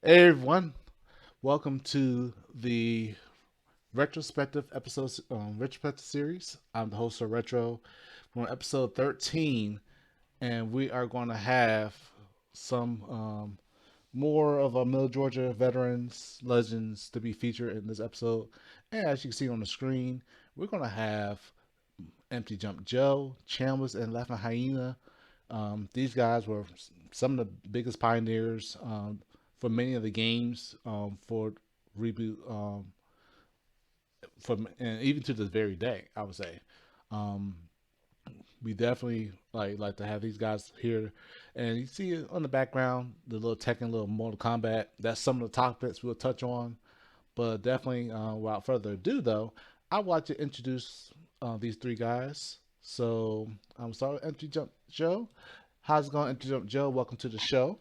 Hey everyone, welcome to the Retrospective episodes, Retrospective series. I'm the host of Retro. We're on episode 13, and we are going to have some more of our Middle Georgia veterans, legends to be featured in this episode. And as you can see on the screen, we're going to have Empty Jump Joe, Chambliss, and Laughing Hyena. These guys were some of the biggest pioneers for many of the games for Reboot, from and even to this very day, I would say. Um, we definitely like to have these guys here, and you see it on the background, the little Tekken, little Mortal Kombat. That's some of the topics we'll touch on. But definitely, without further ado, though, I would like to introduce these three guys. So I'm sorry, Empty Jump Joe. How's it going, Empty Jump Joe? Welcome to the show.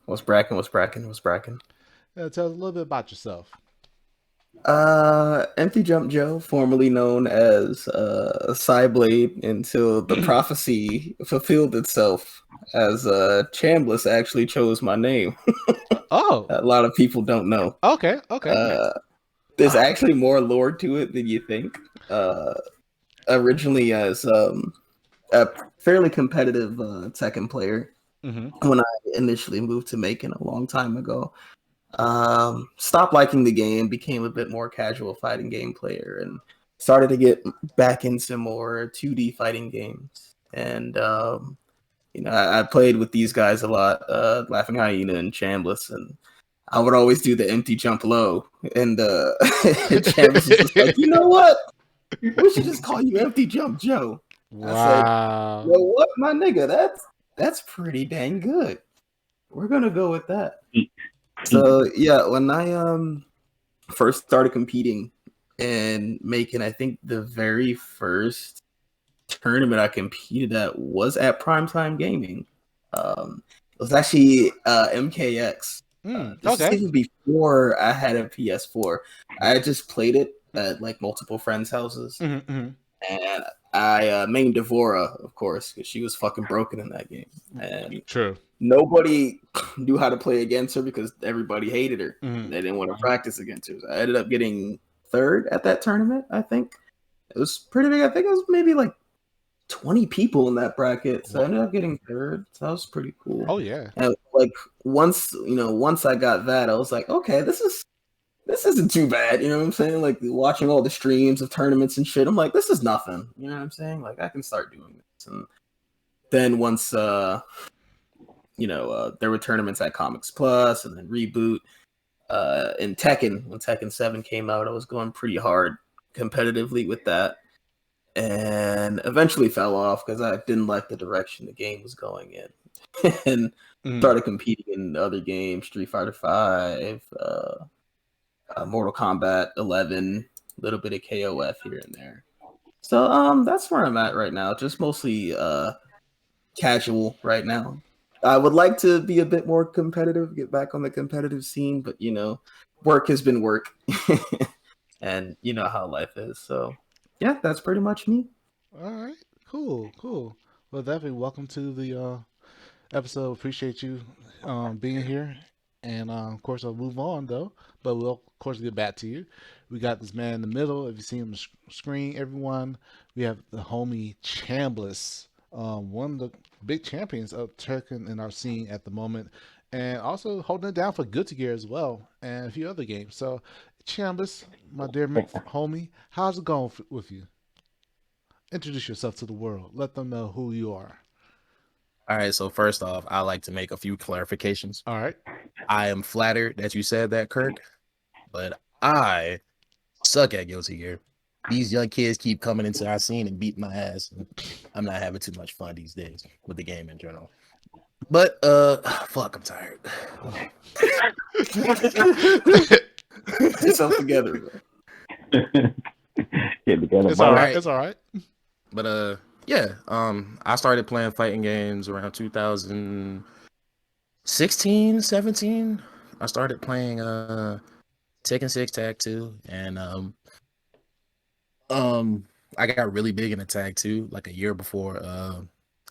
What's bracking? What's bracking? What's bracking? Tell us a little bit about yourself. Empty Jump Joe, formerly known as Psyblade, until the prophecy fulfilled itself, as Chambliss actually chose my name. Oh, A lot of people don't know. okay, okay. Uh, there's actually more lore to it than you think. Originally, as a fairly competitive Tekken player, Mm-hmm. when I initially moved to Macon a long time ago. Stopped liking the game, became a bit more casual fighting game player, and started to get back into more 2D fighting games. And I played with these guys a lot, Laughing Hyena and Chambliss, and I would always do the empty jump low. And Chambliss was just like, you know what? We should just call you Empty Jump Joe. I said, you Wow. know what, my nigga, that's pretty dang good. We're gonna go with that. So yeah, when I first started competing and making, I think the very first tournament I competed at was at Primetime Gaming. It was actually MKX. This was Okay. even before I had a PS4. I had just played it at like multiple friends' houses, Mm-hmm. and I mained Devora, of course, because she was fucking broken in that game, and True. nobody knew how to play against her because everybody hated her. Mm-hmm. They didn't want to practice against her. So I ended up getting third at that tournament. I think it was pretty big. I think it was maybe like 20 people in that bracket. So I What? ended up getting third. So that was pretty cool. Oh yeah. And like once I got that, I was like, okay, this isn't too bad. You know what I'm saying? Like watching all the streams of tournaments and shit. I'm like, this is nothing. You know what I'm saying? Like I can start doing this. And then once there were tournaments at Comics Plus and then Reboot. In Tekken, when Tekken 7 came out, I was going pretty hard competitively with that. And eventually fell off because I didn't like the direction the game was going in. And Mm-hmm. started competing in other games, Street Fighter 5, Mortal Kombat 11, a little bit of KOF here and there. So that's where I'm at right now. Just mostly casual right now. I would like to be a bit more competitive, get back on the competitive scene, but work has been work, and you know how life is. So, yeah, that's pretty much me. All right. Cool. Cool. Well, definitely welcome to the episode. Appreciate you being here. And of course, I'll move on though. But we'll of course get back to you. We got this man in the middle. If you see him on the screen, everyone, we have the homie Chambliss, one of the big champions of Tekken in our scene at the moment, and also holding it down for Guilty Gear as well, and a few other games. So, Chambliss, my dear homie, how's it going with you? Introduce yourself to the world. Let them know who you are. All right, so first off, I like to make a few clarifications. All right. I am flattered that you said that, Kirk, but I suck at Guilty Gear. These young kids keep coming into our scene and beating my ass. I'm not having too much fun these days with the game in general. But fuck, I'm tired. Get yourself together, bro. Get together, It's all bro. right. It's all right. But yeah, I started playing fighting games around 2016, 17. I started playing Tekken 6 Tag 2, and I got really big into Tag 2 like a year before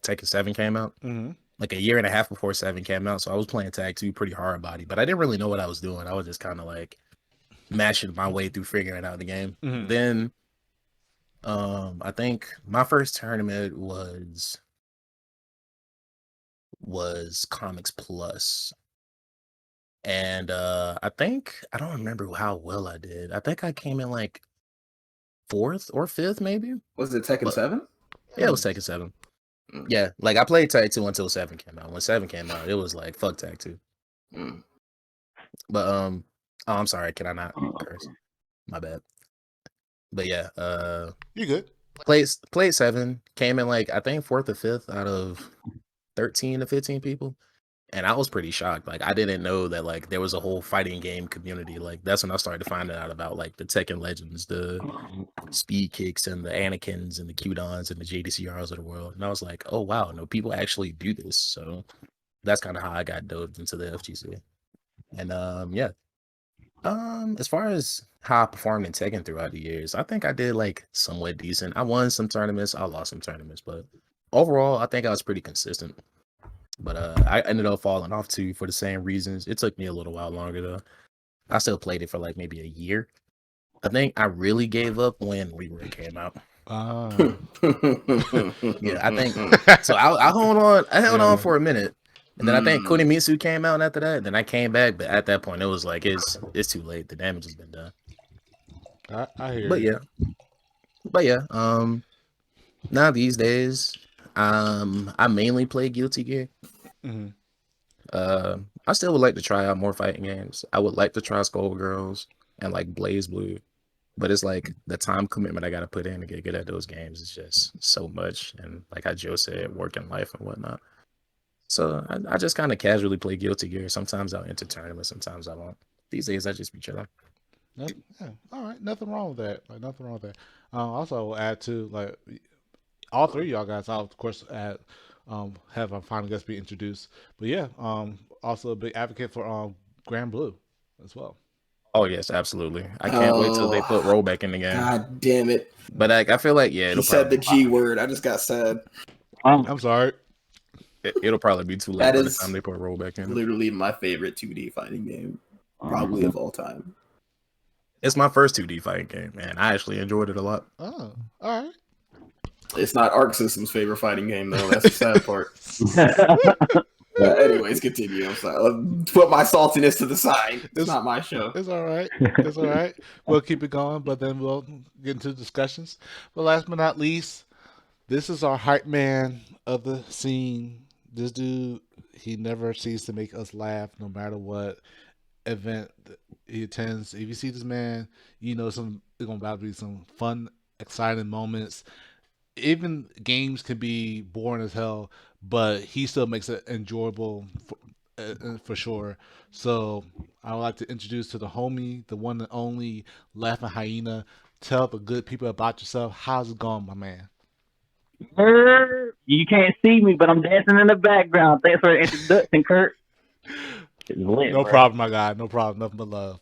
Tekken 7 came out. Mm-hmm. like a year and a half before 7 came out. So I was playing Tag 2 pretty hard body, but I didn't really know what I was doing. I was just kind of like mashing my way through figuring out the game. Mhm. Then I think my first tournament was Comics Plus. And I think I don't remember how well I did. I think I came in like 4th or 5th, maybe. Was it Tekken But- 7? Yeah, it was Tekken 7. Mm. Yeah, like I played Tag 2 until 7 came out. When 7 came out, it was like fuck Tag 2. Mm. But oh, I'm sorry, can I not curse? My bad. But yeah, You good? played 7, came in like I think 4th or 5th out of 13 to 15 people. And I was pretty shocked. Like I didn't know that like there was a whole fighting game community. Like that's when I started finding out about like the Tekken Legends, the Speed Kicks, and the Anakins and the Q-Dons and the JDCRs of the world. And I was like, oh wow, no, people actually do this. So that's kind of how I got dove into the FGC. And yeah. As far as how I performed in Tekken throughout the years, I think I did like somewhat decent. I won some tournaments, I lost some tournaments, but overall, I think I was pretty consistent. But I ended up falling off too for the same reasons. It took me a little while longer though. I still played it for like maybe a year. I think I really gave up when Reboot came out. Yeah, I think so. I hold on. I held on for a minute, and then I think Kunimitsu came out after that. Then I came back, but at that point, it was like it's too late. The damage has been done. I hear But you. yeah, now these days, I mainly play Guilty Gear. Hmm. I still would like to try out more fighting games. I would like to try Skullgirls and like Blaze Blue, but it's like the time commitment I got to put in to get good at those games is just so much. And like how Joe said, work and life and whatnot. So I just kind of casually play Guilty Gear. Sometimes I'll enter tournaments, sometimes I won't. These days I just be chilling. Yeah, all right, nothing wrong with that. Like nothing wrong with that. Also, I will add to like all three of y'all guys. I'll of course add have our final guest be introduced. But yeah, also a big advocate for Grand Blue as well. Oh yes, absolutely. I can't wait till they put roll back in the game. God damn it. But like I feel like He it'll said the probably G word. I just got sad. I'm sorry. it'll probably be too late That by the is time they put roll back in. Literally my favorite 2D fighting game, probably of all time. It's my first 2D fighting game, man. I actually enjoyed it a lot. Oh, all right. It's not Arc System's favorite fighting game, though. That's the sad part. Anyways, continue. I'm sorry. Let's put my saltiness to the side. It's not my show. It's all right. It's all right. We'll keep it going, but then we'll get into discussions. But last but not least, this is our hype man of the scene. This dude, he never ceases to make us laugh no matter what event he attends. If you see this man, you know it's gonna about to be some fun, exciting moments. Even games can be boring as hell, but he still makes it enjoyable for sure. So I would like to introduce to the homie, the one and only Laughing Hyena. Tell the good people about yourself. How's it going, my man? You can't see me, but I'm dancing in the background. Thanks for the introduction, Kurt. It's lit, No bro. problem, my guy. No problem. Nothing but love.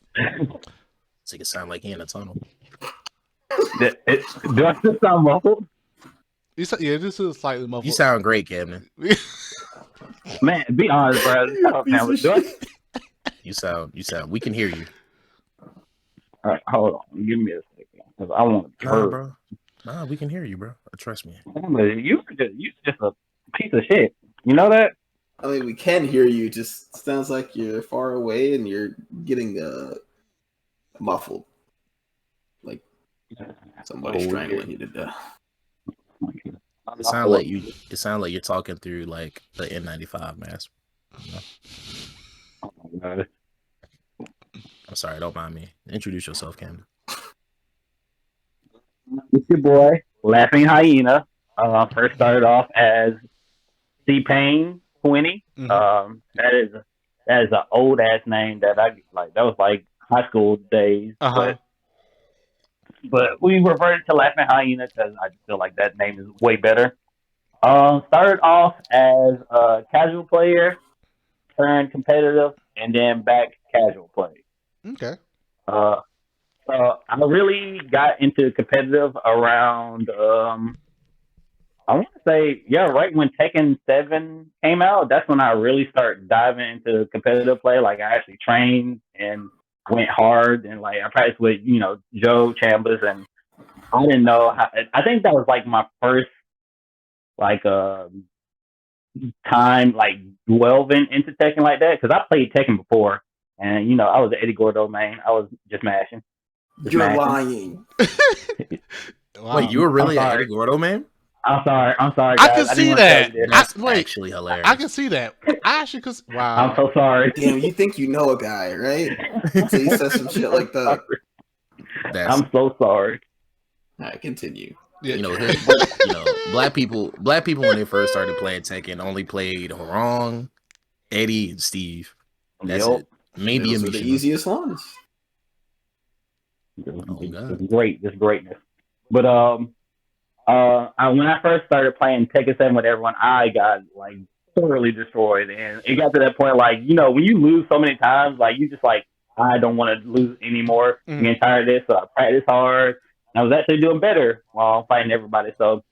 So it can sound like he in a tunnel. Do I still sound muffled? Yeah, this is slightly muffled. You sound great, Kevin. Man, be honest, bro. Shut up, man. You sound. We can hear you. All right, hold on. Give me a second, because I want to Nah, purr. bro. Nah, we can hear you, bro. Trust me. You just a piece of shit. You know that? I mean, we can hear you. Just sounds like you're far away and you're getting muffled, like somebody strangling you to death. It sounds like you. It sounds like you're talking through like the N95 mask. You know? Oh my God. I'm sorry. Don't mind me. Introduce yourself, Camden. It's your boy, Laughing Hyena. First started off as C-Pain 20. Mhm. That is an old ass name that I like. That was like high school days. Uh-huh. But we reverted to Laughing Hyena because I just feel like that name is way better. Started off as a casual player, turned competitive, and then back casual play. Okay. So I really got into competitive around I want to say, yeah, right when Tekken 7 came out, that's when I really started diving into competitive play. Like, I actually trained and went hard, and like I practiced with Joe Chambliss, and I didn't know how. I think that was like my first like time like delving into Tekken like that because I played Tekken before, and I was an Eddie Gordo main. I was just mashing. You're lying. Wow. Wait, you were really I'm an sorry. Eddie Gordo man? I'm sorry, guys. I can didn't see want to tell that. you this. That's wait, actually hilarious. I can see that. I actually could. Wow. I'm so sorry. Damn, you think you know a guy, right? So you said some shit like that. That's I'm so sorry. All right, continue. Yeah. Black people when they first started playing Tekken only played Horong, Eddie, and Steve. That's Yep. it. Maybe a Those are the Mishima. easiest ones. It's great, just greatness. But when I first started playing Tekken 7 with everyone, I got like thoroughly destroyed, and it got to that point like when you lose so many times, like you just like I don't want to lose anymore. Mhm. The entire day, so I practiced hard. And I was actually doing better while fighting everybody, so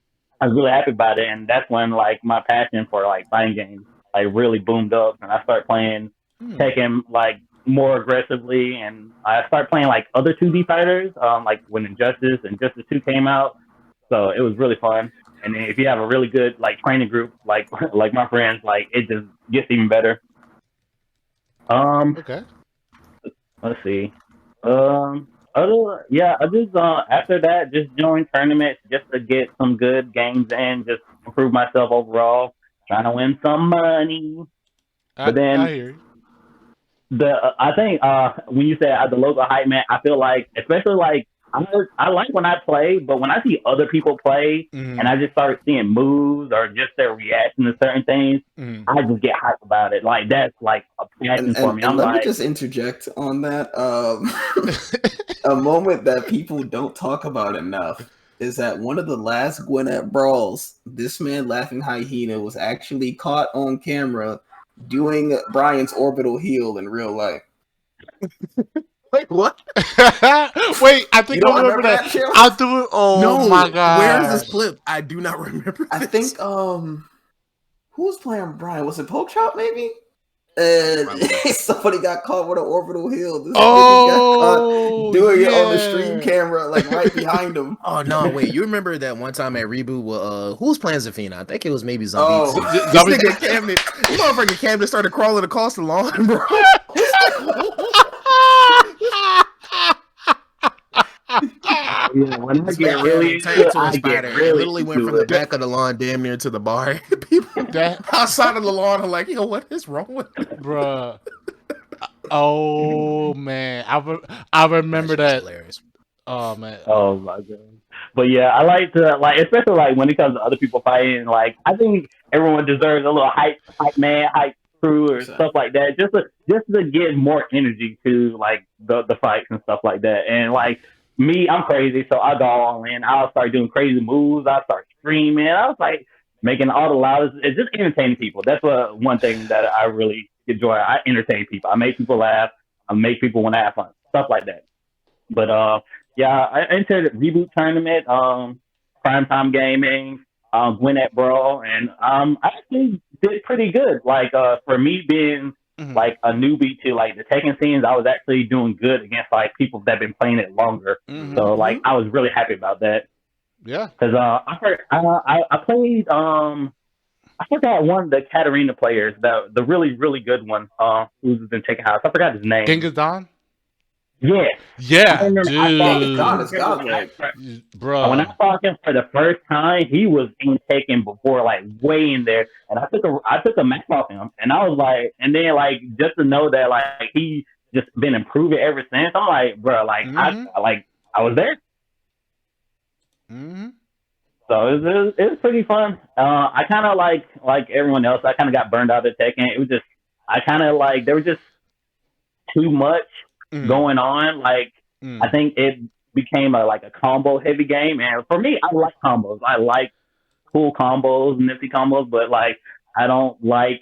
I was really happy about it. And that's when like my passion for like fighting games like really boomed up, and I started playing Tekken like more aggressively, and I started playing like other 2D fighters, like when Injustice and Justice 2 came out. So it was really fun. And then if you have a really good like training group, like like my friends, like it just gets even better. Okay. Let's see. I just after that just joined tournaments just to get some good games in, just improve myself overall, trying to win some money. But then I hear you. I think when you say the local hype man, I feel like especially like I like when I play, but when I see other people play and I just start seeing moves or just their reaction to certain things, I just get hyped about it. Like that's like a passion for me. And I'm let like, me just interject on that. A moment that people don't talk about enough is that one of the last Gwinnett brawls, this man laughing Hyena was actually caught on camera doing Brian's orbital heal in real life. Wait, what? Wait, I think I remember that. Chambliss? I'll do it. Oh No, my god! where is this clip? I do not remember. I this. think who was playing Brian? Was it Poke Chop maybe? And somebody got caught with an orbital heal. This nigga got caught doing it on the stream camera, like right behind him. Oh no, wait! You remember that one time at Reboot? Who was playing Zafina? I think it was maybe Zombie. Oh. This nigga Camden, motherfucking Camden started crawling across the lawn, bro. yeah, when I get really turned into a I spider. get It really literally went from the back of the lawn damn near to the bar. People outside of the lawn are like, yo, what is wrong with you? Bruh. Oh man, I remember that. Hilarious. Oh man. Oh my god. But yeah, I like to like, especially like when it comes to other people fighting. Like I think everyone deserves a little hype man, hype crew or stuff like that, just to give more energy to like the fights and stuff like that. And like me, I'm crazy, so I go all in. I'll start doing crazy moves. I start screaming. I was like making all the loudest. It's just entertaining people. That's one thing that I really enjoy. I entertain people. I make people laugh. I make people want to have fun. Stuff like that. But yeah, I entered Reboot tournament, Primetime Gaming, Gwinnett Brawl, and I actually did pretty good. Like for me being like a newbie to like the Tekken scenes, I was actually doing good against like people that have been playing it longer. So like I was really happy about that. Yeah. Because I played I forgot one of the Katarina players, the really really good one who's in Tekken House. I forgot his name. Genghis Don. Yeah, dude. Bro. When I saw him for the first time, he was in Tekken before, like way in there, and I took a match off him, and I was like, and then like just to know that like he just been improving ever since. I'm like, bro, like I was there. So it was pretty fun. I kind of like everyone else. I kind of got burned out of Tekken. It was just I kind of like there was just too much going on. Like I think it became a combo heavy game, and for me, I like combos. I like cool combos, nifty combos, but like I don't like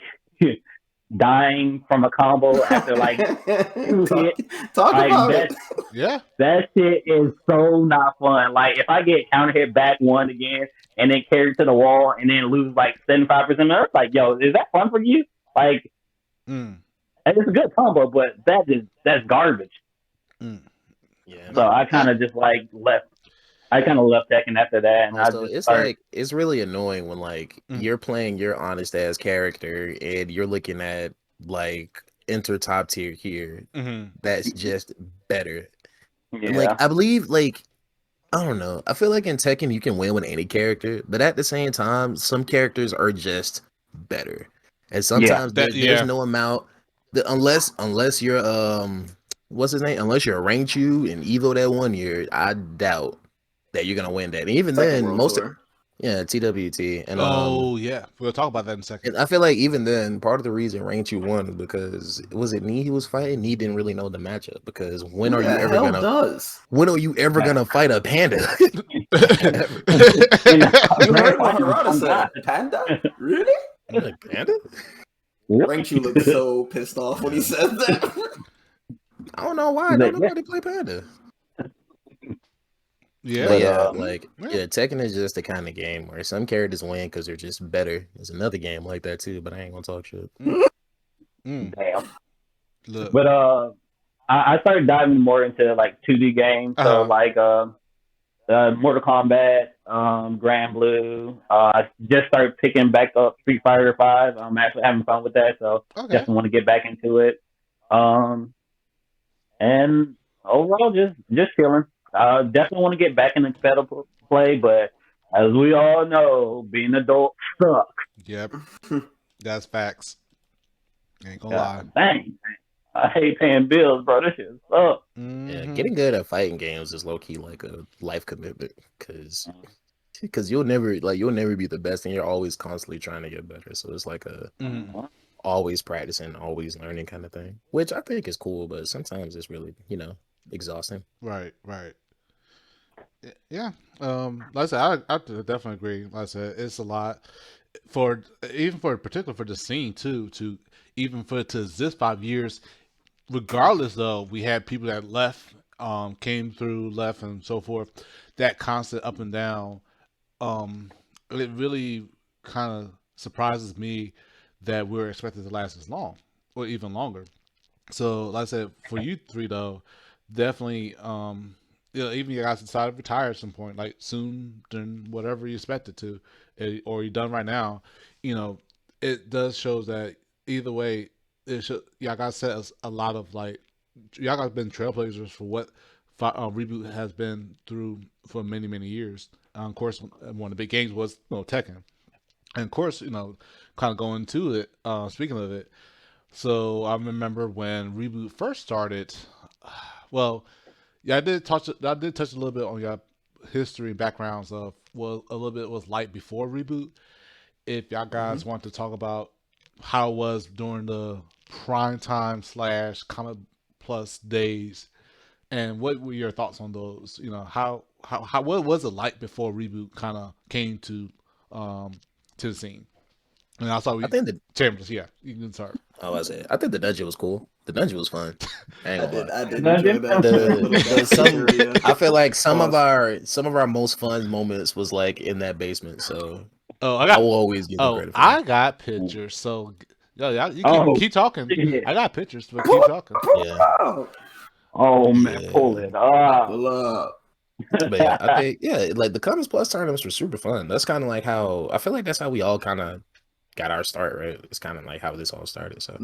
dying from a combo after like 2 hits. Talk like about it. Yeah. That shit is so not fun. Like, if I get counter hit back one again and then carried to the wall and then lose like 75% of it, like, yo, is that fun for you? Like, Mm. and it's a good combo, but that's garbage. Mm. Yeah. So I kind of just like left. I kind of left Tekken after that, and Also, I just it's started. like it's really annoying when like Mm. you're playing your honest ass character and you're looking at like enter top tier here. Mm-hmm. That's just better. Yeah. And like I believe like I don't know. I feel like in Tekken you can win with any character, but at the same time, some characters are just better. And sometimes there's no amount that unless you're what's his name? Unless you're a Rangchu and Evo that 1 year, I doubt that you're gonna win that. And even Second then, World most Tour. yeah, TWT. And yeah, we'll talk about that in a second. and I feel like even then, part of the reason Rangchu won because was it Nee he was fighting? Nee didn't really know the matchup because when Who are you the ever hell gonna does? when are you ever gonna fight a panda? You heard what Harada I'm said? not. Panda? Really? I'm like, panda? Rangchu looked so pissed off when he said that. I don't know why. Don't nobody play panda. Yeah. But yeah, Tekken is just the kind of game where some characters win because they're just better. There's another game like that too, but I ain't gonna talk shit. Mm. Damn. Look. But I started diving more into like 2D games, so like Mortal Kombat, Grand Blue. I just started picking back up Street Fighter 5. I'm actually having fun with that, so definitely want to get back into it. And overall, just chilling. Definitely want to get back in competitive play, but as we all know, being adult sucks. Yep. That's facts. Ain't gonna lie. Dang. I hate paying bills, bro. This shit sucks. Mm-hmm. Yeah, getting good at fighting games is low key like a life commitment because you'll never be the best and you're always constantly trying to get better. So it's like a always practicing, always learning kind of thing, which I think is cool, but sometimes it's really, exhausting. Right. Yeah. Like I said, I definitely agree. Like I said, it's a lot particular for the scene too, to exist 5 years, regardless of we had people that left, came through, left, and so forth. That constant up and down, it really kind of surprises me that we're expected to last as long or even longer. So, like I said, for you three though, definitely, even you guys decide to retire at some point, like soon, than whatever you expect it to, or you're done right now. It does shows that either way, y'all guys set us a lot of y'all guys been trailblazers for what Reboot has been through for many years. Of course, one of the big games was Tekken, and of course, kind of going to it. Speaking of it, so I remember when Reboot first started. Well, yeah, I did touch a little bit on your history and backgrounds of a little bit was like before Reboot. If y'all guys want to talk about how it was during the prime time / Comic Plus days, and what were your thoughts on those? How what was it like before Reboot kind of came to the scene? And I think the Chambliss, yeah, you can start. Oh, I said, I think the dungeon was cool. The dungeon was fun. I did enjoy that. I feel like some of our most fun moments was like in that basement. So I will always give them credit for I got pictures. So you keep talking. Yeah. I got pictures, but keep talking. Yeah. Oh man, pull it up. But yeah, I think like the Comics Plus tournaments were super fun. That's kind of like how I feel like that's how we all kind of got our start, right? It's kind of like how this all started. So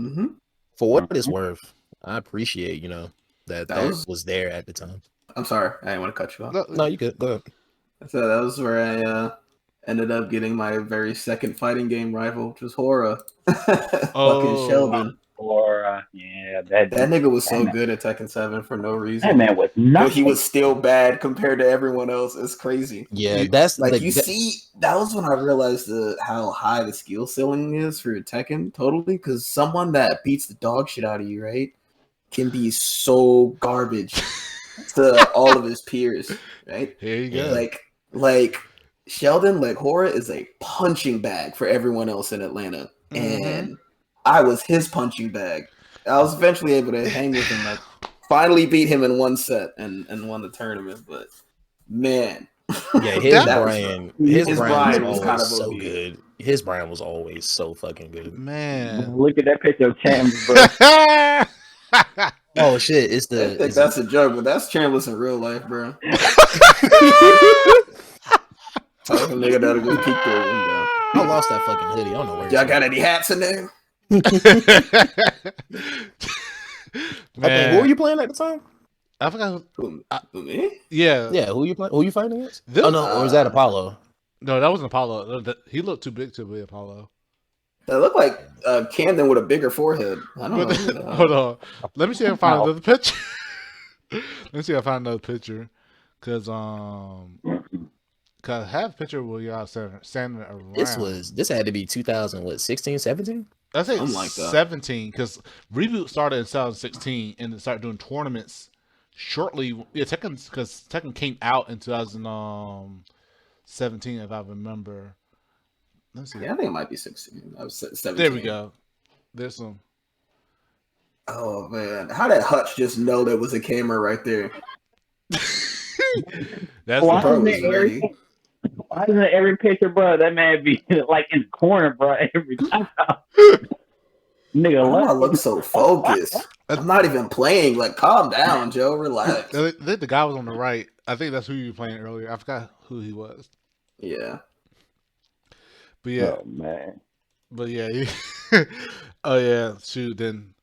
for what it's worth, I appreciate that was there at the time. I'm sorry, I didn't want to cut you off. No, you could go ahead. So that was where I ended up getting my very second fighting game rival, which was Hora. Fucking Sheldon. Hora, yeah, that nigga was so good at Tekken 7 for no reason. That man was nothing. But he was still bad compared to everyone else. It's crazy. Yeah, that's like see, that was when I realized how high the skill ceiling is for Tekken. Totally, because someone that beats the dog shit out of you, right, can be so garbage to all of his peers, right? Here you go. Like Sheldon, like Hora is a punching bag for everyone else in Atlanta, and I was his punching bag. I was eventually able to hang with him like finally beat him in one set and won the tournament. But man, Yeah, his That- Brian was kind always of so OD. good. His Brian was always so fucking good. Man. Look at that picture of Chambliss, bro. Oh shit, it's I the think that's a joke, but that's Chambliss in real life, bro. Type of nigga that'll just peek through a window. I lost that fucking hoodie. I don't know where it's Y'all at. got any hats in there? Okay, who were you playing at the time? I forgot. Who me? Yeah. Yeah, who you playing? Who you fighting against? This- Oh no, or was that Apollo? No, that wasn't Apollo. He looked too big to be Apollo. That looked like Camden with a bigger forehead. I don't know. who that- Hold on. Let me see if I can find another picture. Let me see if I can find another picture. Cause I have a picture where y'all standing around. This had to be 2016, 17? I say Something like that. 17 because Reboot started in 2016 and it started doing tournaments shortly. Yeah, because Tekken came out in 2017 if I remember. Let's see. Yeah, I think it might be 16. I was 17. There we go. There's some. Oh man, how did Hutch just know there was a camera right there? That's Why Bro isn't was it every, ready. why isn't it every picture, bro? That man be like in the corner, bro, every time. Nigga, Why do I what? look so focused? I'm not even playing. Like, calm down, Joe. Relax. I think the guy was on the right. I think that's who you were playing earlier. I forgot who he was. Yeah. But yeah. Oh, man. But yeah. Oh yeah. Shoot. Then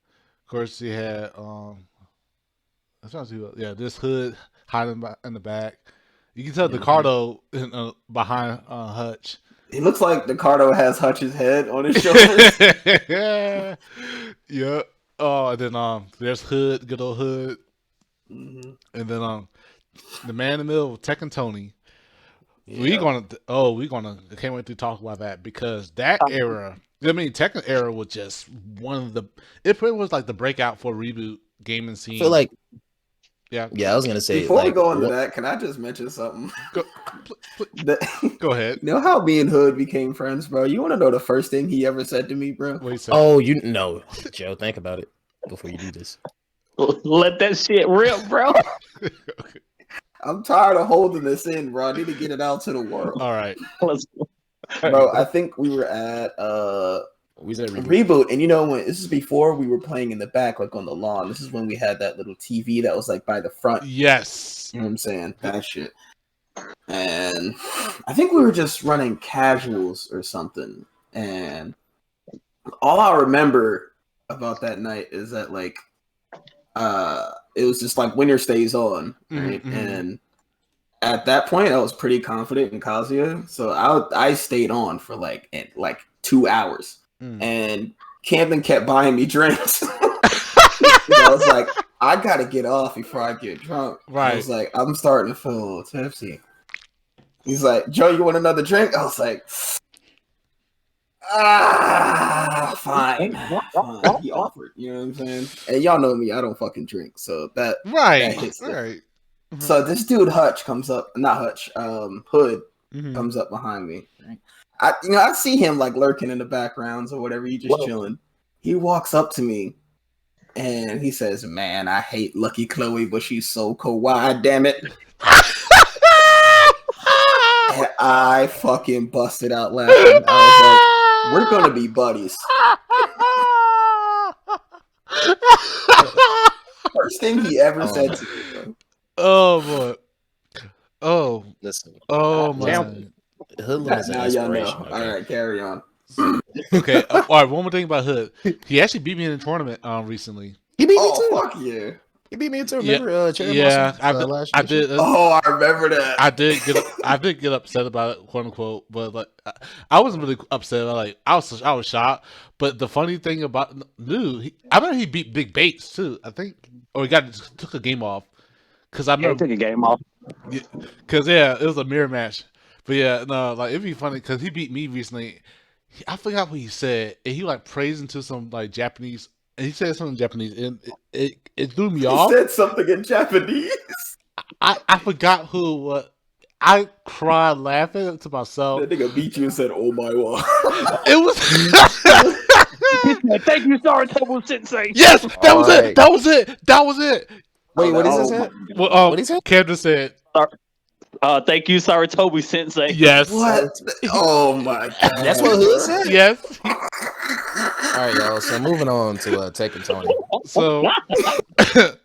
of course he had I'm trying to see what, yeah, this hood hiding in the back. You can tell Ricardo behind Hutch. He looks like Ricardo has Hutch's head on his shoulders. Yeah. Oh, and then there's Hood, good old Hood. Mhm. And then the man in the middle, Tekken Tony. Yeah. We gonna I can't wait to talk about that because that era, I mean Tekken era was just one of the, it pretty was like the breakout for Reboot gaming scene. I feel like yeah. I was gonna say Before like, we go into that, can I just mention something? Go, That- go ahead. you know how me and Hood became friends, bro? You want to know the first thing he ever said to me, bro? What do you say? Oh, you know, Joe, think about it before you do this. Let that shit rip, bro. Okay. I'm tired of holding this in, bro. I need to get it out to the world. All right. Let's go. Bro, I think we were at We said Reboot, and you know when this is before we were playing in the back, like on the lawn. This is when we had that little TV that was like by the front. Yes. You know what I'm saying? That shit. And I think we were just running casuals or something. And all I remember about that night is that like it was just like winner stays on, right? Mhm. And at that point I was pretty confident in Kazuya, so I stayed on for like 2 hours. And Camden kept buying me drinks. I was like, I gotta get off before I get drunk. Right. I was like, I'm starting to feel a little tipsy. He's like, Joe, you want another drink? I was like, fine. He offered, you know what I'm saying? And y'all know me, I don't fucking drink, so that Right. hits different. Right. Mhm. So this dude Hutch comes up, not Hutch, Hood Mhm. comes up behind me. Right? I see him like lurking in the backgrounds or whatever. He just chilling. He walks up to me and he says, "Man, I hate Lucky Chloe, but she's so kawaii. Damn it!" And I fucking busted out laughing. I was like, "We're gonna be buddies." First thing he ever said to me, bro. Oh boy. Oh. Listen, Oh my. Hoodlum is an Now y'all know. inspiration. All right, carry on. Okay. All right. One more thing about Hood. He actually beat me in a tournament recently. He beat me Oh too. fuck yeah! He beat me too. Yeah, Remember Cherry yeah, Blossom, last I year? did. Oh, I remember that. I did get upset about it, quote unquote. But like, I wasn't really upset. I was shocked. But the funny thing about dude, I remember he beat Big Bates too. I think, or he took a game off because I Yeah, he remember took a game off. because it was a mirror match. But yeah, no, like it'd be funny because he beat me recently. I forgot what he said, and he like praised into some like Japanese. And he said something in Japanese, and it threw me He off. said something in Japanese. I forgot who what. I cried laughing to myself. That nigga beat you and said, "Oh my god." It was Thank you, Sarutomo Sensei. yes, that was Alright. it. That was it. That was it. Wait, what is that's- this? At? Well, What is it? Kev just said Thank you, Saratobi Sensei. yes. What? Oh my god. That's what Hood said. Yes. All right, y'all. So moving on to Tech and Tony. So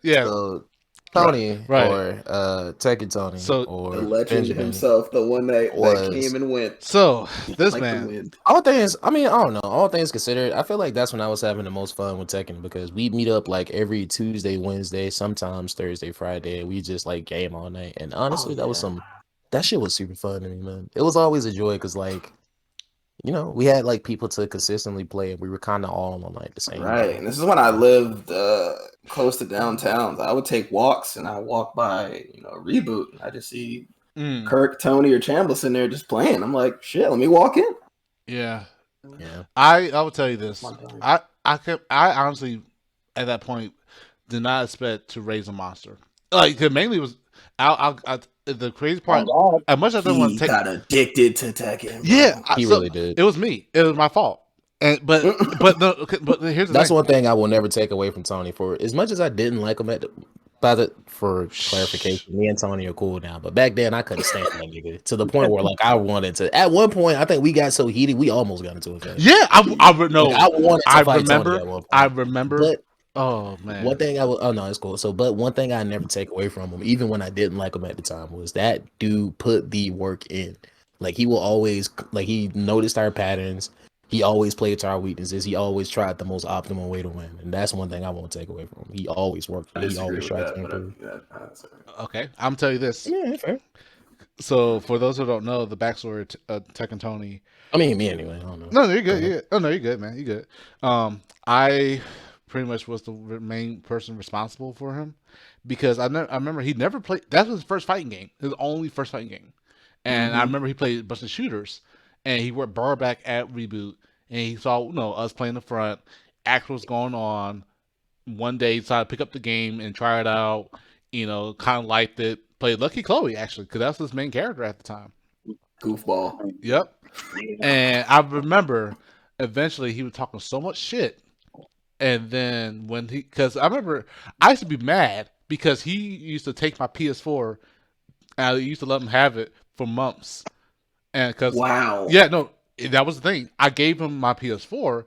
yeah. So Tony Right. or Tech and Tony So- or The legend Benjamin. himself, the one that was- came and went So this like the man, wind. All things, I mean, I don't know. All things considered, I feel like that's when I was having the most fun with Tekken because we meet up like every Tuesday, Wednesday, sometimes Thursday, Friday. And we just like game all night. And honestly, that was that shit was super fun to me, man. It was always a joy because like, you know, we had like people to consistently play and we were kind of all on like the same. Right. level. And this is when I lived close to downtown. I would take walks and I walk by, Reboot. And I just see Kirk, Tony, or Chambliss in there just playing. I'm like, shit, let me walk in. yeah. Yeah. I will tell you this. I honestly at that point did not expect to raise a monster. Like, 'cause mainly it was the crazy part. As much as I didn't want He to take, got addicted to Tekken. bro. yeah, He really did. It was me. It was my fault. And but here's the That's thing. one thing I will never take away from Tony. For as much as I didn't like him for clarification, me and Tony are cool now. But back then, I couldn't stand that nigga to the point where, like, I wanted to. At one point, I think we got so heated, we almost got into a fight. Yeah, I no. Like, I wanted to fight Tony at one point. I remember. But oh man. one thing I will. Oh no, it's cool. So, but one thing I never take away from him, even when I didn't like him at the time, was that dude put the work in. Like, he will always, like, he noticed our patterns. He always played to our weaknesses. He always tried the most optimal way to win, and that's one thing I won't take away from him. He always worked. I He disagree always with tried that, to but improve. Okay, I'm telling you this. Yeah, fair. So for those who don't know, the backstory of Tech and Tony. I mean, me anyway. I don't know. No, you're good. You're good. Oh no, you're good, man. You're good. I pretty much was the main person responsible for him because I remember he never played. That was his first fighting game. His only first fighting game, and I remember he played a bunch of shooters, and he worked bar back at Reboot, and he saw us playing the front. Act was going on. One day, he decided to pick up the game and try it out. Kind of liked it. Played Lucky Chloe actually, because that's his main character at the time. Goofball. Yep. And I remember eventually he was talking so much shit. And then because I remember I used to be mad because he used to take my PS4 and I used to let him have it for months. And because, Wow. yeah, no, that was the thing. I gave him my PS4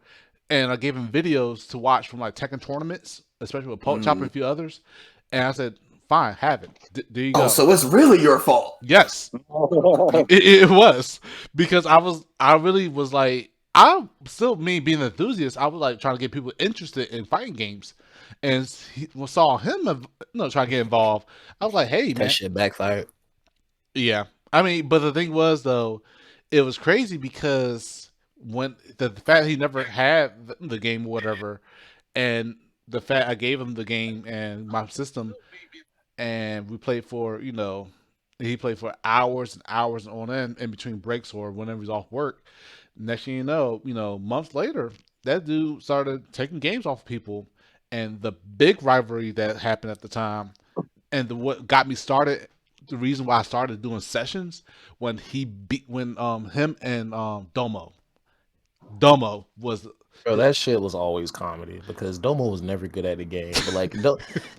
and I gave him videos to watch from like Tekken tournaments, especially with Poke Chopper and a few others. And I said, fine, have it. There you go. Oh, so it's really your fault. Yes. It was because I really was like, I still, me being an enthusiast, I was like trying to get people interested in fighting games, and saw him, trying to get involved. I was like, hey, man, That shit backfired. yeah. I mean, but the thing was though, it was crazy because when the fact he never had the game or whatever, and the fact I gave him the game and my system, and we played for he played for hours and hours on end in between breaks or whenever he's off work. Next thing you know, months later, that dude started taking games off people, and the big rivalry that happened at the time, and what got me started, the reason why I started doing sessions when him and Domo was. Bro, that shit was always comedy because Domo was never good at the game. But like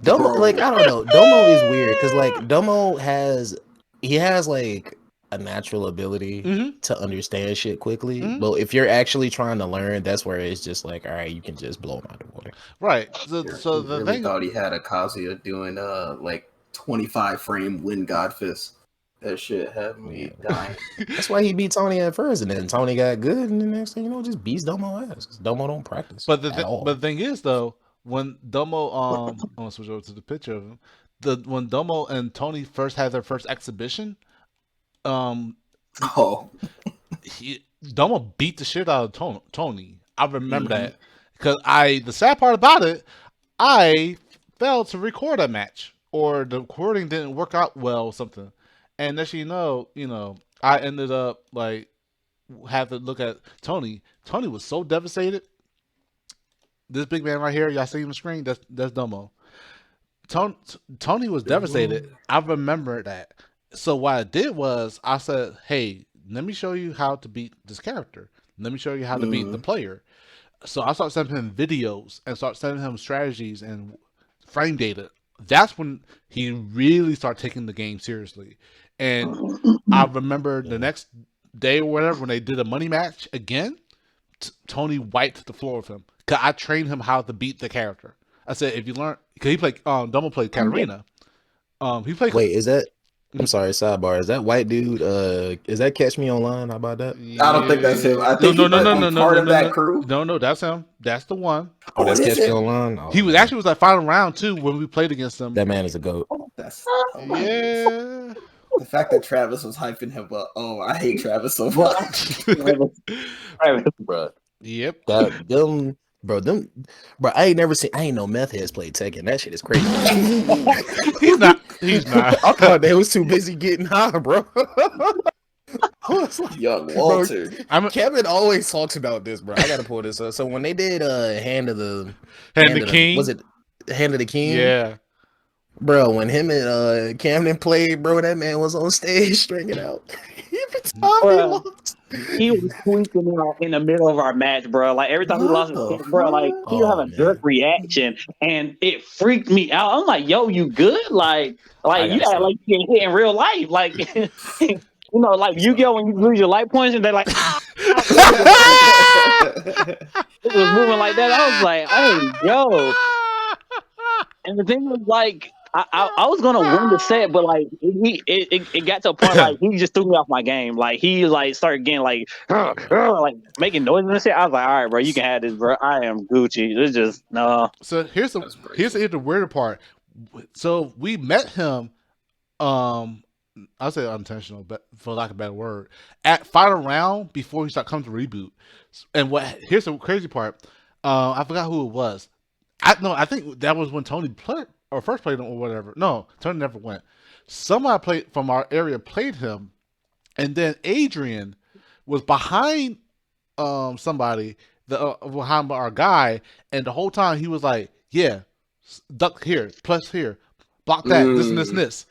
Domo, like I don't know, Domo is weird because like Domo has like a natural ability to understand shit quickly. But if you're actually trying to learn, that's where it's just like, all right, you can just blow him out the water. Right. So the really thing thought he had a Kazuya doing like 25 frame wind god fist. That shit had me dying. That's why he beat Tony at first, and then Tony got good, and the next thing you know, just beats Domo ass. 'Cause Domo don't practice. But the thing is though, when Domo I'm gonna switch over to the picture of him. When Domo and Tony first had their first exhibition, Oh, Domo beat the shit out of Tony. I remember that because the sad part about it, I failed to record a match or the recording didn't work out well or something. And next thing you know, I ended up like have to look at Tony. Tony was so devastated. This big man right here, y'all see him on the screen? That's Domo. Tony was devastated. I remember that. So what I did was I said, hey, let me show you how to beat this character. Let me show you how to beat the player. So I started sending him videos and start sending him strategies and frame data that's when he really started taking the game seriously. And I remember the next day or whatever when they did a money match again, Tony wiped the floor with him because I trained him how to beat the character. I said if you learn, because he played Dumble played Katarina. He played. Wait, is that? I'm sorry, sidebar. Is that white dude? Is that Catch Me Online? How about that? I don't think that's him. I think no, part of that crew. No, that's him. That's the one. Oh, that's Catch it? Me Online. Oh, He was actually was like final round too when we played against him. that man is a goat. That's Yeah. the fact that Travis was hyping him up. Oh, I hate Travis so much. Bro. Yep. Bro, I ain't no meth heads play Tekken. That shit is crazy. He's not. I thought they was too busy getting high, bro. I was like, Young Walter. Kevin always talks about this, bro. I gotta pull this up. So when they did Hand of the King? was it Hand of the King? Yeah. Bro, when him and Camden played, bro, that man was on stage stringing out. Every time he lost. He was tweaking out in the middle of our match, bro. Like every time he lost his game, bro, like he would have a jerk reaction, and it freaked me out. I'm like, "Yo, you good? Like you act like you get hit in real life, like you know, like Yu-Gi-Oh when you lose your life points, and they're like, it was moving like that. I was like, "Hey, yo!" And the thing was like. I was gonna win the set, but like it got to a point like he just threw me off my game. Like he like started getting like making noises and shit. I was like, all right, bro, you can have this, bro. I am Gucci. It's just no. So here's the weirder part. So we met him, I'll say unintentional, but for lack of a better word, at final round before he started coming to Reboot. And here's the crazy part. I forgot who it was. I think that was when Tony played. Or first played him or whatever. No, Tony never went. Somebody played from our area played him, and then Adrian was behind somebody behind our guy, and the whole time he was like, "Yeah, duck here, plus here, block that, this and this and this."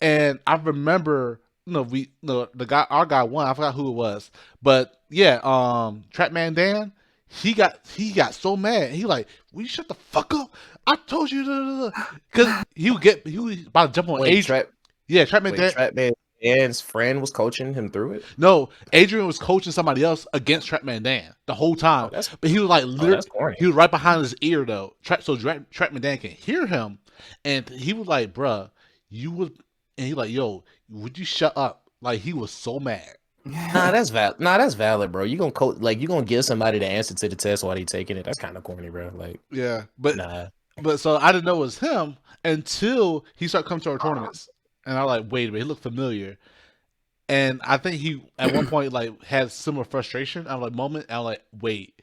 And I remember, our guy won. I forgot who it was, but yeah, Trapman Dan. He got so mad. He like, will you shut the fuck up? I told you, because he was about to jump on Adrian. Trapman Dan's friend was coaching him through it. No, Adrian was coaching somebody else against Trapman Dan the whole time. But he was like literally, he was right behind his ear though. So Trapman Dan can hear him, and he was like, "Bruh, you would," and he like, "Yo, would you shut up?" Like he was so mad. Nah, that's valid. Nah, that's valid, bro. You gonna give somebody the answer to the test while they taking it. That's kind of corny, bro. Like, yeah, but so I didn't know it was him until he started coming to our tournaments, and I like, wait a minute, he looked familiar, and I think he at one point like had similar frustration. I'm like, moment, and I'm like, wait,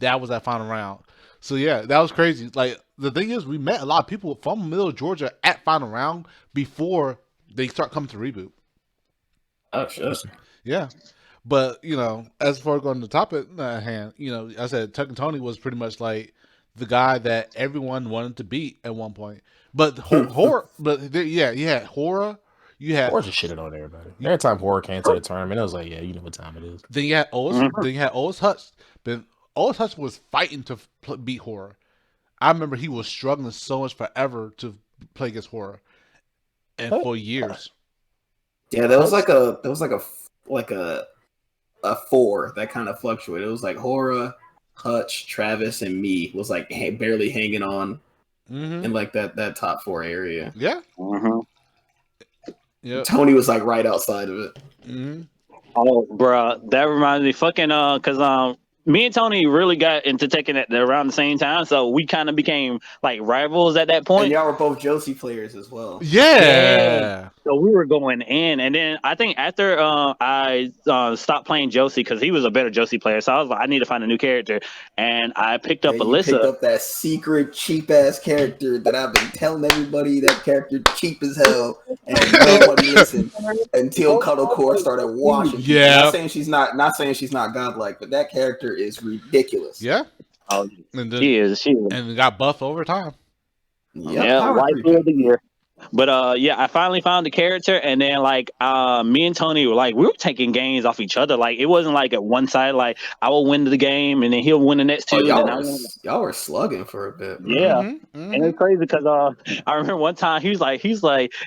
that was that final round. So yeah, that was crazy. Like the thing is, we met a lot of people from Middle Georgia at final round before they start coming to Reboot. Oh sure. Yeah, but as far as going to the topic at hand, I said Tuck and Tony was pretty much like the guy that everyone wanted to beat at one point. But horror, you had horror. You had horror just shitted on everybody. Every time horror came to the tournament, I was like, yeah, you know what time it is. Then you had Otis. Then you had Otis Hutch. But Otis Hutch was fighting to beat horror. I remember he was struggling so much forever to play against horror, and for years. Yeah, there was like a four that kind of fluctuated. It was like Hora, Hutch, Travis, and me was like barely hanging on in like that top four area. Yeah. Yeah. Tony was like right outside of it. Oh, bro, that reminds me, because me and Tony really got into Tekken at around the same time, so we kind of became like rivals at that point. And y'all were both Josie players as well. Yeah. So we were going in, and then I think after I stopped playing Josie because he was a better Josie player, so I was like, I need to find a new character, and I picked up Alyssa. You picked up that secret cheap ass character that I've been telling everybody that character cheap as hell, and nobody listened until Cuddlecore started watching. Yeah. Not saying she's not godlike, but that character is ridiculous. Yeah. Oh, and then, she is. And got buffed over time. Yeah, waifu of the year. But yeah, I finally found the character, and then like me and Tony were like we were taking games off each other. Like it wasn't like at one side. Like I will win the game, and then he'll win the next two, Oh, and then I win. y'all were slugging for a bit, bro. Yeah. And it's crazy because I remember one time he's like,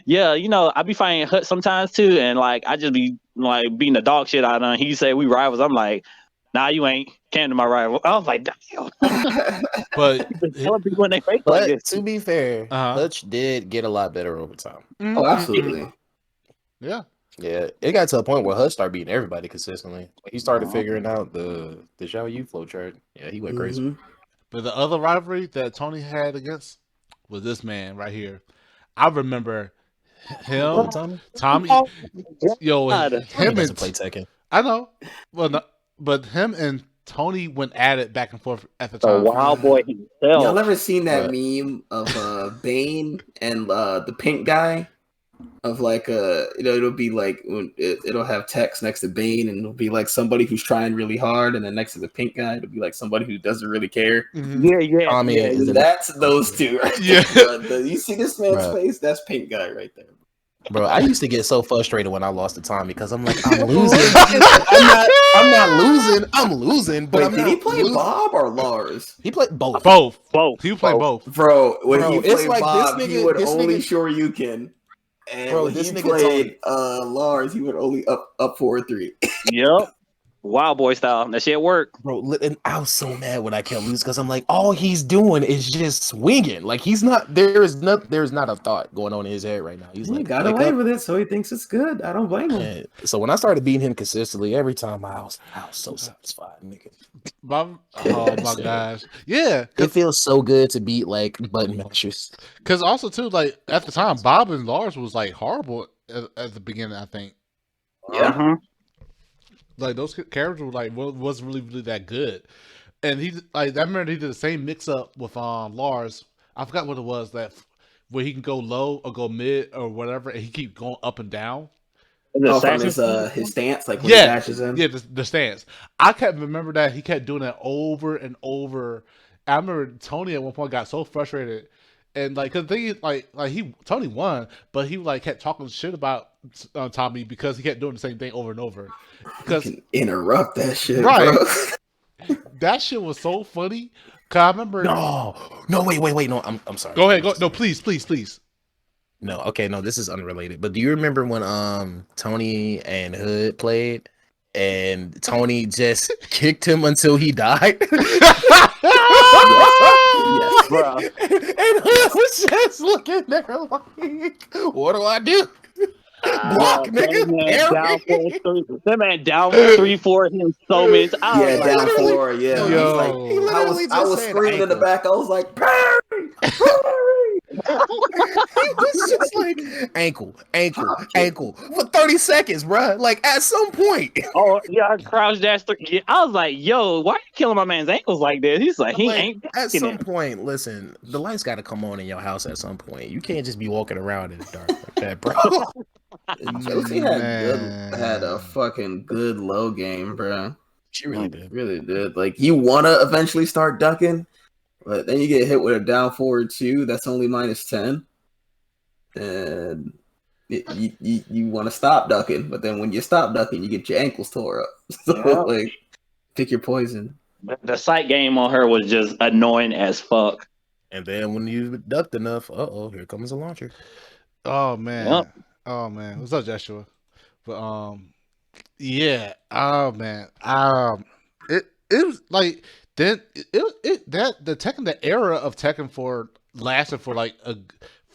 yeah, you know, I be fighting Hut sometimes too, and like I just be like beating the dog shit out of him. He said we rivals. I'm like, nah, you ain't. Came to my rival. I was like, damn. But Telling people when they face like But this. to be fair, Uh-huh. Hutch did get a lot better over time. Oh, absolutely. Yeah. Yeah, it got to a point where Hutch started beating everybody consistently. He started figuring out the Xiao Yu flow chart. Yeah, he went crazy. Mhm. But the other rivalry that Tony had against was this man right here. I remember him, Tommy. Yo, God. He him doesn't and play Tekken. I know, well, no, but him and Tony went at it back and forth at the The time. wild boy Y'all himself. ever seen that What? meme of Bane and the pink guy? Of like it'll be like it'll have text next to Bane, and it'll be like somebody who's trying really hard, and then next to the pink guy, it'll be like somebody who doesn't really care. Mhm. Yeah. Tommy is That's those two, right? Yeah. There. You see this man's Bruh. face? That's pink guy right there. Bro, I used to get so frustrated when I lost to Tommy because I'm like, I'm losing. I'm not losing. I'm losing. But Wait, I'm did not he play losing. Bob or Lars? He played both. Both. Both. He played both. Bro, when Bro, he it's played like Bob, this he nigga- would this only nigga- Shoryuken. And Bro, when this he nigga played Lars, he would only up 4-3. Yep. Wild boy style. That shit worked. Bro, and I was so mad when I kept losing because I'm like, all he's doing is just swinging. Like there's not a thought going on in his head right now. He's He like, got wake away up. with it, so he thinks it's good. I don't blame him. And so when I started beating him consistently, every time I was so satisfied, nigga. Bob, oh my gosh. Yeah. It feels so good to beat like button mashers. Because also, too, like, at the time, Bob and Lars was, like, horrible at the beginning, I think. Yeah. Uh-huh. Like, those characters were, like, wasn't really that good. And he, like, I remember he did the same mix-up with Lars. I forgot what it was, where he can go low or go mid or whatever, and he keep going up and down. Oh, from his stance, like when he Yeah, dashes in. yeah, the stance. I kept remember that he kept doing that over and over. I remember Tony at one point got so frustrated, and like, cause the thing is, like Tony won, but he like kept talking shit about Tommy because he kept doing the same thing over and over. Because Can interrupt that shit, Right. bro. that shit was so funny. Cause I remember. No, wait. No, I'm sorry. Go ahead. Go. No, please. No, okay, no, this is unrelated. But do you remember when Tony and Hood played and Tony just kicked him until he died? Yes. Bro. And Hood was just looking there like, what do I do? Block, nigga. That man down 3-4 him so many times. I was Yeah, like, down literally- 4. Yeah, Yo. he was like, He literally I was just said screaming in the ankle. back. I was like, Perry, Perry. He was just like ankle for 30 seconds, bro. Like at some point. oh yeah, I crouched dash 3. Yeah, I was like, yo, why are you killing my man's ankles like this? He's like, he Like, ain't at fucking some it. point, listen, the lights got to come on in your house at some point. You can't just be walking around in the dark like that, bro. Josie Man. had a fucking good low game, bro. She really did. Really did. Like, you want to eventually start ducking, but then you get hit with a down forward 2 that's only -10. And you want to stop ducking, but then when you stop ducking, you get your ankles tore up. So, Yeah. like, pick your poison. The sight game on her was just annoying as fuck. And then when you ducked enough, here comes a launcher. Oh man. Yep. Oh man. What's up, Joshua? But yeah. Oh man. It was like then the Tekken, the era of Tekken lasted for like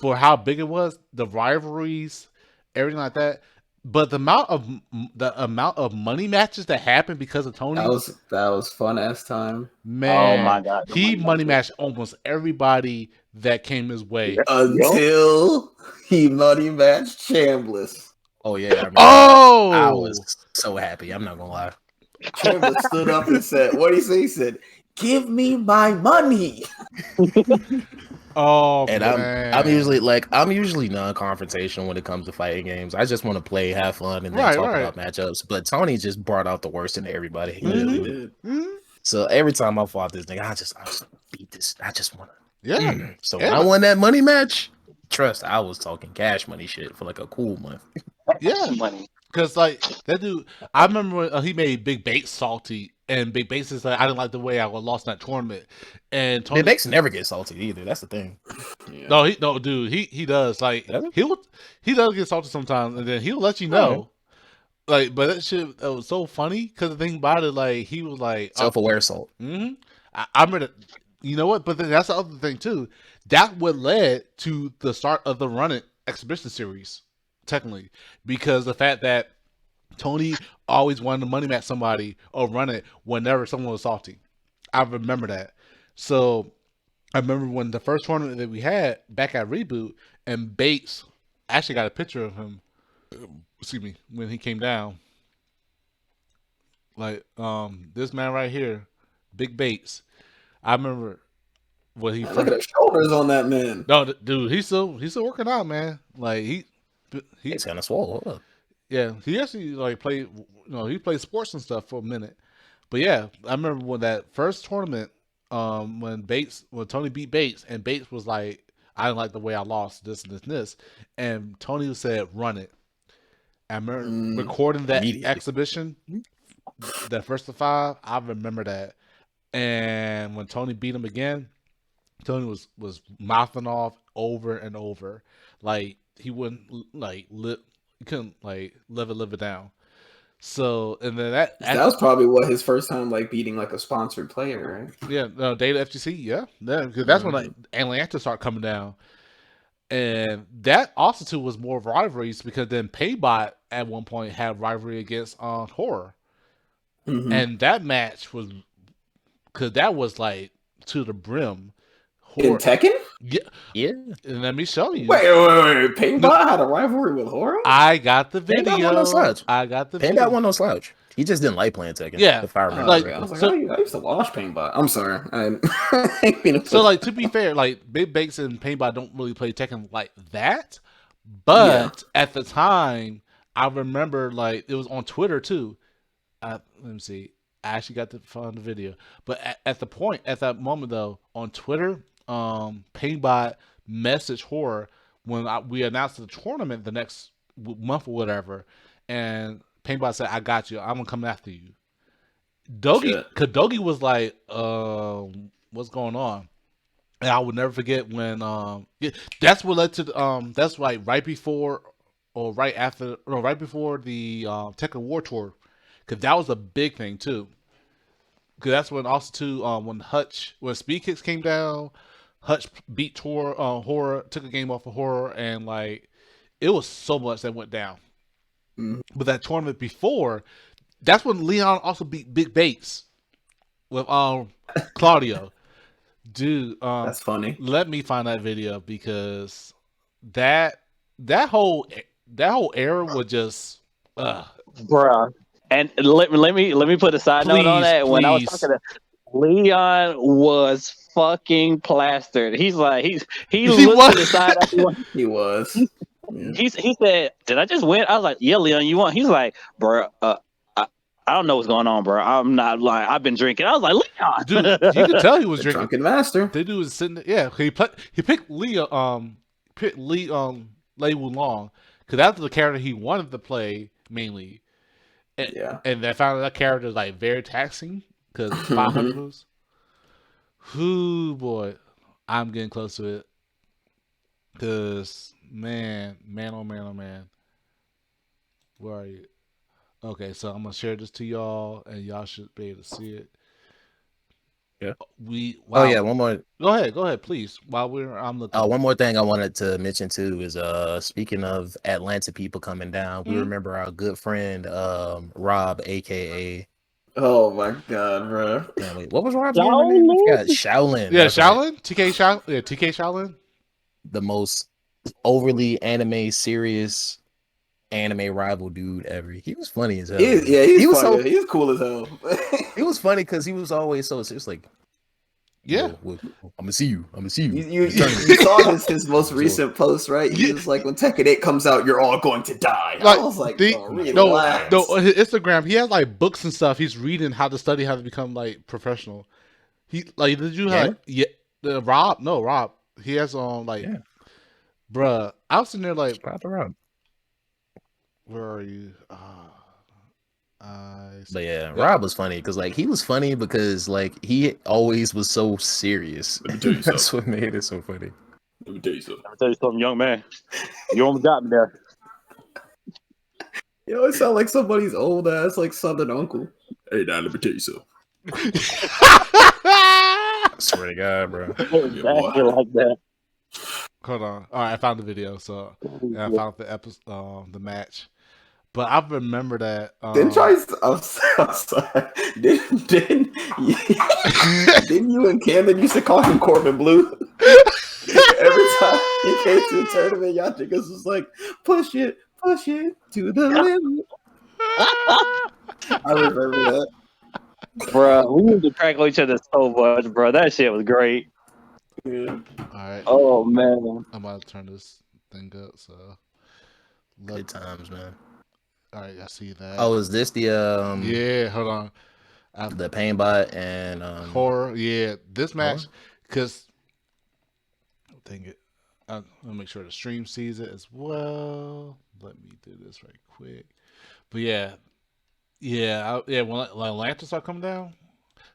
for how big it was, the rivalries, everything like that. But the amount of money matches that happened because of Tony, That was fun ass time. man. Oh my God, the he money money matched almost everybody that came his way. Until he money matched Chambliss. Oh yeah. I remember Oh, that. I was so happy. I'm not gonna lie. Chambliss stood up and said, "What did he say?" He said, "Give me my money." Oh, And man. I'm usually non-confrontational when it comes to fighting games. I just want to play, have fun, and then Right, talk right. about matchups. But Tony just brought out the worst in everybody. He He really really did. did. Mhm. So every time I fought this nigga, I just beat this. I just want to. Yeah. So Yeah. when I won that money match, trust, I was talking cash money shit for like a cool month. Yeah, Money. because like that dude, I remember when he made Big Bates salty, and Big Bates is like, I didn't like the way I lost in that tournament, and Tony. Big Bates never get salty either. That's the thing. Yeah. No, dude, he does like Does he does get salty sometimes, and then he'll let you know. Like, but that shit that was so funny because the thing about it, like, he was like Self-aware salt. I remember that. You know what? But then that's the other thing too. That what led to the start of the Run It exhibition series, technically, because the fact that Tony always wanted to money match somebody or run it whenever someone was salty. I remember that. So I remember when the first tournament that we had back at Reboot, and Bates actually got a picture of him. Excuse me, when he came down. Like this man right here, Big Bates. I remember when he Man, look at the shoulders on that man. No, dude, he's still working out, man. Like He's kind of swole. Hold up. Yeah, he actually like played. He played sports and stuff for a minute. But yeah, I remember when that first tournament, when Tony beat Bates, and Bates was like, I didn't like the way I lost this and this and this, and Tony said, "Run it." I remember recording that exhibition, that first of 5. I remember that. And when Tony beat him again, Tony was mouthing off over and over, like he wouldn't he couldn't like live it down. So and then that was probably his first time like beating like a sponsored player, right? Yeah, Data FGC, yeah, because that's when like Atlanta started coming down, and that also too was more rivalries because then Paybot at one point had rivalry against Horror, and that match was because that was like to the brim. In Tekken? Yeah. And let me show you. Wait. Paybot had a rivalry with Horror? I got the video. Paybot won no slouch. I got the video. Paybot won no slouch. He just didn't like playing Tekken. Yeah. If I remember. I was like, I used to watch Paybot. I'm sorry. So, like, to be fair, like, Big Bakes and Paybot don't really play Tekken like that. But at the time, I remember, like, it was on Twitter, too. Let me see. I actually got to find the video. But at that moment, though, on Twitter, Paybot messaged Horror when we announced the tournament the next month or whatever, and Paybot said, "I got you. I'm gonna come after you." Dogi was like, "What's going on?" And I would never forget when that's what led to that's right before the Tekken War Tour, because that was a big thing too. Because that's when also too when Speed Kicks came down. Hutch beat Horror, took a game off of Horror, and like it was so much that went down. But that tournament before, that's when Leon also beat Big Bates with Claudio. Dude, that's funny. Let me find that video because that whole era was just bruh. And let me put a side note on that. When I was talking to Leon, was fucking plastered. He's like he looked to the side. He was. He said, "Did I just win?" I was like, "Yeah, Leon, you won." He's like, "Bro, I don't know what's going on, bro. I'm not lying. I've been drinking." I was like, "Leon, dude, you could tell he was drinking." Drunken master. The dude was sitting there. Yeah, he picked Lee Lei Wulong because that's the character he wanted to play mainly. And I found that character is like very taxing because 500 moves. Whoo boy, I'm getting close to it. Cause man, oh man, where are you? Okay, so I'm gonna share this to y'all, and y'all should be able to see it. Yeah. Wow. Oh yeah, one more. Go ahead, please. While I'm looking. One more thing I wanted to mention too is speaking of Atlanta people coming down, we remember our good friend Rob, aka. Oh my god, bro! Wait, what was Rob's name? I forgot. Shaolin. Yeah, Shaolin. TK Shaolin. Yeah, TK Shaolin. The most overly serious anime rival dude ever. He was funny as hell. He was cool as hell. He was funny because he was always so serious. Like, yeah, I'm gonna see you. You saw his most recent post, right? He was like, when Tekken 8 comes out, you're all going to die. I was like, relax. No, on his Instagram, he has like books and stuff. He's reading how to study how to become like professional. He like, did you have Rob? No, Rob. He has Bruh, I was sitting there like, Shout out to Rob. where are you? But yeah, Rob was funny because like he was funny because like he always was so serious. Let me tell you That's something. what made it so funny. Let me tell you something. Let me tell you something, young man. You almost got me there. You always sound like somebody's old ass, like southern uncle. Hey, now let me tell you something. I swear to God, bro. Exactly like that. Hold on. All right, I found the video. So I found the episode, the match. But I remember that. Didn't I'm sorry. Didn't you and Camden used to call him Corbin Blue? Every time he came to a tournament, y'all niggas was like, push it to the limit. I remember that. Bro, we need to crack on each other so much, bro. That shit was great. Yeah. All right. Oh man. I'm about to turn this thing up. So Good times, man. all right, I see that. Oh, is this the yeah. Hold on. the pain bot and Horror. Yeah, this match because dang it. I'll make sure the stream sees it as well. Let me do this right quick. But yeah. When Atlanta start coming down,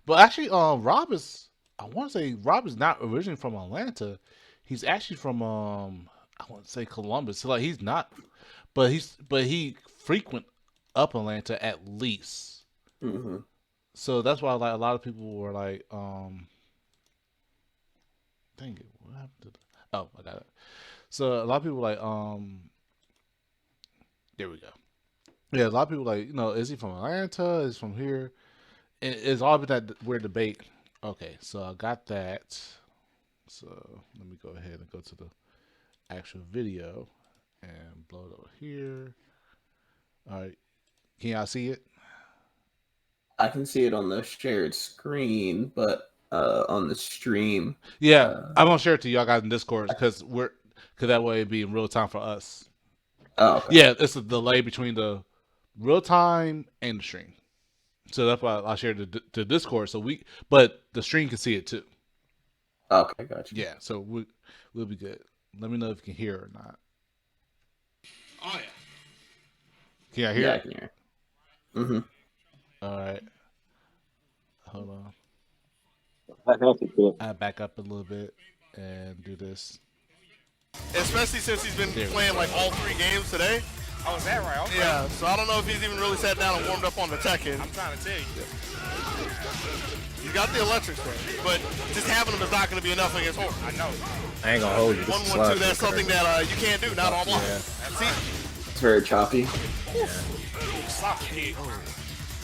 but actually, Rob is. I want to say Rob is not originally from Atlanta. He's actually from I want to say Columbus. So like he's not, but he frequent up Atlanta at least. Mm-hmm. So that's why like a lot of people were like, dang it, what happened to oh, I got it. So a lot of people were like, there we go. Yeah, a lot of people like, is he from Atlanta? Is he from here? And it's all been that weird debate. Okay, so I got that. So let me go ahead and go to the actual video and blow it over here. All right, can y'all see it? I can see it on the shared screen, but on the stream. Yeah, I'm gonna share it to y'all guys in Discord because that way it'd be in real time for us. Oh, okay. Yeah, it's a delay between the real time and the stream. So that's why I shared the Discord. But the stream can see it too. Okay, gotcha. Yeah, so we'll be good. Let me know if you can hear or not. Oh yeah. Can y'all hear? Yeah, I it? can hear it. Mm-hmm. All right. Hold on. That's I back up a little bit and do this. Especially since he's been playing like all 3 games today. Oh, is that right? Okay. Yeah, so I don't know if he's even really sat down and warmed up on the Tekken. I'm trying to tell you. He's got the electric swing, but just having him is not going to be enough against Horror. I know. I ain't gonna hold you. This is 1-1-2, slide that's something that you can't do, not all block. Yeah. See, It's very choppy. Sock kick.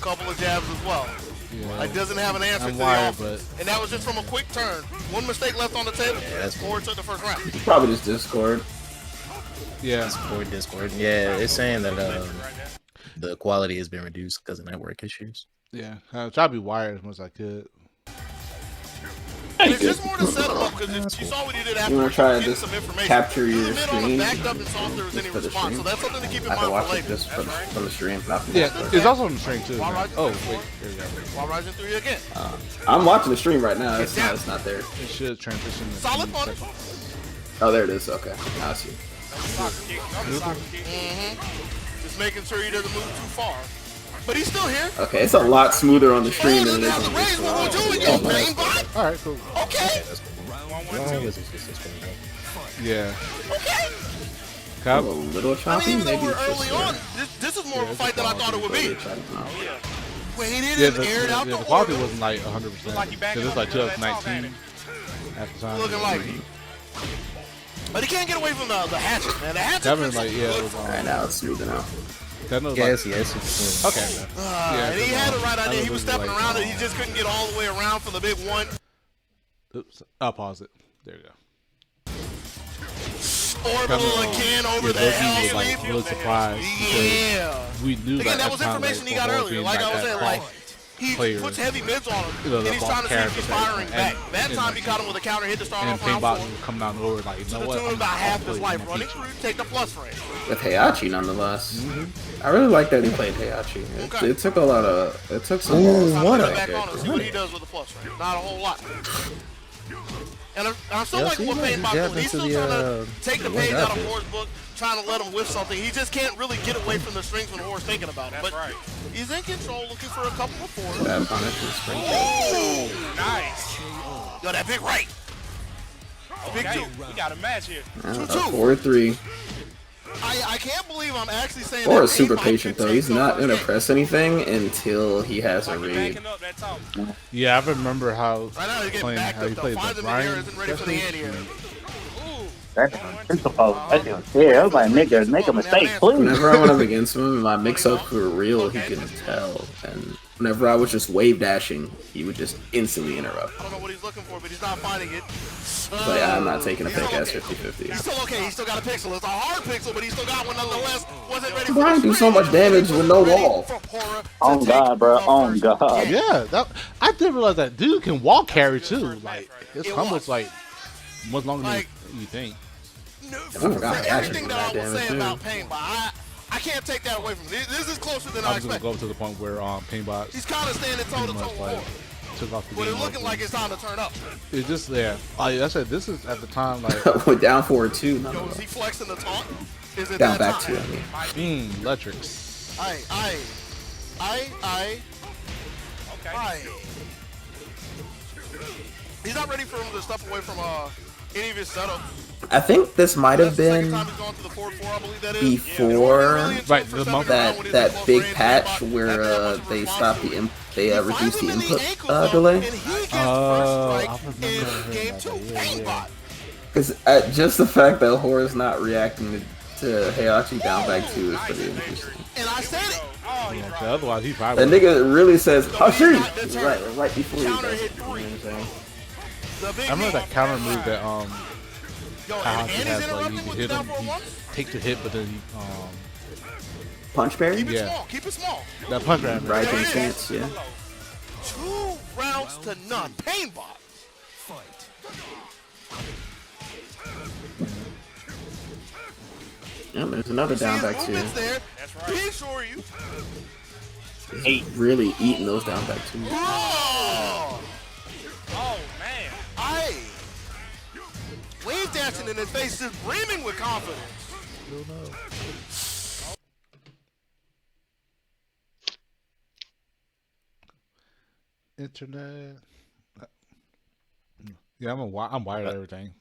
couple of jabs as well. Yeah. Like, doesn't have an answer I'm to the wired, offense. And that was just from a quick turn. One mistake left on the table. Yeah, that's Horror took the first round. Probably just Discord. Yeah. Discord. Yeah, it's saying that the quality has been reduced because of network issues. Yeah. I tried to be wired as much as I could. It's just more to set him up, because you saw what he did after. You want to try to getting just some information. capture He was your in mid on him, screen backed up and saw if there was just any for the response. stream? So that's something to keep in I mind can for watch it later. just from the stream, not from Yeah, Discord. it's also on the stream too. Why man. right? Oh wait, there you go. While rising through you again. I'm watching the stream right now. It's not there. It should transition. in Solid few punish. seconds. Oh, there it is. Okay, now I see. Sock kick. Another sock kick. Just making sure he doesn't move too far. But he's still here. Okay, it's a lot smoother on the Oh, stream than it doesn't is have on the raise. What we'll do Discord. again, main bot. All right, cool. Okay. Yeah. Okay. A Cap. little I choppy, mean, even though maybe we're it's just early on, this is more of a fight than I thought it would be. Waited Yeah, and aired out the the quality order. wasn't like 100%. like he backing Because it's up like to that top, 2019 at the time. Looking like it. But he can't get away from the hatchet, man. The hatchet's That been was like, yeah, it was Alright, now it's smoother now. that was Yes, like, yes. okay, man. and he had the right that idea. He was was stepping like, around it. He just couldn't get all the way around for the big one. Oops, I'll pause it. There you go. Orbital again over the hell was like sweep. really surprised Yeah. because we knew Again, that at was the time, information he like, got Horror earlier. being Like I was that saying, like cross he player, puts heavy mids on him, the and he's trying to see if he's character firing and- back. That and time like- he caught him with a counter hit to start and off round Paintbot 4. was coming down the order like, you To know the what? tune of about half his life. Running Running through, take the plus frame. With Heihachi, nonetheless. I really like that he played Heihachi. Okay. It took a lot of. It took some. Time to What put a it back on and see what he good does with the plus frame. Not a whole lot. And I'm still Yeah, liking see, what look, Pain he Bot jabbed doing. He's into still the, trying to take the one pain out of outfit. Horror's book, trying to let him whiff something. He just can't really get away from the strings when Horror's thinking about it. That's But right. he's in control, looking for a couple of fours. Bad punishment spring. Oh! Nice. Yo, that big right. Big Okay, two. we got a match here. 2-2. 4-3. I can't believe I'm actually saying Or that is super Pain Bot patient could though. take He's the not first gonna game. press anything until he has a Like, you read. backing up that talk. Yeah, I remember how Right now he's getting playing backed how he up though. played Finds the him in the air, Brian. isn't ready for the anti-air. Ooh. That's 1-1-2. principle. That's yeah. I was like, nigga, make a mistake, please. Whenever I went up against him, my mix-ups were real. He could tell. And whenever I was just wave dashing, he would just instantly interrupt. I don't know what he's looking for, but he's not finding it. But yeah, I'm not taking a He's fake still ass okay. 50-50. He's still okay. He's still got a pixel. It's a hard pixel, but he still got one nonetheless. Wasn't ready for Brian the do so screen. much damage with no wall. On God, bro. On God. Yeah, I didn't realize that dude can wall carry That's a good too. first Like match his It combos was. like much longer Like- than you think. No, Oh, for God, that's everything actually that I bad was damage, saying too. about Pain, but I can't take that away from him. This is closer than I I was gonna expected. go to the point where Painbot He's kind of standing toe to pretty toe much with like Horror. took off the But game. it's looking like it's time to turn up. It's just yeah. Like I said, this is at the time like We're down 4-2. Yo, No, is he flexing the taunt? Is it down that back time? 2. I mean. electrics. I. Okay. He's not ready for him to step away from any of his setups. I think this might have That's the second been time he's gone to the 4-4, I believe that is. before Right, the month- that big patch where they stopped the they reduced the input delay. Oh, I remember in hearing game about 2. that. Yeah, yeah. Painbot. Because just the fact that Horror's not reacting to Heihachi down back 2 is pretty interesting. And I said it. Oh, he Yeah, dropped. otherwise he That probably nigga really says Hashi He's not right before he Counter does hit it. You know what I'm saying? The big I remember hit. that counter move that Yo, how and he he's has like interrupting you can with hit the him, down for he one. take the hit, but then he Punch parry? Keep it Yeah. small. Keep it small. that punch right. Right There in it is. stance, yeah. 2 rounds to none. Painbot. Yeah, there's another See down his back 2. movements there. That's right. Be sure you. He's really eating those down back 2. Oh, Oh, man. wave dancing in his face, just brimming with confidence. Internet. Yeah, I'm wired at everything.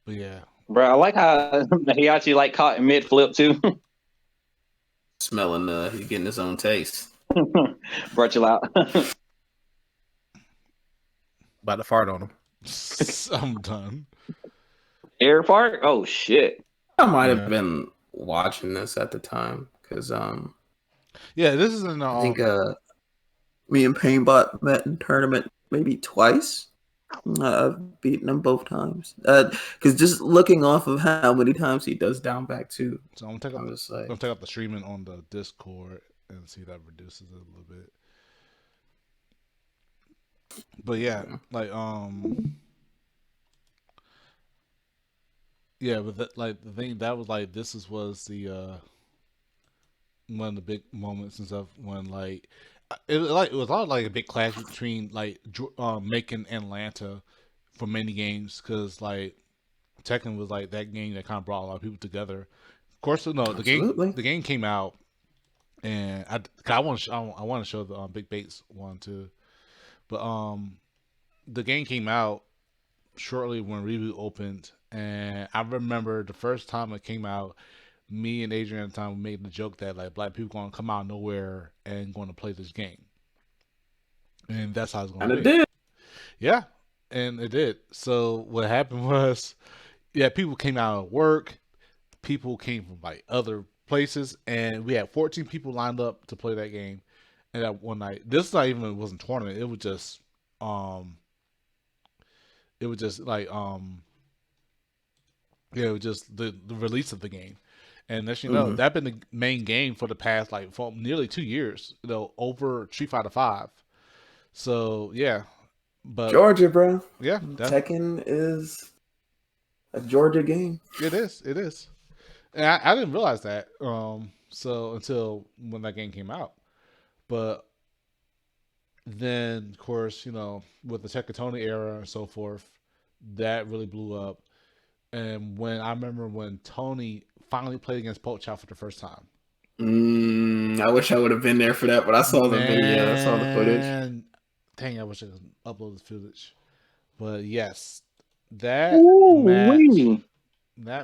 But yeah, Bro, I like how he actually like caught in mid flip too. Smelling, he's getting his own taste. Brought you out. About to fart on him. I'm done. Air fart? Oh shit. I might have Yeah. been watching this at the time because Yeah, this is in I think me and Painbot met in tournament maybe twice. I've beaten him both times. Because just looking off of how many times he does down back too, So I'm gonna I'm just like, take up the streaming on the Discord and see if that reduces it a little bit. But yeah, like yeah, but the thing that was like this was the one of the big moments and stuff when like it was a lot of like a big clash between like Macon and Atlanta for many games because like Tekken was like that game that kind of brought a lot of people together. Of course, no, Absolutely. the game came out, and I want to show the Big Bates one too, but the game came out shortly when Reboot opened, and I remember the first time it came out, me and Adrian at the time made the joke that like black people going to come out of nowhere and going to play this game, and that's how it's going and to it be. did. Yeah, and it did. So what happened was, yeah, people came out of work, people came from like other places, and we had 14 people lined up to play that game. And that one night, this not even wasn't tournament. It was just like yeah, it was just the release of the game. And as you know, that's been the main game for the past like for nearly 2 years, you know, over Street Fighter 5. So yeah, but Georgia, bro. yeah, Tekken is a Georgia game. it is. And I didn't realize that. So until when that game came out, but then of course, you know, with the Tekkatoni era and so forth, that really blew up. And I remember when Tony finally played against Poachop for the first time. I wish I would have been there for that, but I saw the video, I saw the footage. Dang, I wish I could upload the footage. But yes, that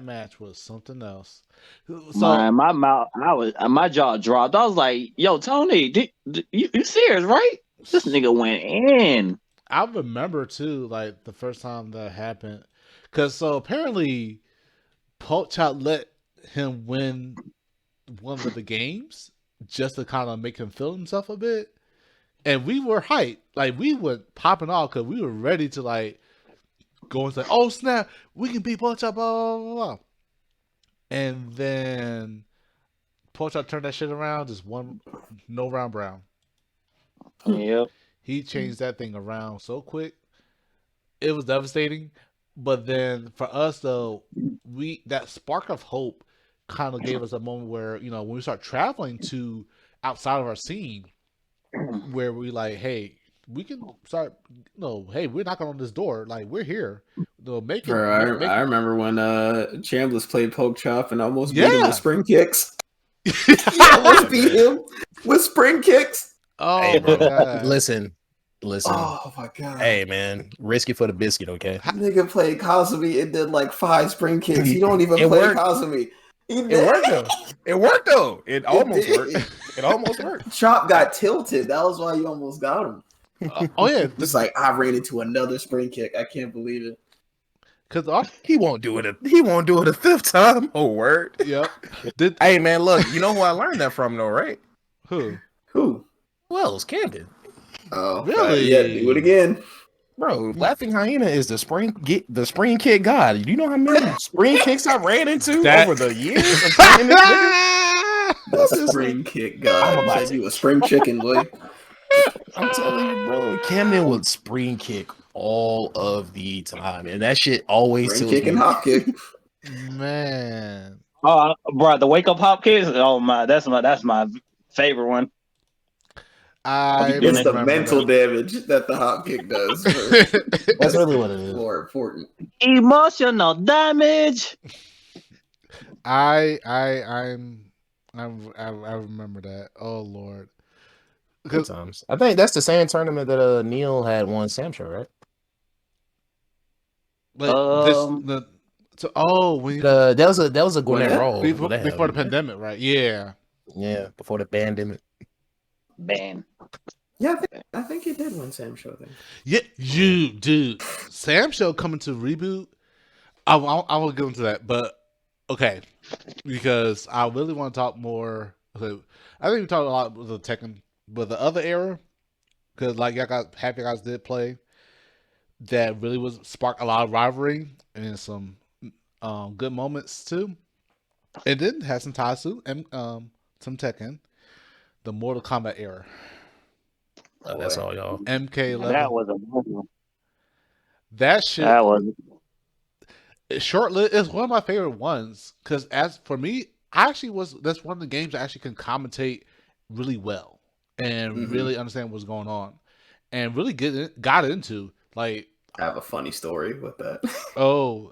match was something else. So my mouth, my jaw dropped. I was like, "Yo, Tony, you serious, right? This nigga went in." I remember too, like the first time that happened, because so apparently, Poachop let him win one of the games just to kind of make him feel himself a bit, and we were hyped, like we were popping off because we were ready to like go and say, "Oh snap, we can beat Poachop!" Blah, blah, blah. And then Poachop turned that shit around, just one no round brown. Yep. He changed that thing around so quick. It was devastating. But then for us though, that spark of hope kind of gave us a moment where, you know, when we start traveling to outside of our scene, where we like, hey, we can start, hey, we're knocking on this door. Like, we're here. I remember when Chambliss played Poachop and almost beat him with spring kicks. He almost beat him with spring kicks. Oh, hey, my God. Listen. Oh, my God. Hey, man. Risk it for the biscuit, okay? Nigga played Kazumi and did like 5 spring kicks. He don't even play Kazumi. It worked, though. It almost worked. It almost worked. Chop got tilted. That was why you almost got him. Oh, yeah. It's like, I ran into another spring kick. I can't believe it. Because he won't do it a 5th time. Oh, word. Yep. Hey, man, look. You know who I learned that from, though, right? Who? Well, it's Camden. Oh, really? Yeah, do it again, bro. Laughing Hyena is the spring kick god. Do you know how many spring kicks I ran into over the years of playing this nigga? The spring kick god. I'm about to you a spring chicken, boy. I'm telling you, bro. Camden would spring kick all of the time, and that shit always spring kick and hop kick. Man. Oh, bro, the wake up hop kicks. Oh my, that's my favorite one. It's the mental damage that the hop kick does. That's really what it is. More important. Emotional damage. I remember that. Oh Lord. Good times. I think that's the same tournament that Neil had won Sam Show, right? But that was a Gwinnett roll before the pandemic, right? Yeah, before the pandemic. Yeah, I think he did win Sam Show thing. Yeah, dude. Sam Show coming to Reboot. I will get into that, but okay, because I really want to talk more. Okay, I think we talked a lot with the Tekken, but the other era, because like Happy Guys did play, that really was sparked a lot of rivalry and some good moments too. It did have some Tatsu and some Tekken. The Mortal Kombat era. That's all, y'all. MK11. That was a one. That shit. That was short-lived. It's one of my favorite ones because, as for me, that's one of the games I actually can commentate really well and really understand what's going on, and really got into. Like, I have a funny story with that. Oh,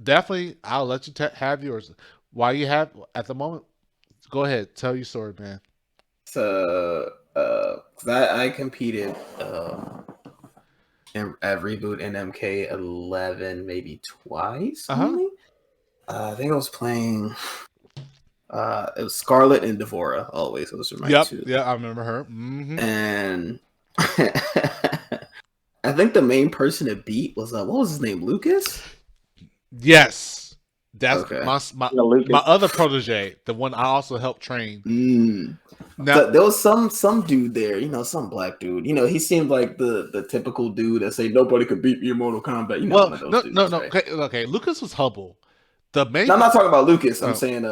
definitely. I'll let you have yours. While you have at the moment, go ahead. Tell your story, man. So, I competed at Reboot in MK11 maybe twice. I think I was playing. It was Scarlet and Devora always. Those are my two. Yeah, I remember her. And I think the main person to beat was what was his name? Lucas. Yes, that's okay. my other protege, the one I also helped train. Now, there was some dude there, some black dude. He seemed like the typical dude that say nobody could beat me in Mortal Kombat. No. Right? Okay. Lucas was humble. I'm not talking about Lucas. I'm saying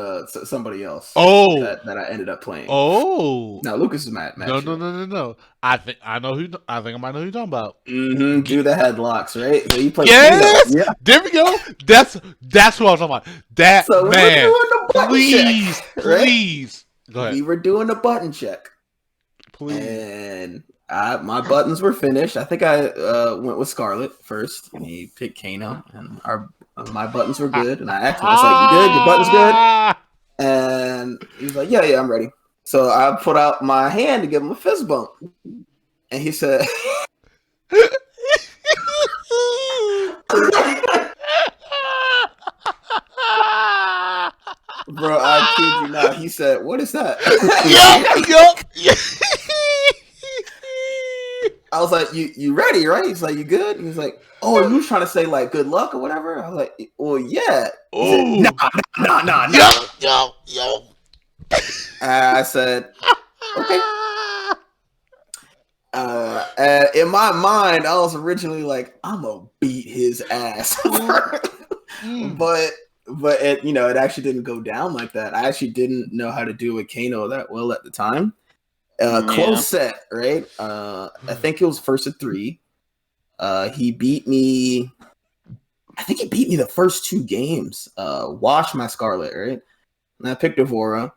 somebody else. Oh, that I ended up playing. Oh, no, Lucas is mad. No. I think I might know who you're talking about. Dude that had locks, right? So you play. Yes, yeah. There we go. That's who I was talking about. That so man. Please. Go ahead. We were doing a button check. Please. And My buttons were finished. I think I went with Scarlet first. And he picked Kano, and my buttons were good. And I asked him, I was like, "You good? Your buttons good?" And he was like, "Yeah, I'm ready." So I put out my hand to give him a fist bump, and he said, "Bro, I kid you not." He said, "What is that?" Yup. I was like, "You ready, right?" He's like, "You good?" And he's like, "Oh, are you trying to say like good luck or whatever?" I was like, "Well, yeah." He said, nah. Yo. I said, "Okay." And in my mind, I was originally like, "I'm gonna beat his ass," but it actually didn't go down like that. I actually didn't know how to do a Kano that well at the time. Close set, right? I think it was first of 3. He beat me. I think he beat me the first 2 games. Washed my Scarlet, right? And I picked Devora.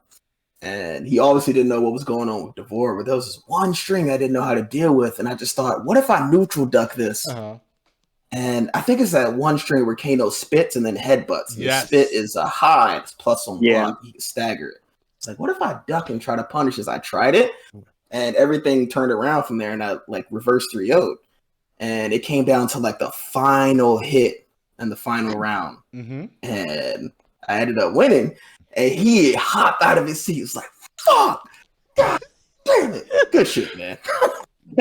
And he obviously didn't know what was going on with Devora, but there was this one string I didn't know how to deal with. And I just thought, what if I neutral duck this? And I think it's that one string where Kano spits and then headbutts. Yes. The spit is a high, it's plus on block. He can stagger it. It's like, what if I duck and try to punish this? I tried it, and everything turned around from there, and I like reverse 3-0'd. And it came down to like the final hit and the final round. And I ended up winning. And he hopped out of his seat. He was like, "Fuck! God damn it! Good shit, man."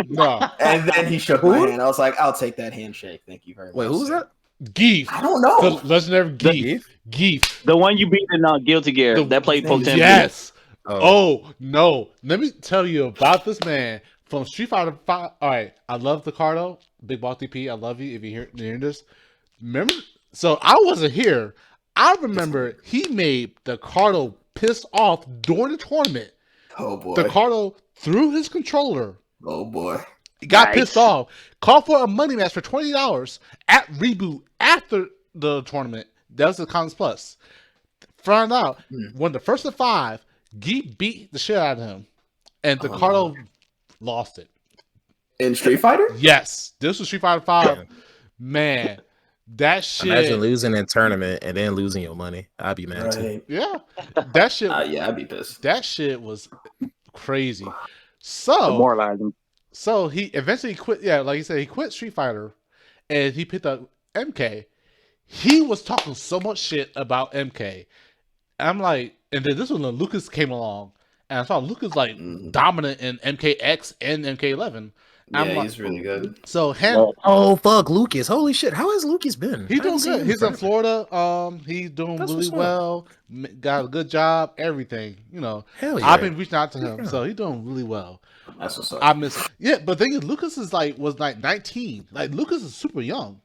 No. And then he shook my hand. I was like, "I'll take that handshake. Thank you very much." Wait, who was that? Geef. I don't know. The legendary Geef. The one you beat in Guilty Gear that played Potemkin. Yes. Oh, no. Let me tell you about this man from Street Fighter 5. All right. I love the Cardo. Big Ball TP. I love you if you're hearing this. Remember? So I wasn't here. I remember he made the Cardo pissed off during the tournament. Oh, boy. The Cardo threw his controller. Oh, boy. He got pissed off. Called for a money match for $20 at Reboot after the tournament. That was the Commons Plus. Found out when the first of 5, Geek beat the shit out of him. And the Cardo lost it. In Street Fighter? Yes. This was Street Fighter 5. Man. That shit. Imagine losing in tournament and then losing your money. I'd be mad too. Yeah. That shit. Yeah, I'd be pissed. That shit was crazy. So demoralizing. So he eventually quit. Yeah, like you said, he quit Street Fighter and he picked up MK. He was talking so much shit about MK. I'm like, and then this was when Lucas came along, and I saw Lucas like dominant in MKX and MK11. Yeah, he's really good. So him. Oh fuck, Lucas! Holy shit, how has Lucas been? He's doing good. He's in Florida. He's doing really well. Got a good job. Everything. You know. Hell yeah. I've been reaching out to him, so he's doing really well. That's what's up. I miss. Yeah, but the thing is, Lucas was like 19. Like Lucas is super young.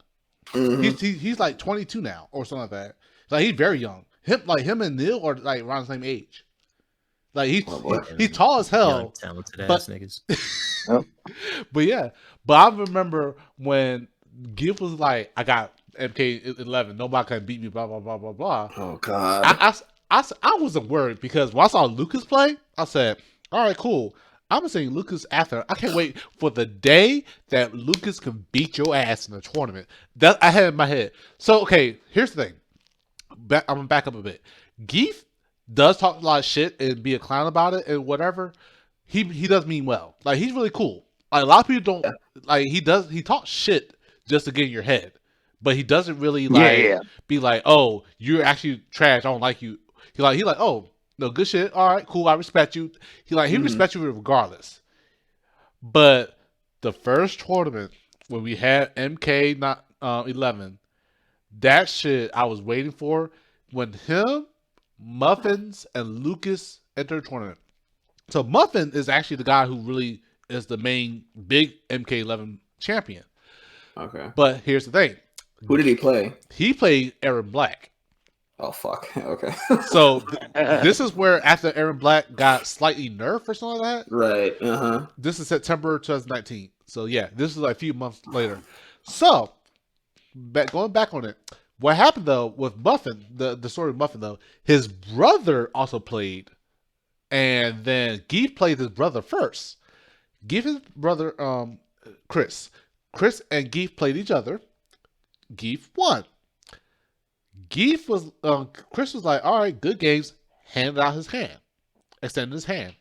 He's like 22 now or something like that. Like he's very young. Him and Neil are like around the same age. Like he's tall as hell. Young, talented ass niggas. But yeah, but I remember when Giff was like, "I got MK11, nobody can beat me." Blah blah blah blah blah. Oh god. I wasn't worried because when I saw Lucas play, I said, "All right, cool. I'm gonna say Lucas after. I can't wait for the day that Lucas can beat your ass in a tournament." That I had in my head. So okay, here's the thing. I'm gonna back up a bit. Geef does talk a lot of shit and be a clown about it and whatever. He does mean well. Like he's really cool. Like a lot of people don't like he talks shit just to get in your head. But he doesn't really like be like, "Oh, you're actually trash. I don't like you." He like, "Oh, no, good shit. All right, cool. I respect you." He respects you regardless. But the first tournament when we had MK 11, that shit I was waiting for when him, Muffins, and Lucas entered the tournament. So Muffin is actually the guy who really is the main big MK11 champion. Okay. But here's the thing. Who did he play? He played Aaron Black. Oh, fuck. Okay. So this is where after Aaron Black got slightly nerfed or something like that. Right. Uh-huh. This is September 2019. So yeah, this is like a few months later. So going back on it, what happened though with Muffin, the story of Muffin though, his brother also played. And then Geef played his brother first. Geef's brother, Chris. Chris and Geef played each other. Geef won. Geef was Chris was like, all right, good games. Handed out his hand, extended his hand.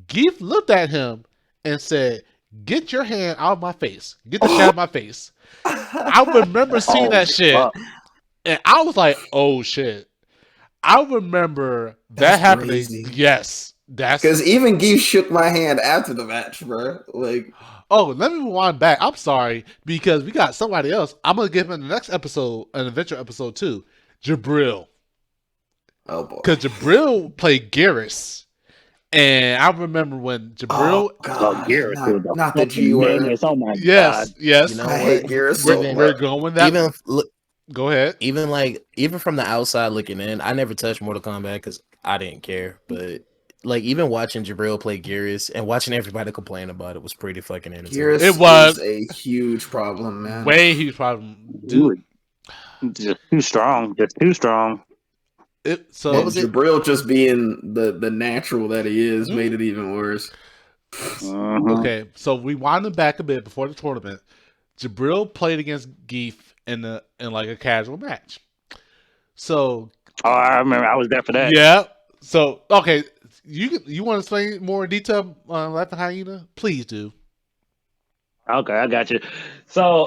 Geef looked at him and said, "Get your hand out of my face. Get the shit out of my face." I remember seeing that shit, and I was like, "Oh shit!" I remember that happening. Crazy. Yes, that's because even Geef shook my hand after the match, bro. Like, oh, let me rewind back. I'm sorry because we got somebody else. I'm gonna give him the next episode, an adventure episode too. Jabril, oh boy, because Jabril played Garrus. And I remember when Jabril, not the G word. Oh my yes, God. yes, You know I hate what? Garrus so we're much. going that. Even look, Go ahead. even from the outside looking in, I never touched Mortal Kombat because I didn't care. But like even watching Jabril play Garrus and watching everybody complain about it was pretty fucking entertaining. Garrus It was a huge problem, man. Way huge problem, dude. Just too strong. Just too strong. So and Jabril just being the natural that he is made it even worse. Okay, so we wound back a bit before the tournament. Jabril played against Geef in like a casual match. So I remember I was there for that. Yeah. So okay, you want to explain more in detail on Laughing Hyena? Please do. Okay, I got you. So,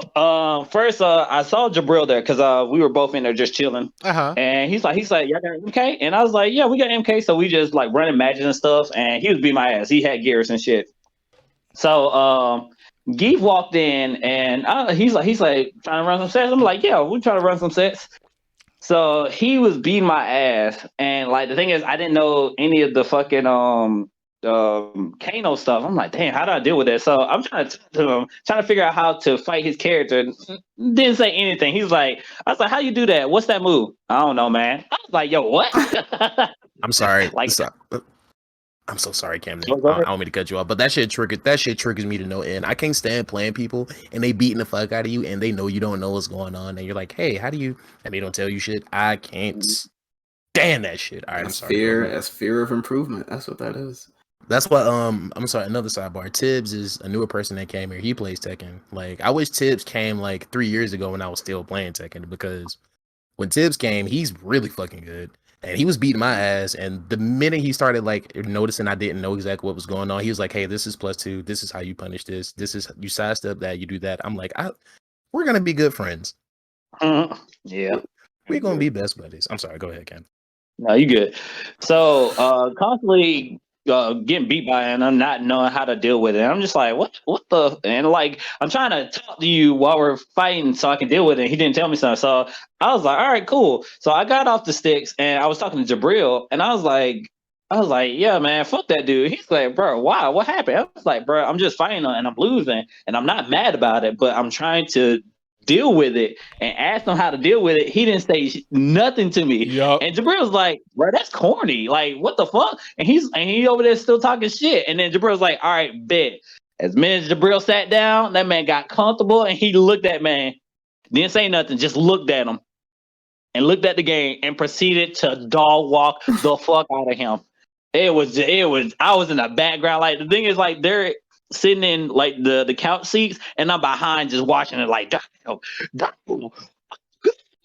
first, I saw Jabril there because we were both in there just chilling, and he's like, "Y'all got MK?" And I was like, "Yeah, we got MK." So we just like running matches and stuff, and he was beating my ass. He had Garrus and shit. So, Geef walked in, and he's like trying to run some sets. I'm like, "Yeah, we trying to run some sets." So he was beating my ass, and like the thing is, I didn't know any of the fucking Kano stuff. I'm like, damn, how do I deal with that? So I'm trying to talk to him, trying to figure out how to fight his character. Didn't say anything. He's like, I was like, how you do that? What's that move? I don't know, man. I was like, yo, what? I'm sorry. Like, I'm so sorry, Camden. I don't mean to cut you off, but that shit triggers me to no end. I can't stand playing people and they beating the fuck out of you and they know you don't know what's going on and you're like, hey, how do you? And they don't tell you shit. I can't stand that shit. All right, I'm sorry. That's fear of improvement. That's what that is. That's why I'm sorry, another sidebar. Tibbs is a newer person that came here. He plays Tekken. Like I wish Tibbs came like 3 years ago when I was still playing Tekken because when Tibbs came, he's really fucking good. And he was beating my ass. And the minute he started like noticing I didn't know exactly what was going on, he was like, hey, this is +2. This is how you punish this. This is you sidestep that, you do that. I'm like, we're gonna be good friends. Yeah. We're gonna be best buddies. I'm sorry, go ahead, Ken. No, you good. So constantly getting beat by and I'm not knowing how to deal with it. I'm just like, what the? And like, I'm trying to talk to you while we're fighting so I can deal with it. He didn't tell me something. So I was like, all right, cool. So I got off the sticks and I was talking to Jabril and I was like, yeah, man, fuck that dude. He's like, bro, why? What happened? I was like, bro, I'm just fighting and I'm losing and I'm not mad about it, but I'm trying to deal with it and asked him how to deal with it. He didn't say nothing to me. Yep. And Jabril was like, bro, that's corny. Like, what the fuck? And he over there still talking shit. And then Jabril was like, all right, bet. As minute as Jabril sat down, that man got comfortable and he looked at man, didn't say nothing, just looked at him and looked at the game and proceeded to dog walk the fuck out of him. It was I was in the background. Like the thing is like they're sitting in like the couch seats and I'm behind just watching it like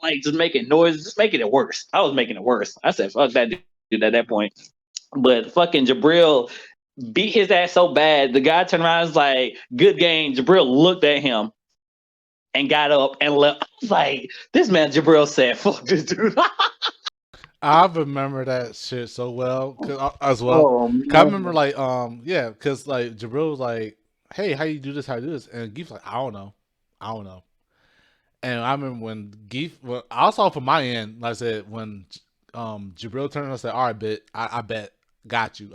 like just making noise, just making it worse. I was making it worse. I said fuck that dude at that point. But fucking Jabril beat his ass so bad, the guy turned around and was like, good game. Jabril looked at him and got up and left. I was like, this man Jabril said, fuck this dude. I remember that shit so well as well. Oh, I remember like yeah, because like Jabril was like, "Hey, how you do this? How you do this?" And Geef's like, "I don't know." And I remember when Geef, well, I saw from my end, like I said, when Jabril turned and said, "All right, I bet, I got you."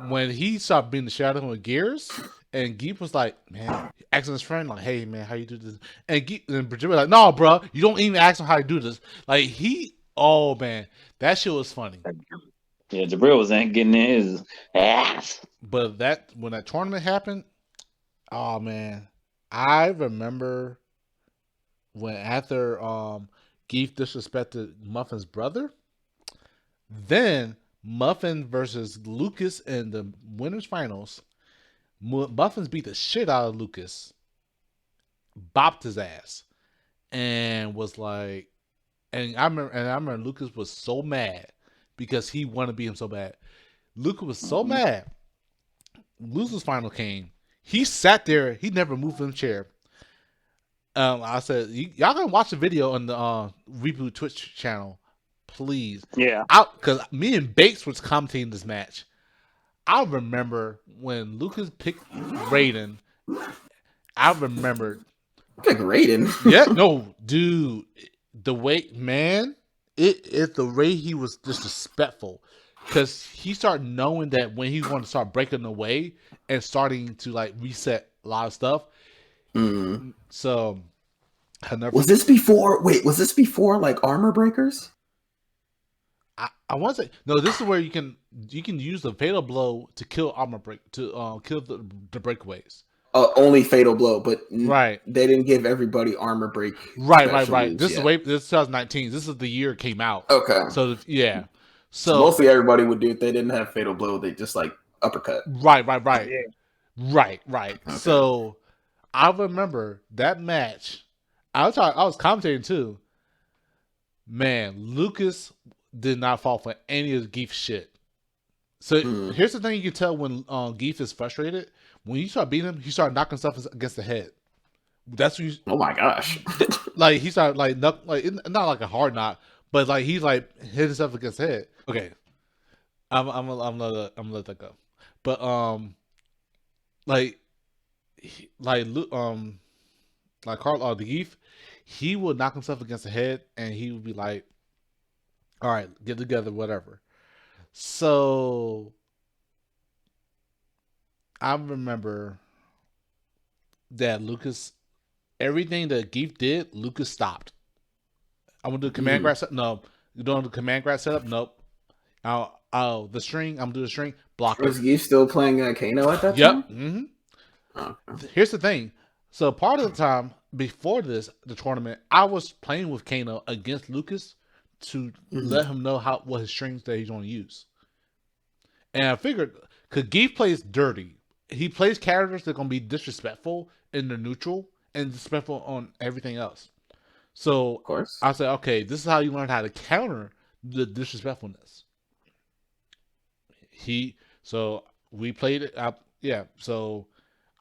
When he started being the shadow with Gears, and Geef was like, "Man," asking his friend like, "Hey, man, how you do this?" And Jabril was like, "No, bro, you don't even ask him how to do this." Like oh man, that shit was funny. Yeah, Jabril was getting in his ass. But when that tournament happened, oh man, I remember when after Geef disrespected Muffin's brother, then Muffin versus Lucas in the winners finals, Muffins beat the shit out of Lucas, bopped his ass, and was like, and I remember Lucas was so mad because he wanted to beat him so bad. Lucas was so mad. Losers final came. He sat there. He never moved from the chair. I said, y'all can watch the video on the Reboot Twitch channel, please. Yeah. Because me and Bates was commentating this match. I remember when Lucas picked Raiden. I remember. Pick Raiden. Yeah, no, dude. The way, man, it's the way he was disrespectful. Because he started knowing that when he wanted to start breaking away and starting to like reset a lot of stuff. So I never. Was this before? Wait, was this before like armor breakers? I want to say no. This is where you can use the fatal blow to kill armor break to kill the breakaways. Only fatal blow, but right. They didn't give everybody armor break. Right. This is this is 2019. This is the year it came out. Okay. So yeah. So mostly everybody would do it. They didn't have fatal blow. They just like uppercut. Right. Yeah. Right. Okay. So I remember that match. I was commentating too. Man, Lucas did not fall for any of the Geef shit. So here's the thing you can tell when Geef is frustrated. When you start beating him, he started knocking stuff against the head. That's what you. Oh my gosh! Like he started like not like a hard knock, but like he's like hit himself against the head. Okay, I'm gonna let that go. But like Carl the Geef, he would knock himself against the head, and he would be like, "All right, get together, whatever." So I remember that Lucas, everything that Geef did, Lucas stopped. I'm gonna do command grab setup. No, you don't do command grab setup. Nope. The string. I'm gonna do the string. Block. Was Geef still playing Kano at that time? Yep. Mm-hmm. Okay. Here's the thing. So part of the time before the tournament, I was playing with Kano against Lucas to let him know what his strings that he's gonna use. And I figured, because Geef plays dirty. He plays characters that are going to be disrespectful in the neutral and disrespectful on everything else. So of course. I said, okay, this is how you learn how to counter the disrespectfulness. So we played it. So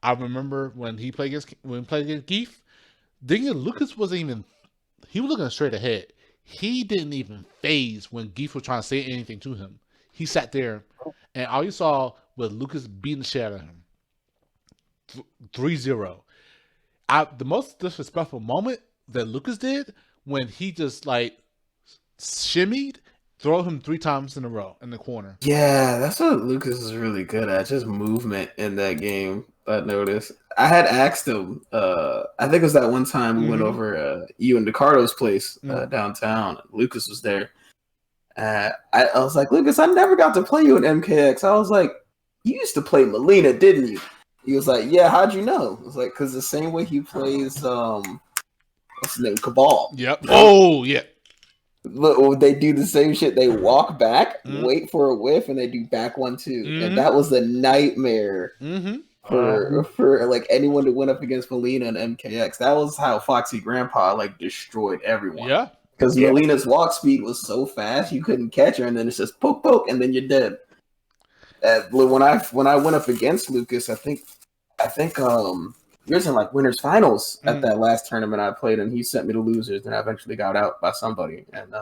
I remember when he played against Geef, Lucas wasn't even. He was looking straight ahead. He didn't even phase when Geef was trying to say anything to him. He sat there, and all you saw was Lucas beating the shit out of him. 3-0. The most disrespectful moment that Lucas did when he just like shimmied, throw him 3 times in a row in the corner. Yeah, that's what Lucas is really good at. Just movement in that game. I noticed. I had asked him. I think it was that one time we went over you and Ricardo's place downtown. Lucas was there. I was like, Lucas, I never got to play you in MKX. I was like, you used to play Melina, didn't you? He was like, yeah, how'd you know? I was like, because the same way he plays, what's his name, Cabal. Yep. Oh, yeah. Look, they do the same shit. They walk back, wait for a whiff, and they do back 1-2. And that was a nightmare for like anyone to win up against Melina and MKX. That was how Foxy Grandpa like destroyed everyone. Yeah. Because Melina's walk speed was so fast, you couldn't catch her, and then it's just poke, poke, and then you're dead. When I went up against Lucas, I think he was in like winners finals at that last tournament I played, and he sent me to losers, and I eventually got out by somebody. And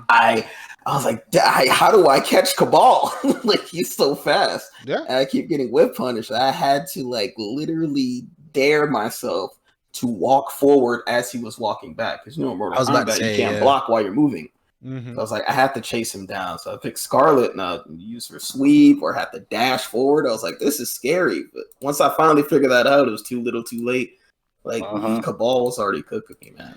I was like, how do I catch Cabal? Like he's so fast. Yeah, and I keep getting whip punished. I had to like literally dare myself to walk forward as he was walking back, because Mortal Kombat you can't block while you're moving. So I was like, I have to chase him down. So I picked Scarlet and I used her sweep or had to dash forward. I was like, this is scary. But once I finally figured that out, it was too little too late. Like, Cabal was already cooking me, man.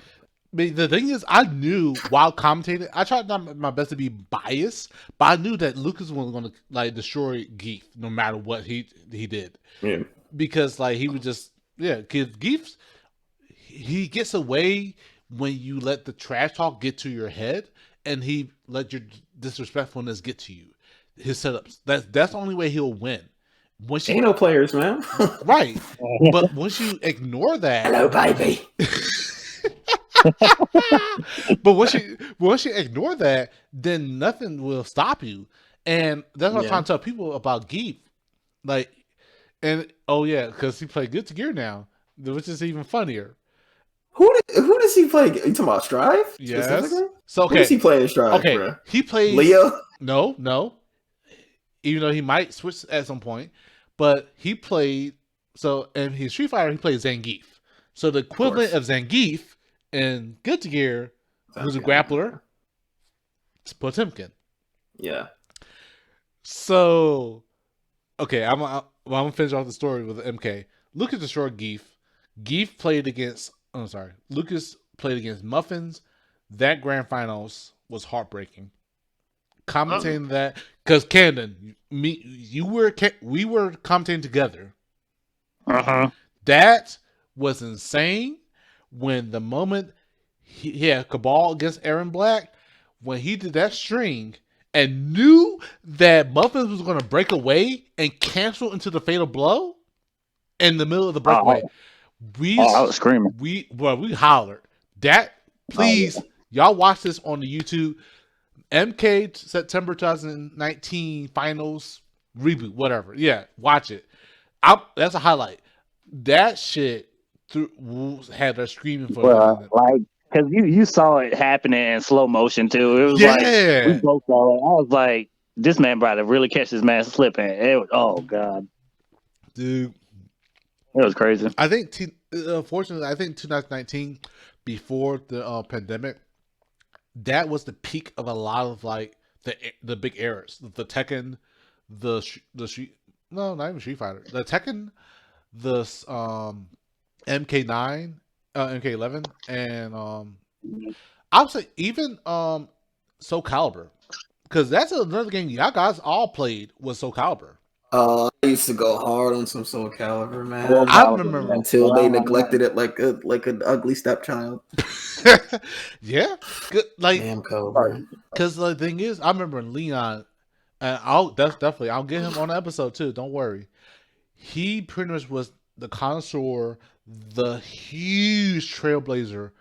But the thing is, I knew while commentating, I tried my best to be biased, but I knew that Lucas was going to like destroy Geef no matter what he did. Yeah. Because like he would just, because Geef, he gets away when you let the trash talk get to your head. And he let your disrespectfulness get to you. His setups. That's the only way he'll win. Once Ain't you no players, man. right, but once you ignore that, Hello, baby. but once you ignore that, then nothing will stop you. And that's what I'm trying to tell people about Geef. Like, and oh yeah, because he played Good to Gear now, which is even funnier. Who does he play? You talking about Strive? Yes. Specifically? So Who does he play in Strive, okay, bro? he plays Leo? No. Even though he might switch at some point, but he played and he's Street Fighter. He plays Zangief. So the equivalent of Zangief in Good to Gear, who's a grappler, it's Potemkin. Yeah. So, okay, I'm gonna finish off the story with MK. Lucas destroyed Geef. Geef played against. Oh, sorry. Lucas played against Muffins. That grand finals was heartbreaking. Commentating that because Camden, we were commentating together. That was insane. When the moment he had Cabal against Aaron Black, when he did that string and knew that Muffins was going to break away and cancel into the fatal blow in the middle of the breakaway, I was screaming. We hollered. That please, y'all watch this on the YouTube. MK September 2019 finals reboot, whatever. Yeah, watch it. That's a highlight. That shit had us screaming for like because you saw it happening in slow motion too. It was like we both saw it. I was like, this man about to really catch this man slipping. It was, oh god, dude, it was crazy. I think unfortunately, I think 2019 before the pandemic, that was the peak of a lot of like the big eras. The Tekken, the not even Street Fighter. The Tekken, the MK9, MK11, and I would say even Soul Calibur, because that's another game y'all guys all played was Soul Calibur. I used to go hard on some Soul Calibur, man. I remember until they neglected it like an ugly stepchild. Yeah, good. Like, Namco, because the thing is, I remember Leon, and I'll get him on the episode too. Don't worry. He pretty much was the connoisseur, the huge trailblazer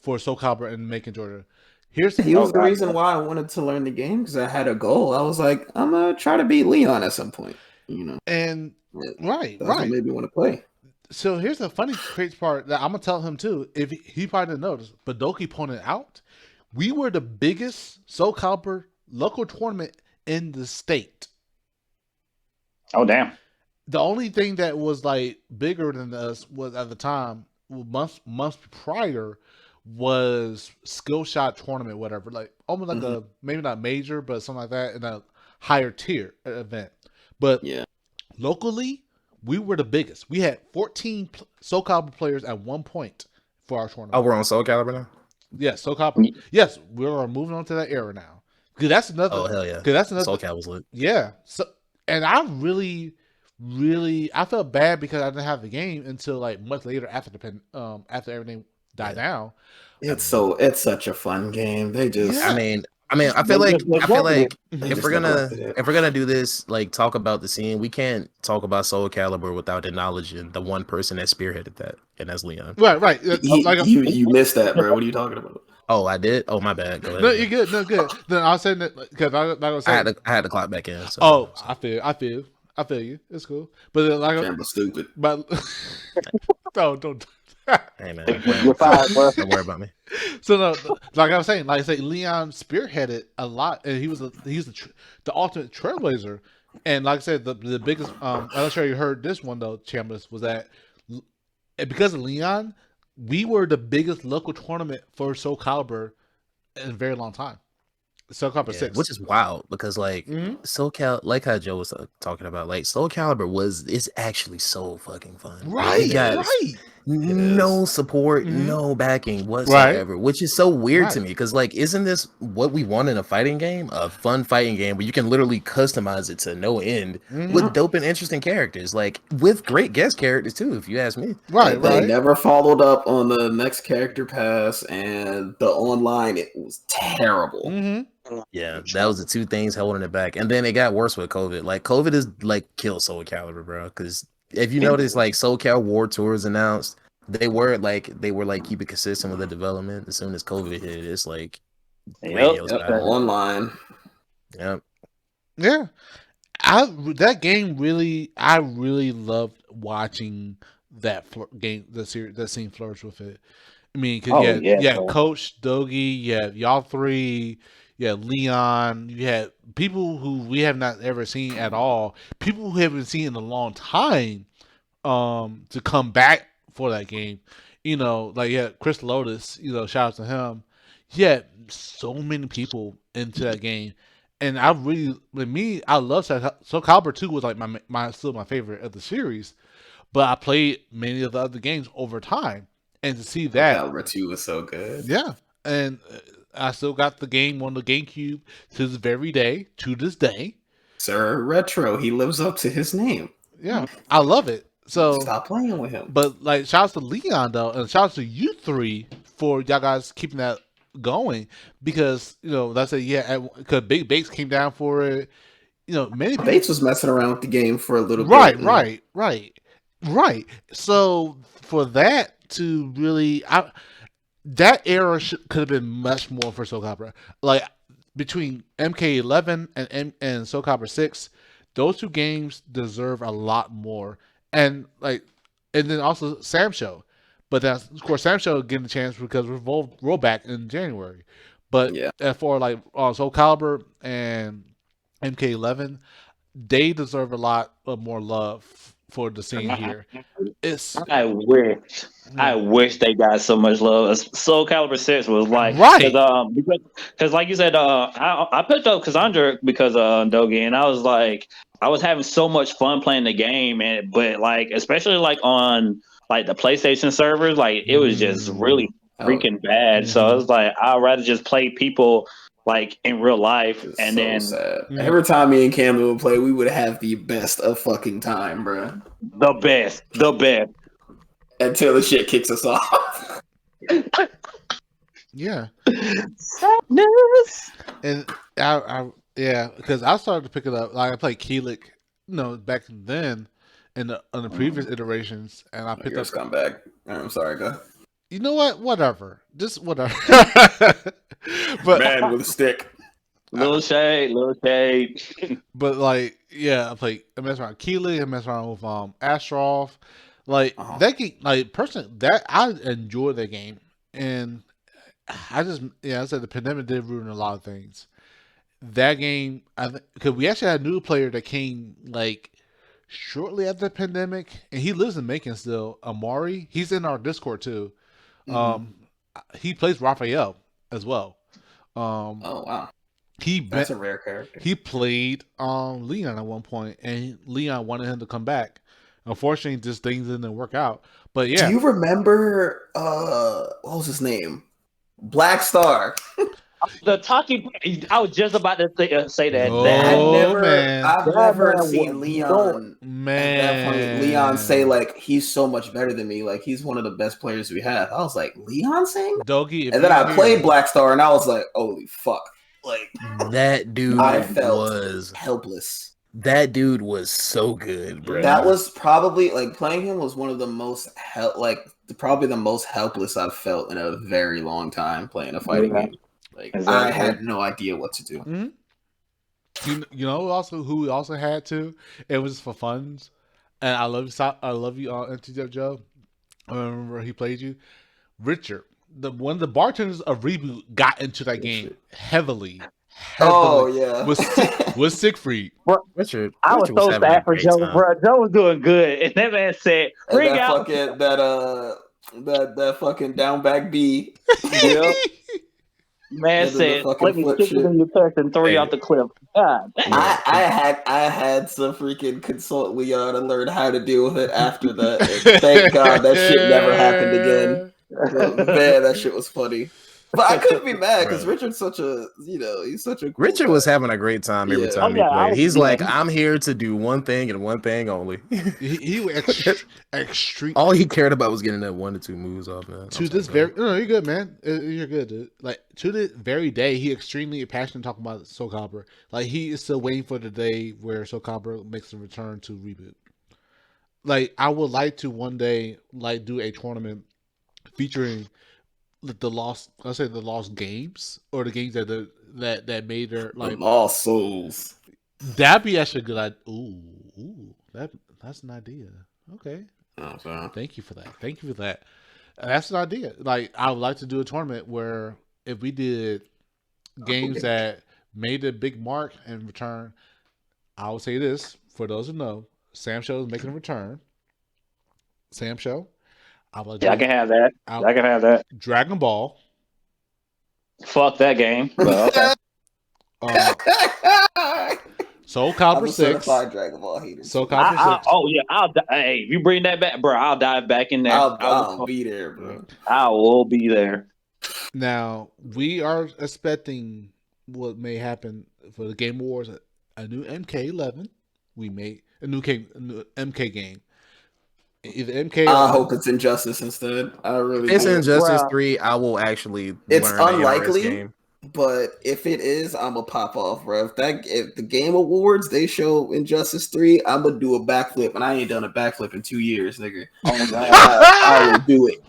for Soul Calibur in Macon, Georgia. He was the reason why I wanted to learn the game, because I had a goal. I was like, I'm gonna try to beat Leon at some point, you know. And right, that's what made me want to play. So here's the funny crazy part that I'm gonna tell him too. If he probably didn't notice, but Doki pointed out, we were the biggest Soul Calibur local tournament in the state. Oh damn! The only thing that was like bigger than us was at the time, months prior, was Skill Shot tournament, whatever, like almost like a maybe not major, but something like that in a higher tier event. But locally, we were the biggest. We had 14 Soul Calibur players at one point for our tournament. Oh, we're on Soul Calibur now? Yes, Soul Calibur. Yes, we're moving on to that era now. Because that's another. Oh, hell yeah. Because that's another. Soul Calibur was lit. Yeah. So, and I really, I felt bad because I didn't have the game until like much later after after everything died down. It's such a fun game. They just. I mean, I feel like if we're gonna do this, like talk about the scene, we can't talk about Soul Calibur without acknowledging the one person that spearheaded that, and that's Leon. Right. You missed that, bro. What are you talking about? Oh, I did. Oh, my bad. Go ahead. No, you're good. No, good. Then I was saying that because I had to clock back in. So, I feel you. It's cool. But then, like, Chambliss stupid. But don't. Hey man, you're fine, bro. Don't worry about me. So no, like I was saying, Leon spearheaded a lot, and he was the ultimate trailblazer. And like I said, the biggest. I'm not sure you heard this one though, Chambliss, was that because of Leon, we were the biggest local tournament for Soul Calibur in a very long time. Soul Calibur 6, which is wild because like Soul Calibur, like how Joe was talking about, like Soul Calibur is actually so fucking fun. Right. no support, Mhm. no backing whatsoever, which is so weird to Right. me. Because like, isn't this what we want in a fighting game? A fun fighting game where you can literally customize it to no end with dope and interesting characters, like with great guest characters too. If you ask me, Right, They right. never followed up on the next character pass, and the online, it was terrible. Mm-hmm. yeah, that was the two things holding it back. And then it got worse with COVID. Like COVID is like killed Soul Calibur, bro. Because if you notice, like Soul Cal War Tours announced, they were like keeping consistent with the development. As soon as COVID hit, it's like radio's Yep, got it. online. Yep. Yeah. That game really, I really loved watching that game, the series, that scene flourish with it. I mean, because bro. Coach Dogi, you had y'all three, you had Leon, you had people who we have not ever seen at all, people who haven't seen in a long time, to come back for that game. You know, like Chris Lotus, you know, shout out to him. Yeah, so many people into that game. And I really, with me, I love Soul Calibur 2 was like my still my favorite of the series, but I played many of the other games over time, and to see that, Calibur 2 was so good. yeah, and I still got the game on the GameCube to this very day, to this day. Sir Retro, he lives up to his name. Yeah, I love it. So Stop playing with him. But like, shouts to Leon though, and shouts to you three for y'all guys keeping that going, because you know that's because Big Bakes came down for it. You know, many people, Bates was messing around with the game for a little right, bit. right. So for that to really, that era could have been much more for Soul Calibur. Like between MK11 and Soul Calibur 6, those two games deserve a lot more. And then also Sam Show, but that's of course Sam Show getting a chance because we're rollback in January. But for like Soul Calibur and MK11, they deserve a lot of more love for the scene here. I wish they got so much love. Soul Calibur 6 was like, right, because like you said, I picked up Cassandra because of Dogi, and I was like, I was having so much fun playing the game, but like especially like on like the PlayStation servers, like it was just really freaking bad. So I was like, I'd rather just play people like in real life. And then sad. Every time me and Cameron would play, we would have the best of fucking time, bro. The best. Until the shit kicks us off. Yeah. Sadness. And because I started to pick it up. Like I played Keelik, back then in the previous iterations, and I picked up scumbag. I'm sorry, go. You know what? Whatever. Just whatever. But man with a stick. Little shade. But like, I mess around with Keelik, I mess around with Astrov. Like that game, like personally, that I enjoy that game, and I said the pandemic did ruin a lot of things. That game, because we actually had a new player that came like shortly after the pandemic, and he lives in Macon still. Amari, he's in our Discord too. He plays Raphael as well. Oh wow, that's a rare character. He played Leon at one point, and Leon wanted him to come back. Unfortunately, just things didn't work out. But yeah, do you remember what was his name? Black Star. The talking. I was just about to say that. I've never seen Leon. Man, at that point, Leon say like he's so much better than me. Like he's one of the best players we have. I was like, Leon saying Dogi, and then I played Black Star, and I was like, holy fuck! Like that dude, was helpless. That dude was so good, bro. That was probably playing him was one of the most probably the most helpless I've felt in a very long time playing a fighting game. I had no idea what to do. Mm-hmm. You know who we also had to? It was for funds, and I love you, EmptyJumpJo. I remember he played you, Richard. One of the bartenders of Reboot got into that game heavily. Oh yeah, with Siegfried. Richard, I was so sad for Joe, bro. Joe was doing good, and that man said, "Bring out that fucking down back B." Yep. Man And then the said, fucking let me flip stick it shit. in your chest and throw you Hey. out the cliff. God damn. I had to freaking consult Leon and learn how to deal with it after that. And thank God that shit never happened again. But man, that shit was funny. But I couldn't be mad because Bro. Richard's such a, he's such a cool Richard guy. was having a great time every Yeah. time Oh, he yeah, played. He's yeah. like, I'm here to do one thing and one thing only. He was extreme. All he cared about was getting that 1 to 2 moves off, man. To this very, no, you're good, man. You're good, dude. Like to the very day, he extremely passionate talking about Soul Calibur. Like he is still waiting for the day where Soul Calibur makes a return to Reboot. Like I would like to one day like do a tournament featuring the lost games or the games that made their like Lost Souls. that'd be actually a good idea. Ooh, that's an idea. Okay. Oh, sorry. Thank you for that. That's an idea. Like I would like to do a tournament where if we did games that made a big mark and return, I would say this for those who know, Sam Show is making a return. Sam Show. I can have that. I can have that. Dragon Ball. Fuck that game. But okay. Soul I'm Calibur a 6. certified Dragon Ball hater. Soul Calibur 6. Oh yeah, hey, if you bring that back, bro, I'll dive back in there. I'll be there, bro. I will be there. Now we are expecting what may happen for the Game Awards. A new MK11. We made a new MK game. Either MK. I hope it's Injustice instead. I really. It's do. Injustice Bro. 3. I will actually. It's learn the ARS unlikely. game. But if it is, I'm gonna pop off, bro. If the Game Awards they show Injustice 3, I'm gonna do a backflip, and I ain't done a backflip in 2 years, nigga. Oh god, I will do it.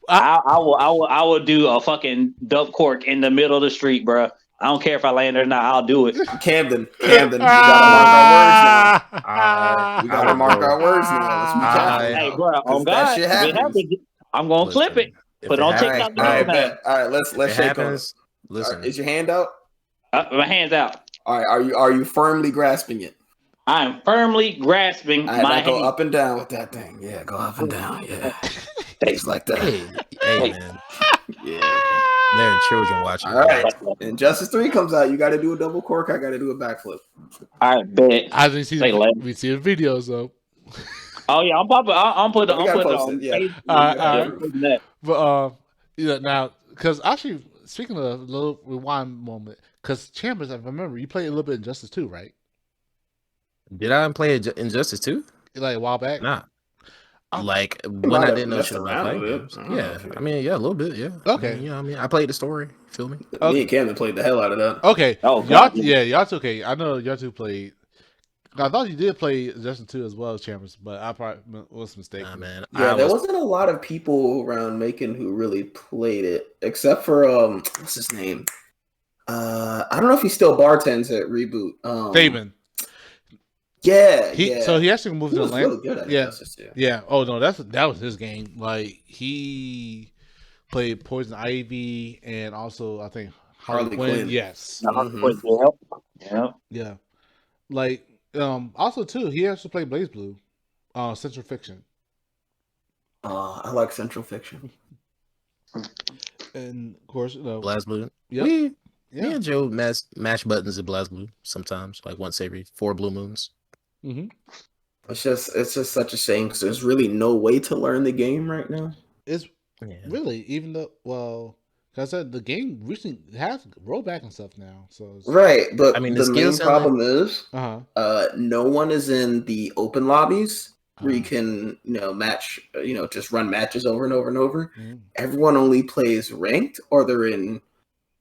I will do a fucking dump cork in the middle of the street, bro. I don't care if I land or not. I'll do it. Camden, we gotta mark our words now. We gotta mark our words now. Let's be careful. Hey, bro, on that God, shit if it happens. happens, I'm gonna clip it. If Put it it on happens- TikTok. All right, and everything. bet. All right, let's It shake on it. happens. Listen, Is your hand out? My hands out. All right, are you firmly grasping it? I'm firmly grasping All right, my now go hand. up and down with that thing. Yeah, go up and down. Yeah, things like that. hey, man. Yeah. There are children watching. All right. Injustice 3 comes out. You got to do a double cork. I got to do a backflip. All right, bet. I didn't see Say less. we see the videos though. Oh yeah, I'm popping. I'm putting. We I'm gotta putting post on it, yeah. Facebook. Alright. Putting that. But now because actually speaking of a little rewind moment, because Chambliss, I remember you played a little bit in Injustice 2, right? Did I play Injustice 2? Like a while back. Nah. Oh. Like when might I have didn't know messed shit about around playing with it. games. I don't know Yeah, if you- I mean, yeah, a little bit, yeah. Okay. I mean, I mean, I played the story. Feel me? Me and Camden played the hell out of that. Okay. Oh, y'all, God. y'all two. Okay, I know y'all two played. I thought you did play Injustice 2 as well as Chambliss, but I probably was mistaken. Nah, man. Yeah, I there was, wasn't a lot of people around Macon who really played it, except for what's his name? I don't know if he still bartends at Reboot. Damon. Yeah, He yeah. so he actually moved He to was Atlanta. really good at Yeah. Injustice, yeah. Yeah. Oh no, that was his game. Like he played Poison Ivy and also I think Harley Quinn. Yes. Mhm. Yeah. Yeah. Like also too, he also played Blaze Blue, Central Fiction. I like Central Fiction. And of course, Blast Blue. Yep. Me Yeah. and Joe mash buttons at Blast Blue sometimes, like once every 4 blue moons. Mm-hmm. It's just such a shame because there's really no way to learn the game right now. It's Yeah. really even though like I said the game recently has rollback and stuff now. So it's, Right, but I mean, the the skill main set- problem is uh-huh. no one is in the open lobbies where you Uh-huh. can match just run matches over and over and over. Mhm. Everyone only plays ranked or they're in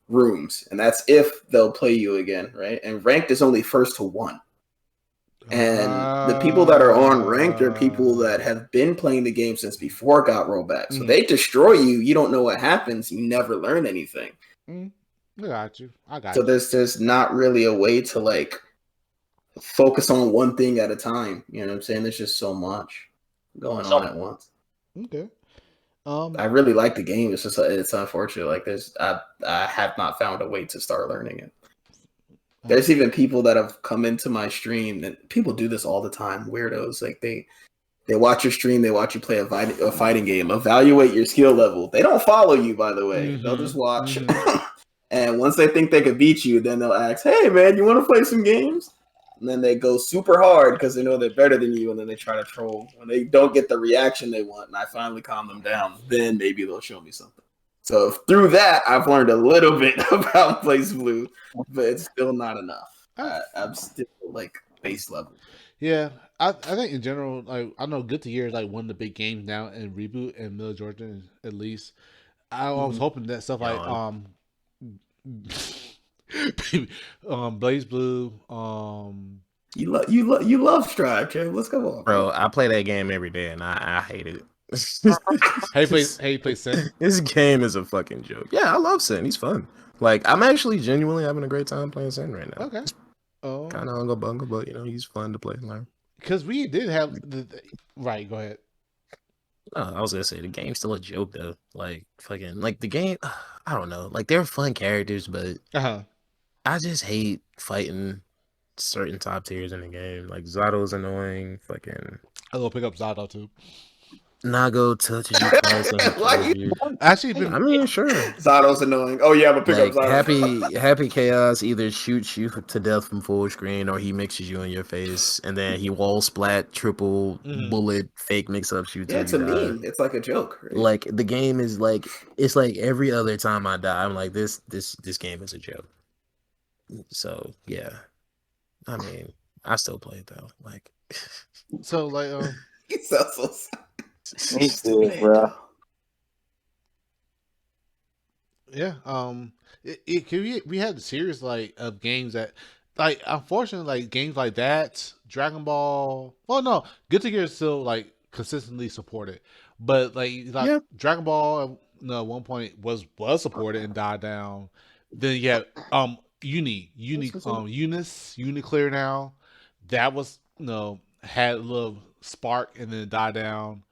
rooms, and that's if they'll play you again, right? And ranked is only first to 1. And the people that are on ranked are people that have been playing the game since before it got rolled back. So Mhm. they destroy you. You don't know what happens. You never learn anything. I got you. So there's not really a way to like focus on one thing at a time. You know what I'm saying? There's just so much going on at once. Okay. I really like the game. It's just it's unfortunate. Like I have not found a way to start learning it. There's even people that have come into my stream, and people do this all the time. Weirdos, like they watch your stream, they watch you play a fighting game, evaluate your skill level. They don't follow you, by the way. They'll just watch, And once they think they could beat you, then they'll ask, "Hey, man, you want to play some games?" And then they go super hard because they know they're better than you, and then they try to troll. When they don't get the reaction they want, and I finally calm them down, then maybe they'll show me something. So through that, I've learned a little bit about Blaze Blue, but it's still not enough. I'm still like base level. Yeah, I think in general, like I know Good to Year is like one of the big games now in Reboot and Middle Georgia at least. I was hoping that stuff like Blaze Blue, You love Strive, Jay. Let's go on, Bro, I play that game every day and I hate it. Hey, you play Sin? This game is a fucking joke. Yeah, I love Sin. He's fun. Like, I'm actually genuinely having a great time playing Sin right now. Okay. Oh, kind of ungle bungle, but he's fun to play and learn. Because we did have right. Go ahead. I was gonna say the game's still a joke though. Like fucking like the game. I don't know. Like they're fun characters, but I just hate fighting certain top tiers in the game. Like Zato's annoying. Fucking. I'll go pick up Zato too. Nago touches you constantly. Actually, I mean, sure. Zato's annoying. Oh yeah, but pick up Zato. Happy Chaos either shoots you to death from full screen or he mixes you in your face, and then he wall splat, triple bullet, fake mix up shoot. Yeah, it's a meme. It's like a joke. Right? Like the game is like it's like every other time I die, I'm like this game is a joke. So yeah, I mean, I still play it though. Like, so like he sounds so sad. Me too, bro. Yeah, we had a series like of games that, like, unfortunately, like games like that, Dragon Ball. Well, no, Good to Gear is still like consistently supported, but like Dragon Ball, at one point was supported and died down. Then you have Uniclear now. That was had a little spark and then it died down.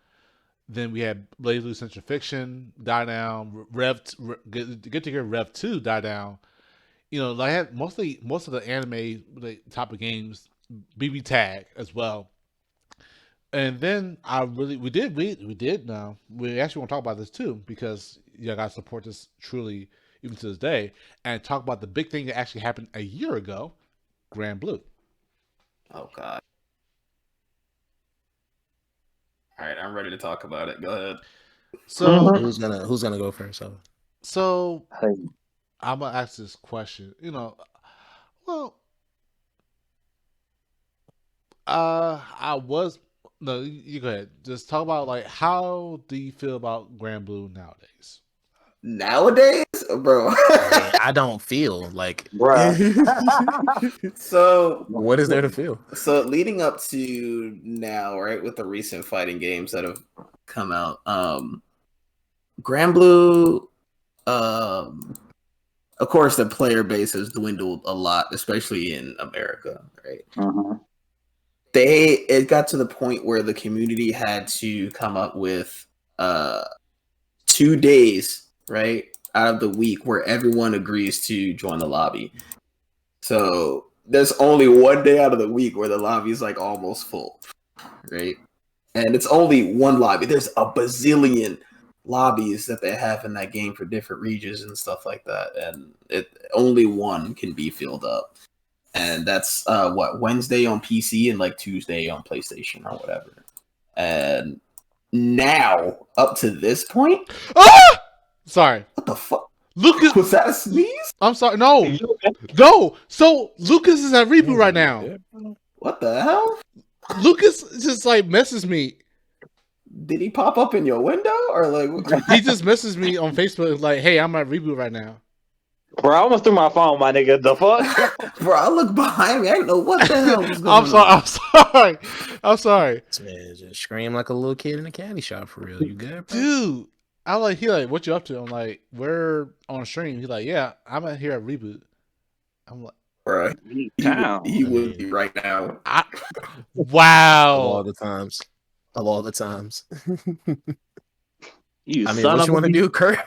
Then we had Blaze Blue Central Fiction die down. Good to Gear Rev 2 die down. I had most of the anime type of games, BB Tag as well. And then we actually want to talk about this too because you guys support this truly even to this day and talk about the big thing that actually happened a year ago, Grand Blue. Oh God. All right, I'm ready to talk about it. Go ahead. So who's gonna go first? So I'm gonna ask this question. You go ahead. Just talk about like how do you feel about Grand Blue nowadays? Nowadays, bro. I don't feel like, bro. So what is there to feel? So leading up to now, right, with the recent fighting games that have come out, Grand Blue, of course, the player base has dwindled a lot, especially in America, right? It got to the point where the community had to come up with 2 days, right, out of the week where everyone agrees to join the lobby. So there's only 1 day out of the week where the lobby is like almost full, right? And it's only one lobby. There's a bazillion lobbies that they have in that game for different regions and stuff like that, and only one can be filled up. And that's Wednesday on PC and like Tuesday on PlayStation or whatever. And now up to this point, sorry, what the fuck? Lucas, was that a sneeze? I'm sorry. No. So Lucas is at Reboot right now. What the hell? Lucas just like messes me. Did he pop up in your window or like? He just messaged me on Facebook like, "Hey, I'm at Reboot right now." Bro, I almost threw my phone, my nigga. The fuck? Bro, I look behind me. I didn't know what the hell was going on. I'm sorry. This man just scream like a little kid in a candy shop for real. You good, bro? Dude? He like, what you up to? I'm like, we're on stream. He's like, yeah, I'm at here at Reboot. I'm like, bro, he would be right now. Wow. Of all the times. What you want to do, Kirk?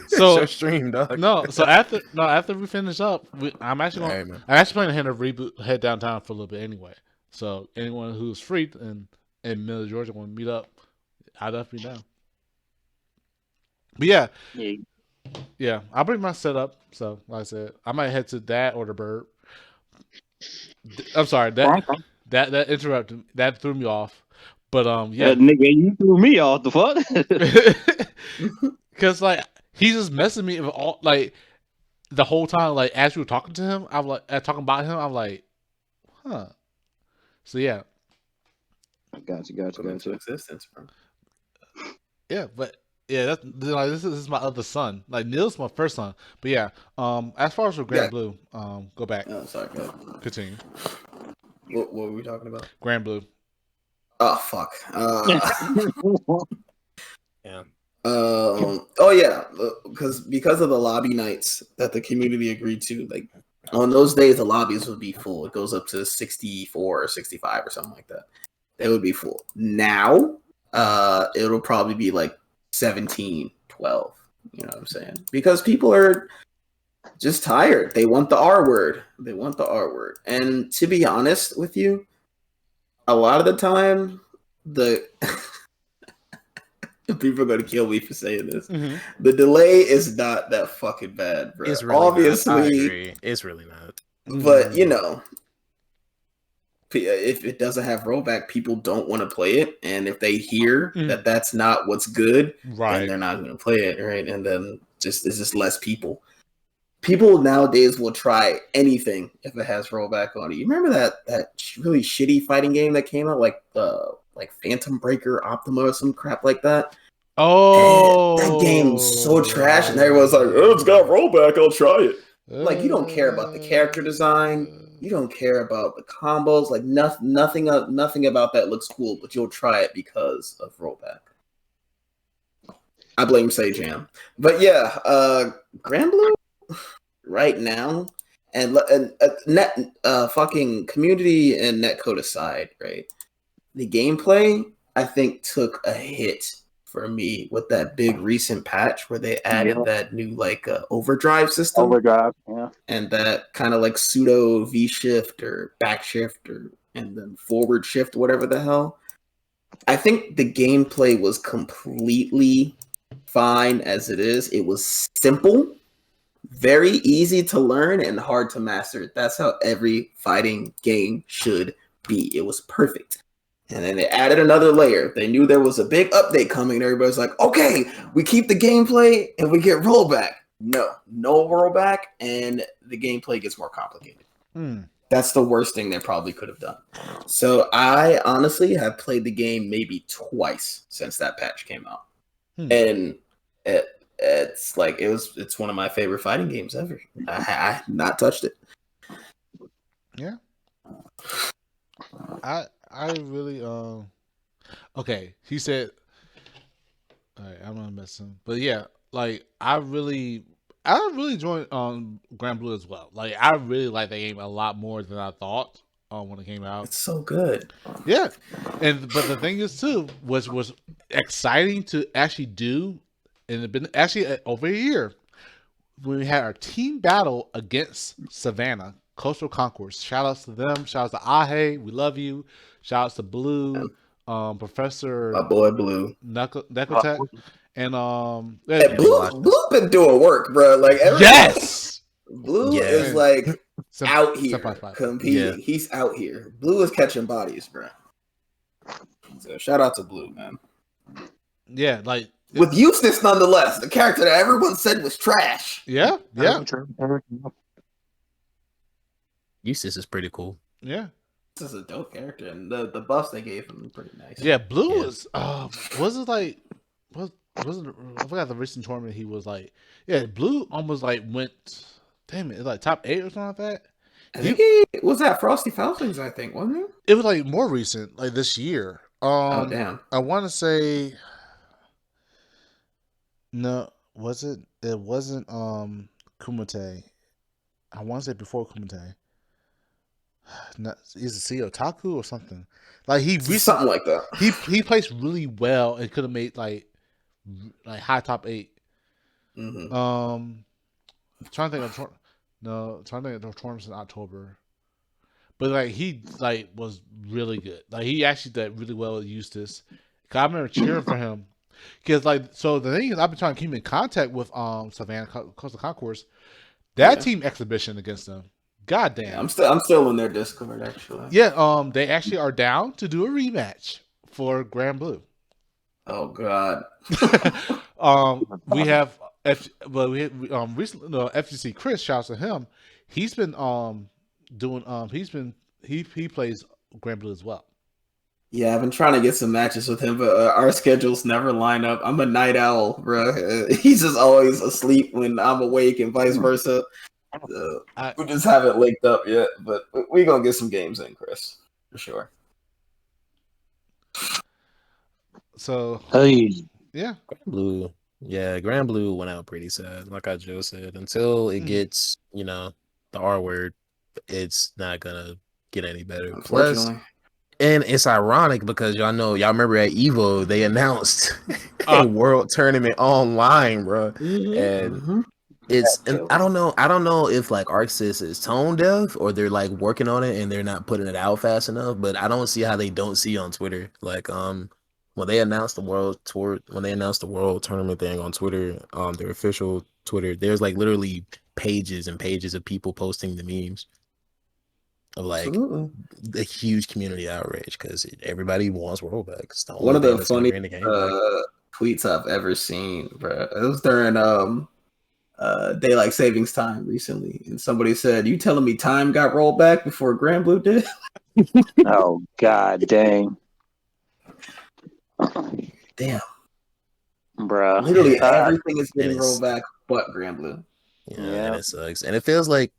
So your stream, dog. No, so after we finish up, I'm actually planning to head downtown for a little bit anyway. So anyone who's free and in Middle Georgia want to meet up, I'd definitely be down. But yeah. Yeah, I'll bring my setup. So, like I said, I might head to that or the bird. I'm sorry that interrupted. That threw me off. But yeah, Nigga, you threw me off the fuck. because like he's just messing me with all like the whole time. Like as we were talking to him, I'm like talking about him. I'm like, huh. So yeah, Gotcha. Come into existence, bro. yeah, but yeah, that's like this is my other son. Like Neil's my first son. But yeah, as far as with Grand Yeah. Blue, go back, Oh, sorry. Go ahead. continue. What were we talking about? Grand Blue. Oh fuck. Yeah. Oh yeah, because of the lobby nights that the community agreed to, like on those days the lobbies would be full. It goes up to 64 or 65 or something like that. They would be full. Now, it'll probably be like 17, 12. You know what I'm saying? Because people are just tired. They want the R word. They want the R word. And to be honest with you, a lot of the time, the people are gonna kill me for saying this. Mm-hmm. The delay is not that fucking bad, bro. It's really Obviously, not. I agree. It's really not. but you know, if it doesn't have rollback, people don't want to play it, and if they hear that that's not what's good, Right. then they're not going to play it, right? And then it's just less people. People nowadays will try anything if it has rollback on it. You remember that really shitty fighting game that came out, like Phantom Breaker Optima or some crap like that? Oh, And that game's so trash, and everyone's like, "Oh, it's got rollback. I'll try it." Like, you don't care about the character design. You don't care about the combos. Like nothing about that looks cool, but you'll try it because of rollback. I blame Sajam. But yeah, Grand Blue right now, and net fucking community and netcode aside, right? The gameplay I think took a hit for me with that big recent patch where they added that new like overdrive system. Overdrive, yeah. And that kind of like pseudo V shift or back shift and then forward shift, whatever the hell. I think the gameplay was completely fine as it is. It was simple, very easy to learn, and hard to master. That's how every fighting game should be. It was perfect. And then they added another layer. They knew there was a big update coming, and everybody's like, okay, we keep the gameplay and we get rollback. No rollback, and the gameplay gets more complicated. That's the worst thing they probably could have done. So I honestly have played the game maybe twice since that patch came out. And it's like it's one of my favorite fighting games ever. I not touched it. Yeah. I really okay. He said, all right, I'm gonna miss him, but yeah, like I really enjoyed Grand Blue as well. Like I really like the game a lot more than I thought when it came out. It's so good. Yeah, but the thing is too was exciting to actually do, and it's been actually over a year when we had our team battle against Savannah Coastal Concourse. Shout outs to them. Shout outs to Ahe. We love you. Shout outs to Blue, Professor My boy Blue. Necotech, and Hey, Blue been doing work, bro. Like yes, Blue is like out here competing. Yeah. He's out here. Blue is catching bodies, bro. So shout out to Blue, man. Yeah, like with Eustace nonetheless, the character that everyone said was trash. Yeah. Eustace is pretty cool. Yeah. This is a dope character, and the buffs they gave him were pretty nice. Yeah, Blue was it like was it? I forgot the recent tournament he was like. Yeah, Blue almost like went. Damn it, like top 8 or something like that. I think he was at Frosty Falcons, I think, wasn't it? It was like more recent, like this year. Oh damn! I want to say no. Was it? It wasn't. Kumite. I want to say before Kumite. Not, is it C Otaku or something? Like something like that. He placed really well and could have made like high top 8. Mm-hmm. Trying to think of the tournaments in October, but like he like was really good. Like he actually did really well with Eustace. 'Cause I remember cheering for him Because so the thing is, I've been trying to keep in contact with Savannah Coastal Concourse. That team exhibition against them. God damn. Yeah, I'm still in their Discord actually. Yeah, they actually are down to do a rematch for Grand Blue. Oh God. We have recently FGC Chris, shouts to him. He's been he plays Grand Blue as well. Yeah, I've been trying to get some matches with him, but our schedules never line up. I'm a night owl, bro. He's just always asleep when I'm awake, and vice versa. We just haven't linked up yet, but we're gonna get some games in, Chris, for sure. So, yeah, Grand Blue went out pretty sad, like I Joe said. Until it gets, the R word, it's not gonna get any better. Unfortunately. And it's ironic because y'all remember at Evo they announced a world tournament online, bro. And and I don't know if like ArcSys is tone deaf or they're like working on it and they're not putting it out fast enough. But I don't see how they don't see on Twitter. Like when they announced the world tournament thing on Twitter, their official Twitter, there's like literally pages and pages of people posting the memes of like the huge community outrage because everybody wants rollbacks. One of the funniest tweets I've ever seen, bro. It was during daylight savings time recently, and somebody said, "You telling me time got rolled back before Grand Blue did?" Oh God, dang! Damn, bro. Literally everything is getting rolled back but Grand Blue. Yeah, and it sucks, and it feels like.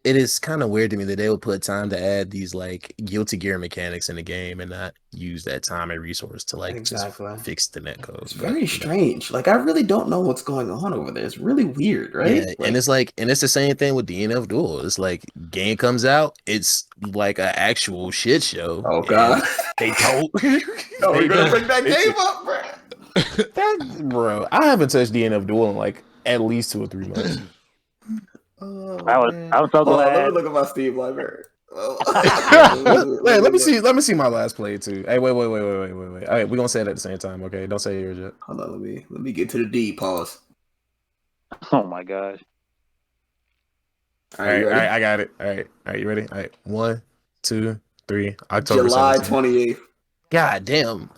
It is kind of weird to me that they would put time to add these like Guilty Gear mechanics in the game and not use that time and resource to like just fix the netcode. It's very strange. Like I really don't know what's going on over there. It's really weird, right? Yeah, and it's the same thing with DNF Duel. It's like game comes out, it's like an actual shit show. Oh God, they told. No, we're gonna bring that game up, bro. Bro, I haven't touched DNF Duel in like at least 2 or 3 months. I was so glad. Let me look at my Steam library. Wait, let me see my last play too. Hey, wait. All right, we're gonna say it at the same time, okay? Don't say yours yet. Hold on, let me get to the D. Pause. Oh my gosh. All right, I got it. All right, you ready? All right, 1, 2, 3. October July 17th. 28th. God damn.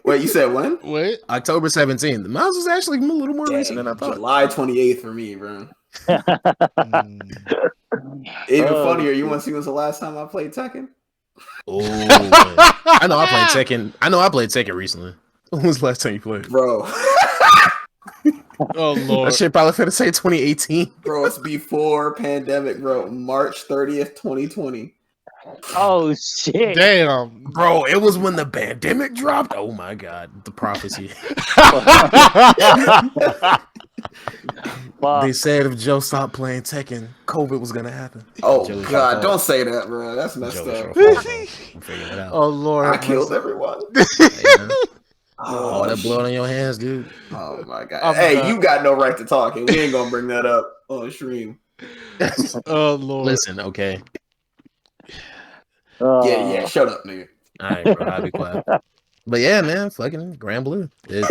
Wait, you said when? Wait, October 17th. Mine was actually a little more recent than I thought. July 28th for me, bro. Even funnier, you want to see when's the last time I played Tekken? Oh, I know I played Tekken recently. When was the last time you played? Bro. Oh Lord. That shit probably finna say 2018. Bro, it's before pandemic, bro. March 30th, 2020. Oh shit. Damn. Bro, it was when the pandemic dropped. Oh my God, the prophecy. They said if Joe stopped playing Tekken, COVID was gonna happen. Oh God, don't say that, bro. That's messed up. Oh Lord, I killed everyone. All that blood on your hands, dude. Oh my God. Hey, you got no right to talk, and we ain't gonna bring that up on stream. Oh Lord. Listen, okay. Yeah, shut up, nigga. All right, bro, I'll be quiet. But yeah, man, fucking Grand Blue. Yeah, man,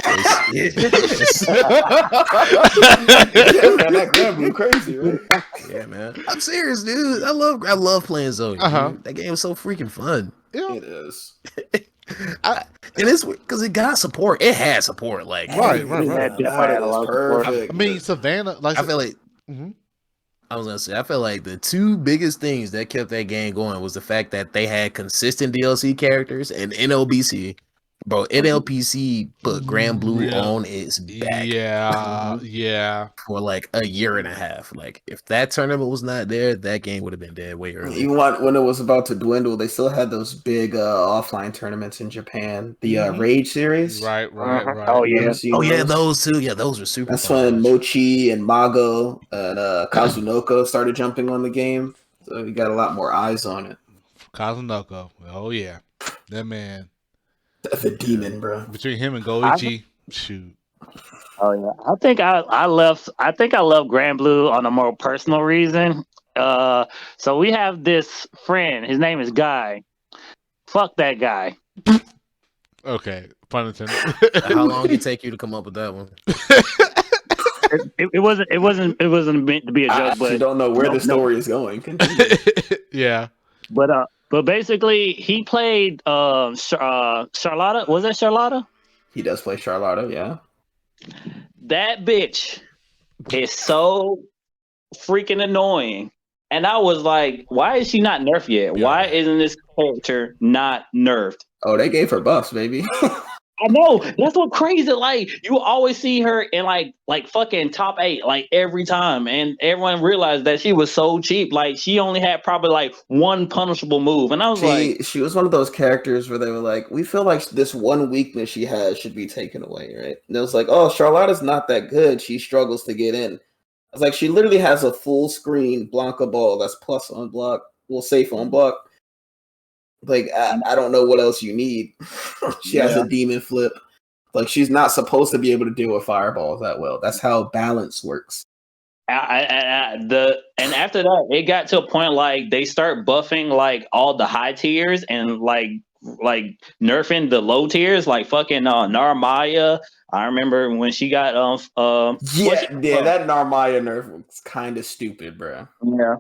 that Grand Blue crazy, right? Yeah, man. I'm serious, dude. I love playing Zoe. That game is so freaking fun. Yeah. It is. And it's because it got support. It had support, like Right. Perfect. I mean, Savannah, like I feel like I was gonna say, I feel like the 2 biggest things that kept that game going was the fact that they had consistent DLC characters and NLBC. Bro, NLPC put Grand Blue on its back. Yeah. For like a year and a half. Like, if that tournament was not there, that game would have been dead way earlier. Even when it was about to dwindle, they still had those big offline tournaments in Japan. The Rage series. Right. Oh yeah. Those two. Yeah, those were super. That's when Mochi and Mago and Kazunoko started jumping on the game. So we got a lot more eyes on it. Kazunoko. Oh yeah. That man. The demon, bro. Between him and Goichi, shoot. Oh yeah, I think I love Grand Blue on a more personal reason. So we have this friend. His name is Guy. Fuck that guy. Okay, pun intended. How long did it take you to come up with that one? It wasn't meant to be a I joke, actually but don't know where no, the story is going. Continue. Yeah. but basically he played Charlotta. Was that Charlotta? He does play Charlotta, yeah. That bitch is so freaking annoying. And I was like, why is she not nerfed yet? Be Why alright. isn't this character not nerfed? Oh, they gave her buffs, baby. I know that's what crazy. Like you always see her in like fucking top 8 like every time, and everyone realized that she was so cheap. Like she only had probably like one punishable move, and I was like, She was one of those characters where they were like, we feel like this one weakness she has should be taken away, right? And it was like, oh, Charlotta's not that good. She struggles to get in. I was like, she literally has a full screen Blanca ball that's plus on block, well, safe on block. Like, I don't know what else you need. She has a demon flip. Like, she's not supposed to be able to deal with fireballs that well. That's how balance works. and after that, it got to a point like they start buffing like all the high tiers and like nerfing the low tiers, like fucking Narmaya. I remember when she got that Narmaya nerf was kind of stupid, bro. Yeah.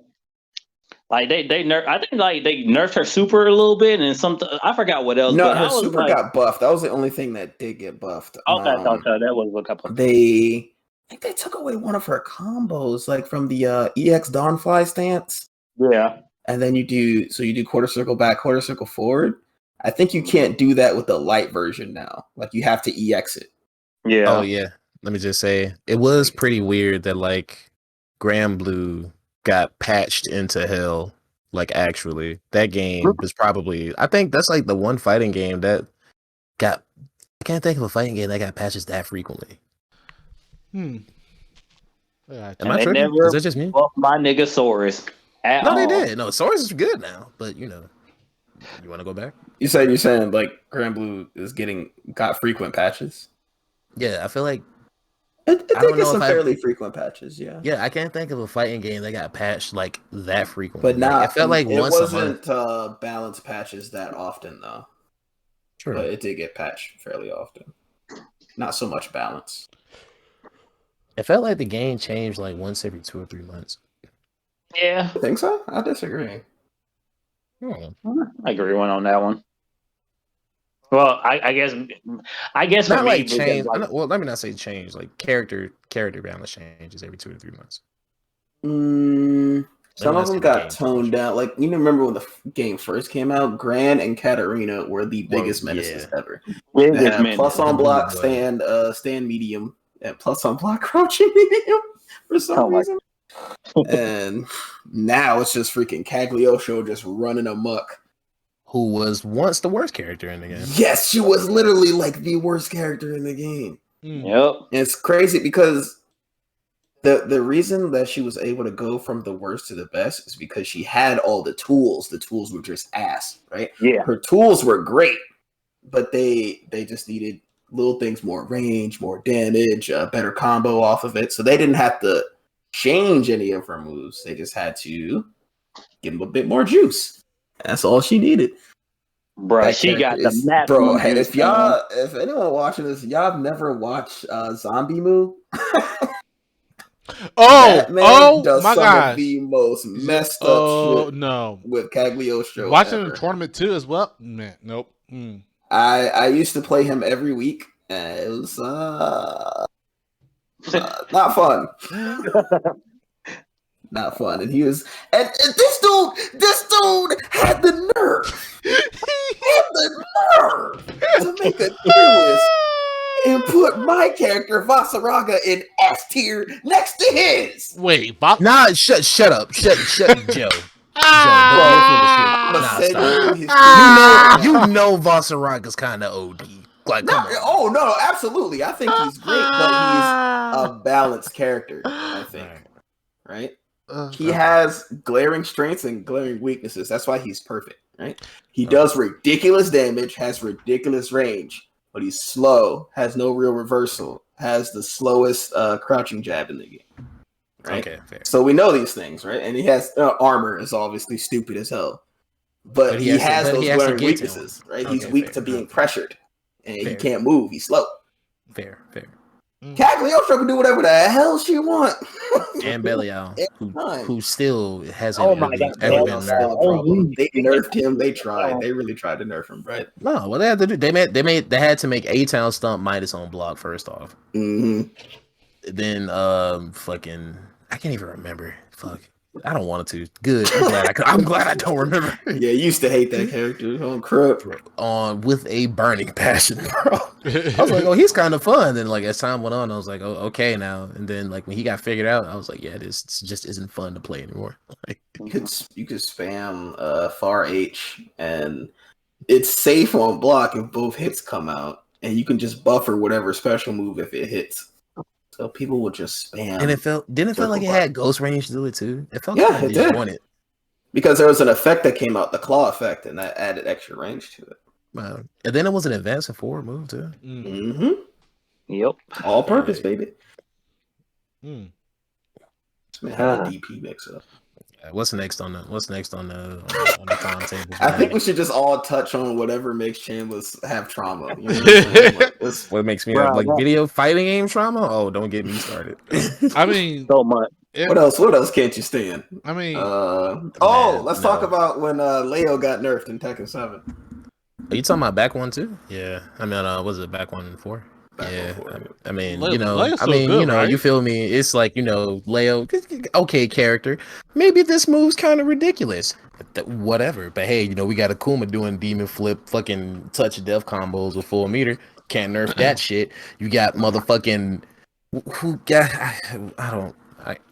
Like they nerf. I think like they nerfed her super a little bit and something. I forgot what else. No, but her super got buffed. That was the only thing that did get buffed. Okay, that was a couple. I think they took away one of her combos, like from the EX Dawnfly stance. Yeah. And then you do quarter circle back, quarter circle forward. I think you can't do that with the light version now. Like you have to EX it. Yeah. Oh yeah. Let me just say, it was pretty weird that like Grand Blue got patched into hell. Like actually, that game was probably, I think that's like the one fighting game that got, I can't think of a fighting game that got patches that frequently. Yeah, Am I tripping? Is that just me? My nigga Saurus. No, they did. No, Saurus is good now, but you know, you want to go back? You're saying like Grand Blue is got frequent patches? Yeah, I feel like I think it's some fairly frequent patches. Yeah. Yeah, I can't think of a fighting game that got patched like that frequently. But now it felt like it once wasn't a month. Balance patches that often though. True. But it did get patched fairly often. Not so much balance. It felt like the game changed like once every 2 or 3 months. Yeah. You think so? I disagree. I agree on that one. Well, I guess Not for like me, change. like, Well, let me not say change. Like character balance changes every 2 to 3 months. Some of them got toned down. Like you remember when the game first came out, Gran and Katarina were the biggest menaces ever. Plus on block stand medium and plus on block crouching medium for some reason. And now it's just freaking Cagliostro just running amok. Who was once the worst character in the game. Yes, she was literally like the worst character in the game. Yep. And it's crazy because the reason that she was able to go from the worst to the best is because she had all the tools. The tools were just ass, right? Yeah. Her tools were great, but they just needed little things, more range, more damage, better combo off of it. So they didn't have to change any of her moves. They just had to give them a bit more juice. That's all she needed. Bro, she got the map. Bro, hey, if anyone watching this, y'all have never watched Zombie Move. Oh my gosh. The most messed up shit no. With Cagliostro. Watching the tournament too as well? Man, nope. I used to play him every week. It was not fun. Not fun. And he was and this dude had the nerve. He had the nerve to make a tier list and put my character Vasaraga in S tier next to his. Wait, nah, shut up. Shut Joe. You know Vasaraga's kind of OD. Like, oh no, absolutely. I think he's great, but he's a balanced character, I think. Right? He has glaring strengths and glaring weaknesses. That's why he's perfect, right? He does ridiculous damage, has ridiculous range, but he's slow, has no real reversal, has the slowest crouching jab in the game. Right? Okay, fair. So we know these things, right? And he has armor is obviously stupid as hell. But he has those glaring weaknesses, right? He's weak to being pressured. and he Fair. can't move. He's slow. Fair. Cagliostro can do whatever the hell she want. And Belial, who still hasn't Oh my really God, ever That's been the nerfed. problem. They nerfed him. They tried. They really tried to nerf him, right? No, what they had to do, they had to make A-Town stump minus on block first off. Mm-hmm. Then fucking I can't even remember. Fuck. I don't want it to. Good. I'm glad I don't remember. Yeah, you used to hate that character. Oh, crap. With a burning passion, bro. I was like, oh, he's kind of fun. Then like as time went on, I was like, oh, okay now. And then like when he got figured out, I was like, yeah, this just isn't fun to play anymore. Like, You could spam far H, and it's safe on block if both hits come out, and you can just buffer whatever special move if it hits. So people would just spam. and it felt like it had ghost range to do it too. It felt Yeah, like it did. wanted. Because there was an effect that came out, the claw effect, and that added extra range to it. And then it was an advancing forward move too. Mm-hmm. Yep. All purpose, baby. Mm. Man, had a DP mix up. What's next on the timetable? I think we should just all touch on whatever makes Chambliss have trauma. You know what I'm saying? Like, What makes me have like video fighting game trauma? Oh, don't get me started. I mean, So much. what else? What else can't you stand? I mean, Let's talk about when Leo got nerfed in Tekken 7. Are you talking about back one too? Yeah. I mean, was it back 1-4? Yeah. I mean, Leo's so good, right? you feel me? It's like, Leo, okay character. Maybe this move's kind of ridiculous. Whatever. But hey, we got Akuma doing demon flip, fucking touch death combos with full meter. Can't nerf that shit. You got motherfucking who got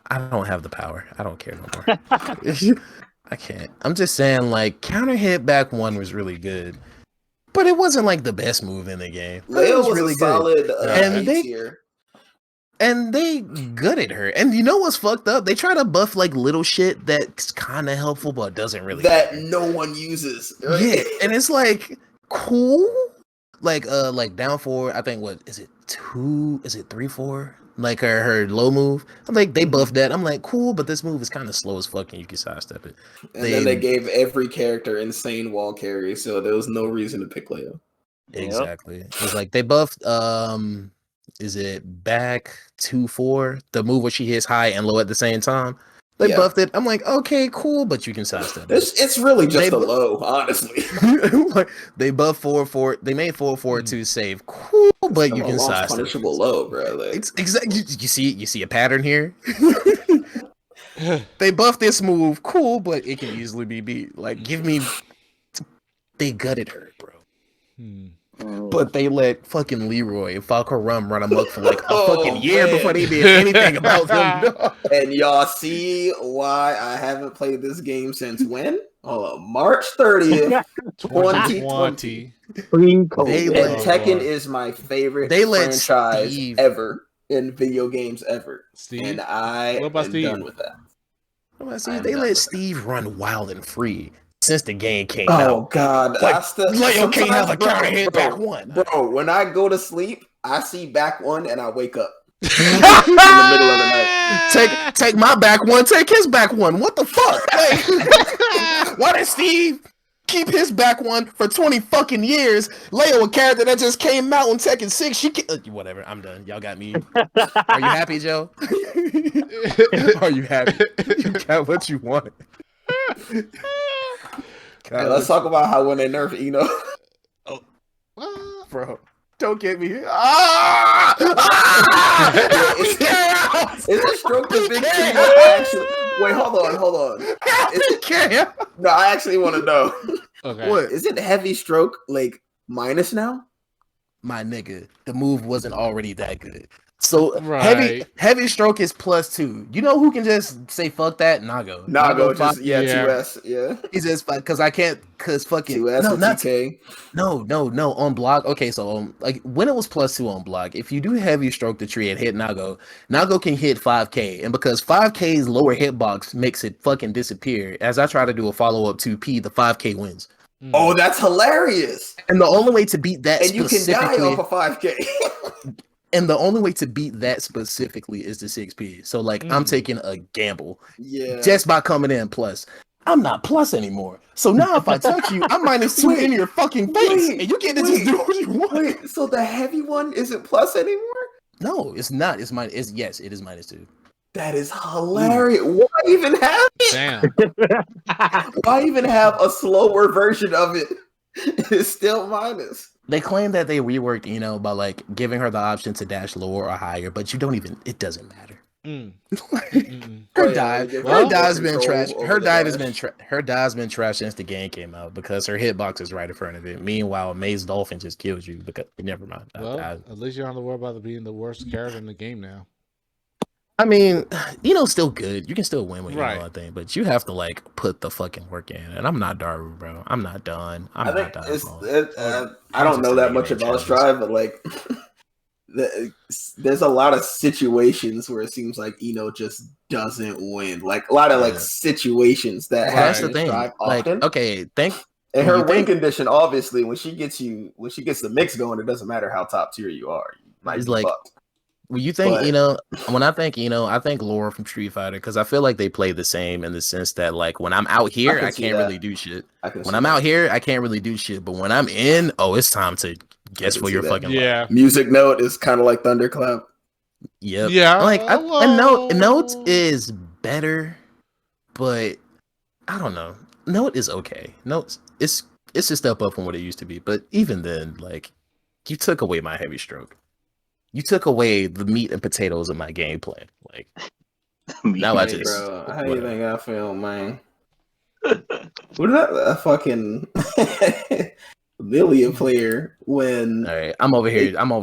I don't have the power. I don't care no more. I can't. I'm just saying, like, counter hit back one was really good, but it wasn't like the best move in the game. Leo was really a solid And B tier. And they gutted her. And you know what's fucked up? They try to buff like little shit that's kind of helpful, but doesn't really that matter. no one uses. Right? Yeah, and it's like cool. Like down four. I think what is it? 2? Is it 3-4? Like her low move. I'm like, they buffed that. I'm like, cool, but this move is kind of slow as fuck, and you can sidestep it. And then they gave every character insane wall carry, so there was no reason to pick Leo. Exactly. It's like they buffed. Is it back 2-4? The move where she hits high and low at the same time. They buffed it. I'm like, okay, cool, but you can sidestep it. It's really just a low, honestly. Like, they buffed 4-4. They made 4-4-2 save. Cool, but you can sidestep. Punishable low, bro. Like, exactly. You see a pattern here. They buffed this move. Cool, but it can easily be beat. Like, give me. They gutted her, bro. But they let fucking Leroy and Falco Rum run amok for like a fucking year before they did anything about them. And y'all see why I haven't played this game since when? March 30th, 2020. And Tekken is my favorite franchise ever in video games ever. Steve? And I am done with that. They let Steve run wild and free since the game came out. Oh God! Like, Leo can't have a counter hit back one. Bro, when I go to sleep, I see back one and I wake up in the middle of the night. Take my back one. Take his back one. What the fuck? Like, why did Steve keep his back one for 20 fucking years? Leo, a character that just came out in Tekken 6. She whatever. I'm done. Y'all got me. Are you happy, Joe? Are you happy? You got what you want. Hey, let's talk about how when they nerf Eno. Bro, don't get me. Is it stroke the big T actually? Wait, hold on. No, I actually want to know. Okay. What is it? Heavy stroke like minus now? My nigga, the move wasn't already that good. So heavy stroke is +2. You know who can just say fuck that? Nago just 2S, yeah. He's just because I can't fucking 2S no, not TK. No on block. Okay, so like when it was +2 on block, if you do heavy stroke the tree and hit Nago can hit 5K, and because 5K's lower hitbox makes it fucking disappear. As I try to do a follow up to P, the 5K wins. Oh, that's hilarious! And the only way to beat that, and you can die off of 5K. And the only way to beat that specifically is the 6P. So like I'm taking a gamble. Yeah. Just by coming in plus. I'm not plus anymore. So now if I touch you, I'm -2 in your fucking face, and you get to just do what you want. Wait, so the heavy one isn't plus anymore? No, it's not. It's minus. It's, yes, it is -2. That is hilarious. Why even have it? Damn. Why even have a slower version of it? It's still minus. They claim that they reworked, by like giving her the option to dash lower or higher, but you don't even. It doesn't matter. Her dive has been trash. Her dive has been her dive's been trash since the game came out because her hitbox is right in front of it. Meanwhile, Maze Dolphin just kills you because never mind. Well, at least you don't have to worry about it being the worst character in the game now. I mean, still good. You can still win with Right. I think, but you have to like put the fucking work in. And I'm not Daru, bro. I'm not done. I'm not done. I don't know that much about Strive, but like, there's a lot of situations where it seems like Eno just doesn't win. Like a lot of like situations that That's happen the in thing. Strive Like, often. okay, And her win condition, obviously, when she gets the mix going, it doesn't matter how top tier you are. You might It's be like, fucked. when you think when I think I think Laura from Street Fighter because I feel like they play the same in the sense that like when I'm out here, I can't really do shit. When I'm out here, I can't really do shit. But when I'm in, it's time to guess for your fucking life. Music Note is kind of like Thunderclap. Yep. Yeah. Like Note is better, but I don't know. Note is okay. Note it's a step up from what it used to be. But even then, like you took away my heavy stroke. You took away the meat and potatoes of my gameplay. Like now I just bro, how do you think I feel, man? What is that? A fucking Lilia player when all right, I'm over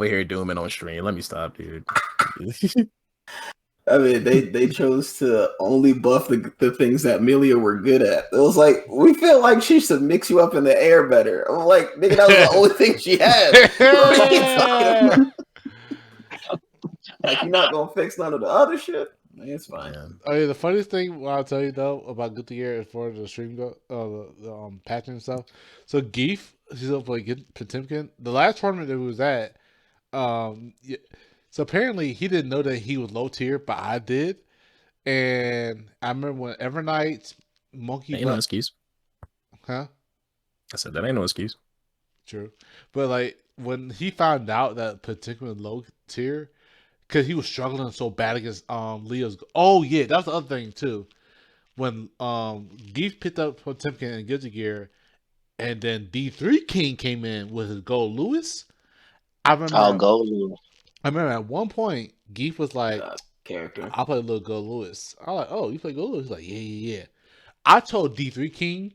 here dooming on stream. Let me stop, dude. I mean, they chose to only buff the things that Milia were good at. It was like, we feel like she should mix you up in the air better. I'm like, nigga, that was the only thing she had. What are you talking about? Like, you're not gonna fix none of the other shit? It's fine. Yeah. The funniest thing I'll tell you though about Good to Gear as far as the stream go, the patching and stuff. So Geef, he's up like Potemkin. The last tournament that he was at, so apparently he didn't know that he was low tier, but I did. And I remember when Evernight, Monkey, ain't no excuse. Huh? I said that ain't no excuse. True, but like when he found out that Potemkin was low tier. Because he was struggling so bad against Leo's. Oh yeah, that was the other thing too. When Geef picked up Potemkin and Guilty Gear, and then D3 King came in with his Gold Lewis. I remember. Gold Lewis. I remember at one point Geef was like, "Character, I'll play a little Gold Lewis." I was like, "Oh, you play Gold Lewis?" He's like, "Yeah." I told D3 King.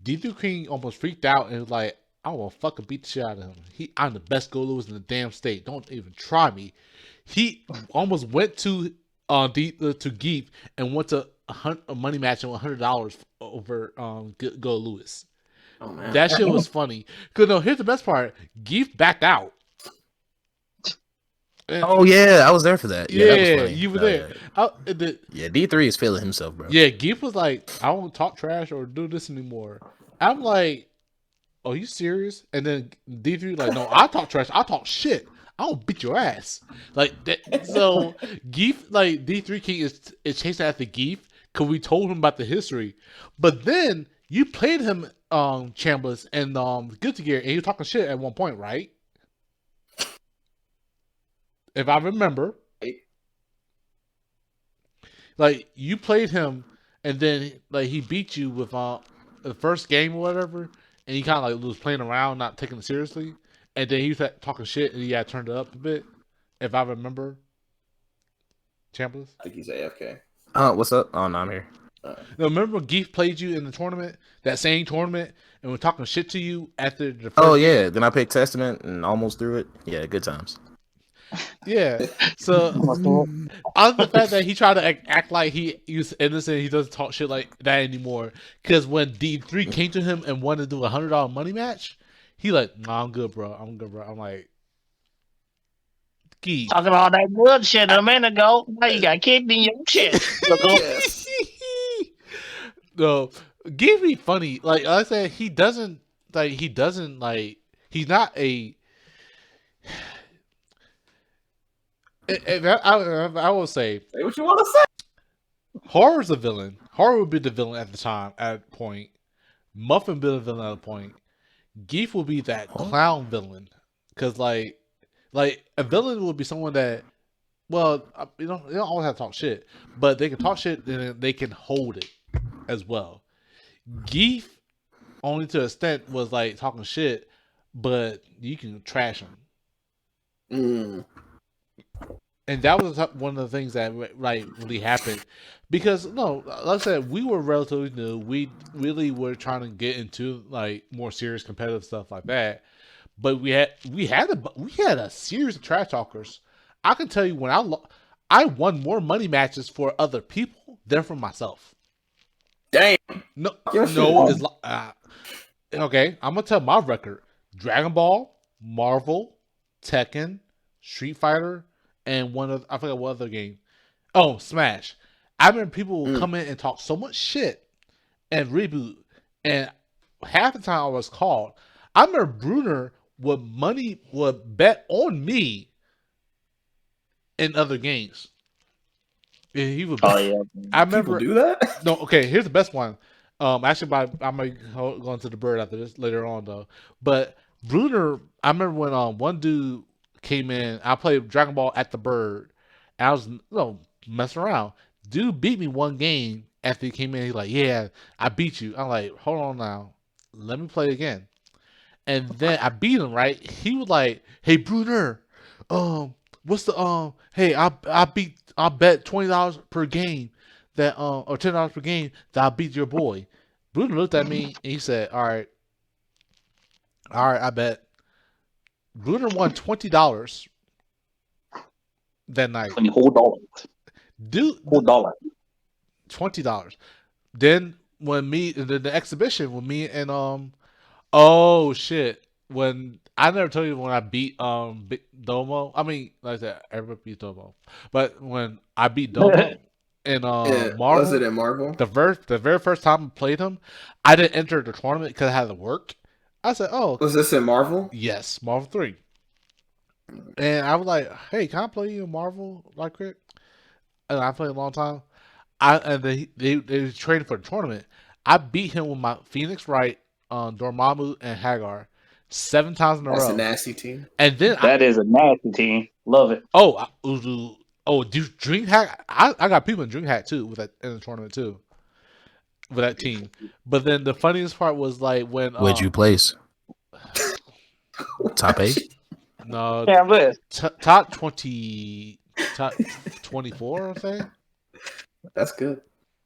D3 King almost freaked out and was like, "I will fucking beat the shit out of him. I'm the best Gold Lewis in the damn state. Don't even try me." He almost went to Geef and went to a money match and $100 over Go Lewis. Oh man, that shit was funny. Cause no, here's the best part: Geef backed out. Oh yeah, I was there for that. Yeah, that was funny. You were there. Yeah, D3 is feeling himself, bro. Yeah, Geef was like, "I won't talk trash or do this anymore." I'm like, "Oh, you serious?" And then D3 like, "No, I talk trash. I talk shit. I'll beat your ass." Like that. So Geef, like D3 King is chasing after Geef because we told him about the history. But then you played him Chambliss and Guilty Gear and you were talking shit at one point, right? If I remember. Like you played him and then like he beat you with the first game or whatever, and he kind of like was playing around, not taking it seriously. And then he was talking shit, and he had turned it up a bit, if I remember. Chambliss? I think he's AFK. What's up? Oh, no, I'm here. Now, remember when Geef played you in the tournament, that same tournament, and we're talking shit to you after the first Oh, yeah. Then I picked Testament and almost threw it. Yeah, good times. Yeah. So, other than the fact that he tried to act like he was innocent, he doesn't talk shit like that anymore. Because when D3 came to him and wanted to do a $100 money match, he like, "Nah, I'm good, bro. I'm like, Geef. Talking all that good shit a minute ago. Now you got kicked in your chest. No, Geef be funny. Like I said, he's not a. I will say what you want to say. Horror's a villain. Horror would be the villain at the time, at a point. Muffin would be the villain at a point. Geef will be that clown villain. Because, like a villain would be someone that, well, they don't always have to talk shit, but they can talk shit and they can hold it as well. Geef, only to an extent, was like talking shit, but you can trash him. And that was one of the things that like really happened, because like I said, we were relatively new. We really were trying to get into like more serious competitive stuff like that. But we had a series of trash talkers. I can tell you when I won more money matches for other people than for myself. Damn. No, it's okay. I'm gonna tell my record: Dragon Ball, Marvel, Tekken, Street Fighter, and I forgot what other game. Oh, Smash. I remember people would come in and talk so much shit and Reboot, and half the time I was called. I remember Bruner would bet on me in other games. He would. Oh yeah. I remember. People do that? No, okay. Here's the best one. Actually, I might go into the bird after this later on though. But Bruner, I remember when one dude came in. I played Dragon Ball at the bird. And I was messing around. Dude beat me one game after he came in. He's like, "Yeah, I beat you." I'm like, "Hold on now, let me play again." And then I beat him. Right? He was like, "Hey Bruner, what's the Hey, I bet $20 per game that or $10 per game that I beat your boy." Bruno looked at me and he said, "All right, I bet." Bruno won $20 that night. $20. Dude, $4. $20. Then when the exhibition with me and oh shit, when I never told you when I beat Domo. I mean, like I said, everybody beat Domo, but when I beat Domo in Marvel, was it in Marvel? The very first time I played him, I didn't enter the tournament because I had to work. I said, "Oh, was this in Marvel?" Yes, Marvel 3. And I was like, "Hey, can I play you in Marvel like quick?" And I played a long time. They traded for the tournament. I beat him with my Phoenix Wright, Dormammu, and Hagar 7 times in a row. That's a nasty team. And then that is a nasty team. Love it. DreamHack. I got people in DreamHack too in the tournament too with that team. But then the funniest part was like when where'd you place? Top 8? No, Chambliss. top 20, top 24. I'm saying. That's good.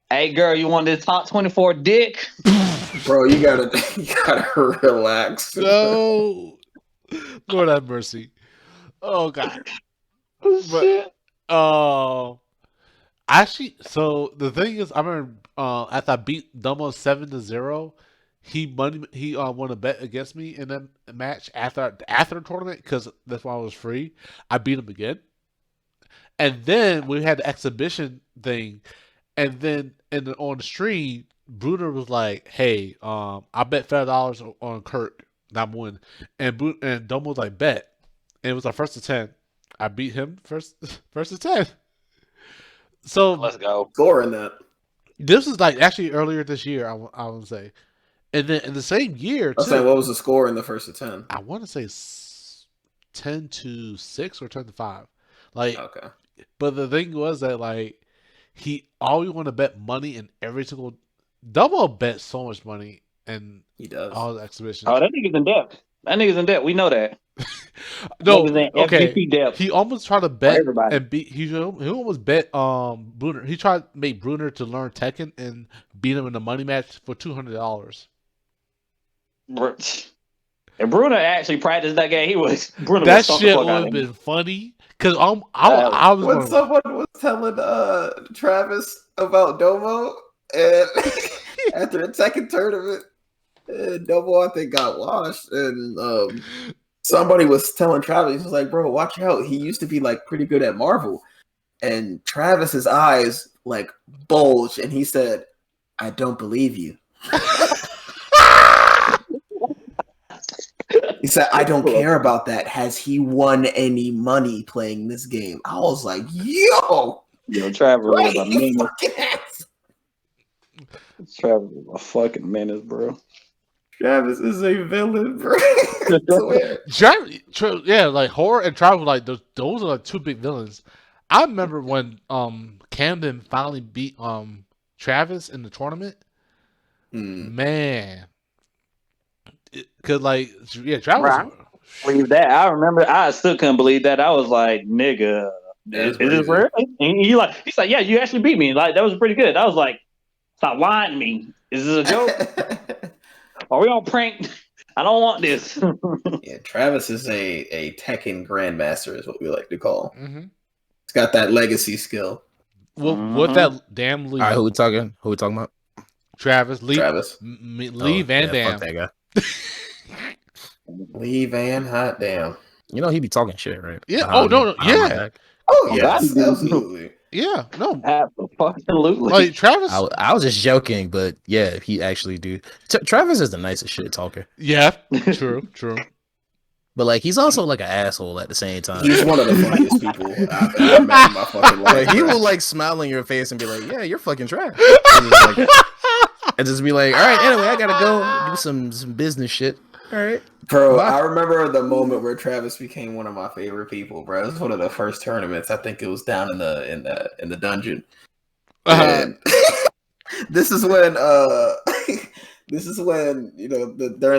Hey girl, you want this top 24 dick? Bro, you gotta relax. No, Lord have mercy. Oh God. But actually, so the thing is, I remember after I beat Domo 7-0, he won a bet against me in that match after the tournament because that's why I was free. I beat him again, and then we had the exhibition thing, and then on the stream, Bruner was like, "Hey, I bet $5 on Kirk, and I'm winning," and Domo was like, "Bet," and it was our first to 10. I beat him first to 10. So let's go. Scoring that. This was like actually earlier this year, I would say. And then in the same year, I was saying, what was the score in the first to 10? I want to say 10-6 or 10-5. Like, okay. But the thing was that like he always want to bet money in every single. Double bet so much money and he does all the exhibitions. Oh, that nigga's in debt. We know that. No, okay. He almost tried to bet and beat. He almost bet Bruner. He tried to make Bruner to learn Tekken and beat him in a money match for $200. And Bruner actually practiced that game. Bruner that shit would have been funny because I was when someone was telling Travis about Domo and after the Tekken tournament. Domo, I think, got washed, and somebody was telling Travis, he was like, "Bro, watch out. He used to be like pretty good at Marvel." And Travis's eyes like bulged, and he said, "I don't believe you." He said, "I don't care about that. Has he won any money playing this game?" I was like, "Yo, Travis was a Travis is a fucking menace, bro. Travis is a villain, bro. Yeah, like Horror and Travis, like those are like two big villains. I remember when Camden finally beat Travis in the tournament. Man, cause like Travis. Right. Believe that. I remember. I still couldn't believe that. I was like, "Nigga, is this real?" And he's like, "Yeah, you actually beat me. Like that was pretty good." I was like, "Stop lying to me. Is this a joke? Are we on prank? I don't want this." Yeah, Travis is a Tekken grandmaster, is what we like to call. Mm-hmm. He's got that legacy skill. Well, with that damn leave. All right, who we talking about? Travis, leave, Travis. leave and damn. Fuck that guy. Leave and hot damn. You know he be talking shit, right? Yeah. Oh no. Yeah. Oh yes, absolutely. Yeah. No. Absolutely. Like Travis. I was just joking, but yeah, he actually do. Travis is the nicest shit talker. Yeah. True. But like he's also like an asshole at the same time. He's one of the funniest people I've ever met in my fucking life. Like he will like smile in your face and be like, "Yeah, you're fucking trash," and just be like, "All right, anyway, I gotta go do some business shit." All right, bro. bye. I remember the moment where Travis became one of my favorite people, bro. It was one of the first tournaments. I think it was down in the dungeon. And this is when during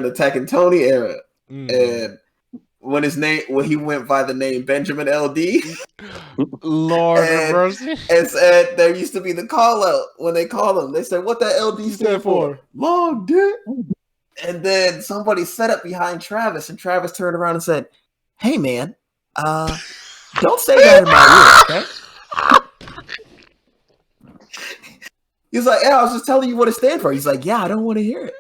the Tekken Tony era, and when he went by the name Benjamin LD. Lord have mercy. And said there used to be the call out when they call him. They said, "What that LD stand for?" Long dick. And then somebody set up behind Travis, and Travis turned around and said, "Hey man, don't say that in my ear, okay?" He's like, "Yeah, I was just telling you what it stands for." He's like, "Yeah, I don't want to hear it."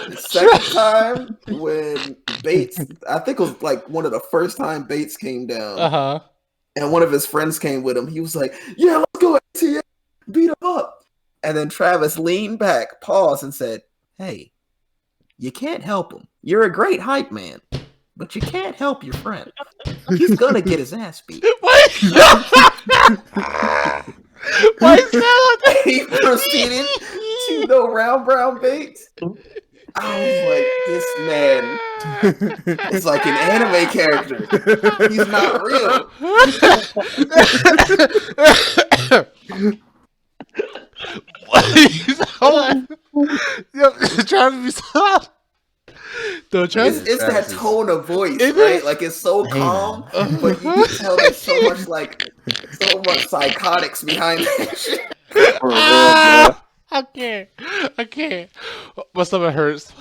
The second time when Bates, I think it was like one of the first time Bates came down, and one of his friends came with him. He was like, "Yeah, let's go ATM, beat him up." And then Travis leaned back, paused, and said, "Hey, you can't help him. You're a great hype man, but you can't help your friend. He's gonna get his ass beat." Why is that? He proceeded to the round brown Bates. I was like, this man is like an anime character. He's not real. Trying to be soft. It's that tone of voice, right? Like it's so calm, but you can tell there's so much psychotics behind that shit. I can't. My stomach hurts.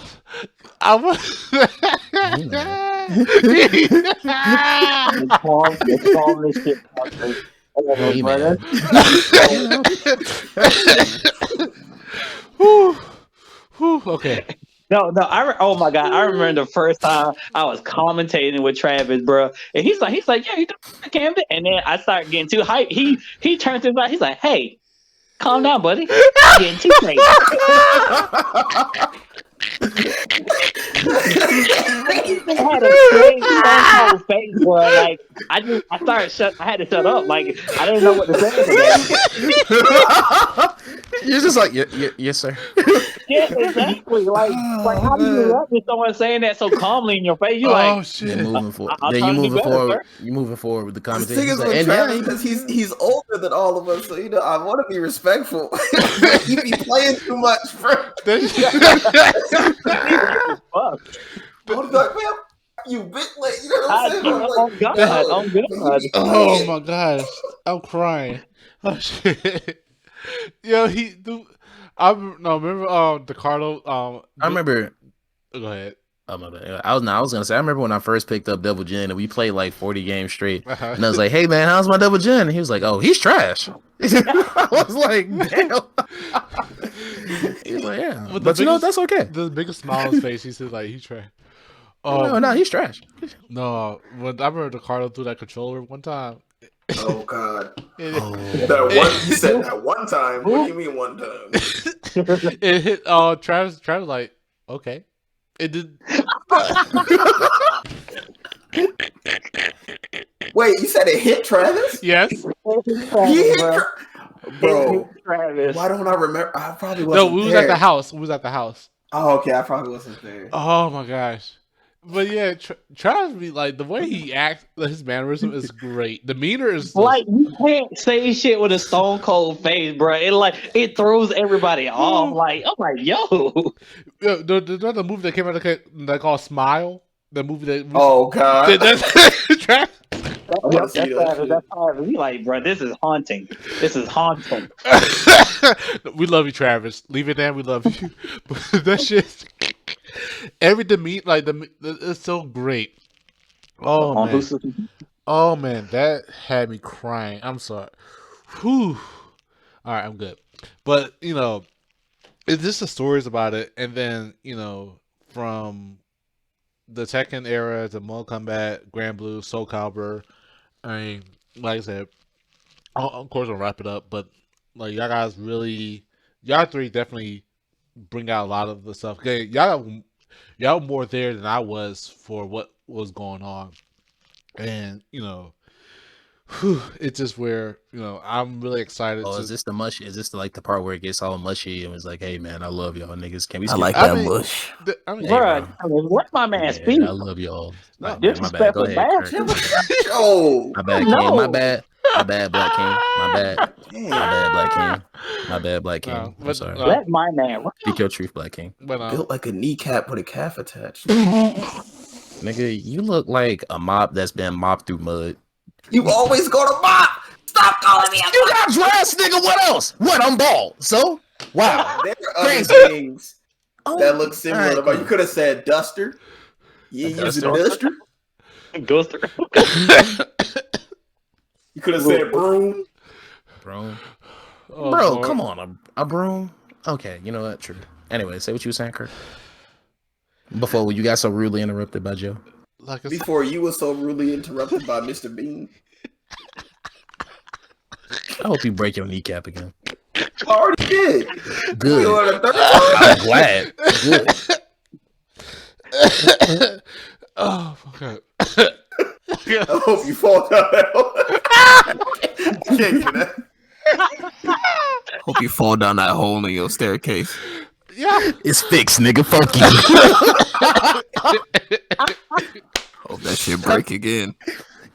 Okay. No. Oh my god! I remember the first time I was commentating with Travis, bro, and he's like, "Yeah, you Camden," and then I started getting too hyped. He turns his back. He's like, "Hey, calm down, buddy. You're getting too crazy." I had a crazy whole face, bro. Like I had to shut up. Like I didn't know what to say. You're just like, yes, sir. Yeah, exactly. Like how do you react to someone saying that so calmly in your face? You like, shit. You're moving forward. You're moving forward with the The conversation. thing is with Travis, because he's older than all of us, so I want to be respectful. He be playing too much, bro. fuck. I was like, man, you bit like, you know what I'm saying? Oh God. Oh my gosh, I'm crying. Oh shit. Yo, I remember Ricardo. I remember. Go ahead. Oh my bad. I was gonna say. I remember when I first picked up Double Gen and we played like 40 games straight. And I was like, "Hey man, how's my Double Gen?" And he was like, "Oh, he's trash." I was like, "Damn." He was like, "Yeah," but you know that's okay. The biggest smile on his face. He said, "Like he's trash." No, he's trash. No, when I remember Ricardo threw that controller one time. Oh God! That one you said that one time. What do you mean one time? It hit Travis like, okay. It did. Wait, you said it hit Travis? Yes. He hit bro. Travis. Why don't I remember? I probably No, wasn't we was there. at the house. We was at the house. Oh, okay. I probably wasn't there. Oh my gosh. But yeah, Travis be like the way he acts, his mannerism is great. Demeanor is just, Like you can't say shit with a stone cold face, bro. It throws everybody off. Like I'm like, yo. the movie that came out that called Smile. The movie that Oh God. Travis. I want to see that shit. That's how we like, bro. This is haunting. This is haunting. We love you, Travis. Leave it there. We love you. But that shit, every demeanor, like it's so great. Oh man. Oh man, that had me crying. I'm sorry. Whew. All right, I'm good. But it's just the stories about it, and then from the Tekken era to Mortal Kombat, Grand Blue, Soul Calibur. I mean, like I said, of course I'll wrap it up, but like y'all three definitely bring out a lot of the stuff. Okay, y'all more there than I was for what was going on, and it's just where I'm really excited. Oh, is this the mushy? Is this like the part where it gets all mushy and was like, "Hey man, I love y'all niggas. Can we?" I like that mush. Bro, what my man speak? I love y'all. No, my bad. Go ahead. Oh, my bad, King. My bad. My bad, Black King. My bad. damn. My bad, Black King. My bad, Black King. No, I'm sorry. Let my man. Speak your truth, Black King. But Built like a kneecap with a calf attached. Nigga, you look like a mop that's been mopped through mud. You always go to mop. Stop calling me a You got dress, nigga. What else? What? I'm bald. So wow. There are other Crazy. things Oh, that look similar. alright, But you could have said duster. You use a duster. Goes through. You could have said broom. bro. oh, Bro, Lord. come on, a broom. Okay, you know what? True. Anyway, say what you were saying, Kurt. Before you got so rudely interrupted by Joe. Like I said, Before you were so rudely interrupted by Mr. Bean. I hope you break your kneecap again. I already did. Good. You on the third time. I'm glad. Good. oh okay. I hope you fall down that hole. I can't get that. Hope you fall down that hole in your staircase. Yeah. It's fixed, nigga. Fuck you. Hope that shit break again.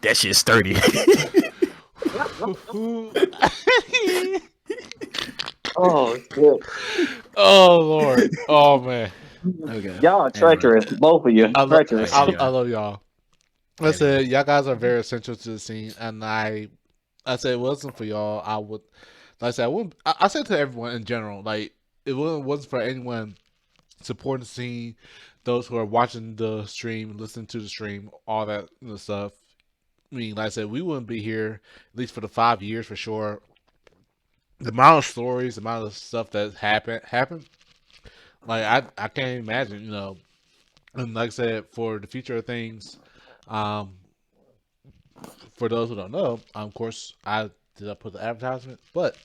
That shit's sturdy. Oh shit. Oh Lord. Oh man. Okay. Y'all are treacherous, both of you. I Treacherous. love y'all. I said y'all guys are very essential to the scene, and I said if it wasn't for y'all, I would. Like I said, I wouldn't. I said to everyone in general, like it wasn't for anyone supporting the scene, those who are watching the stream, listening to the stream, all that stuff. I mean, like I said, we wouldn't be here at least for the 5 years for sure. The amount of stories, the amount of stuff that happened. Like I can't imagine, And like I said, for the future of things, for those who don't know, of course, I put the advertisement, but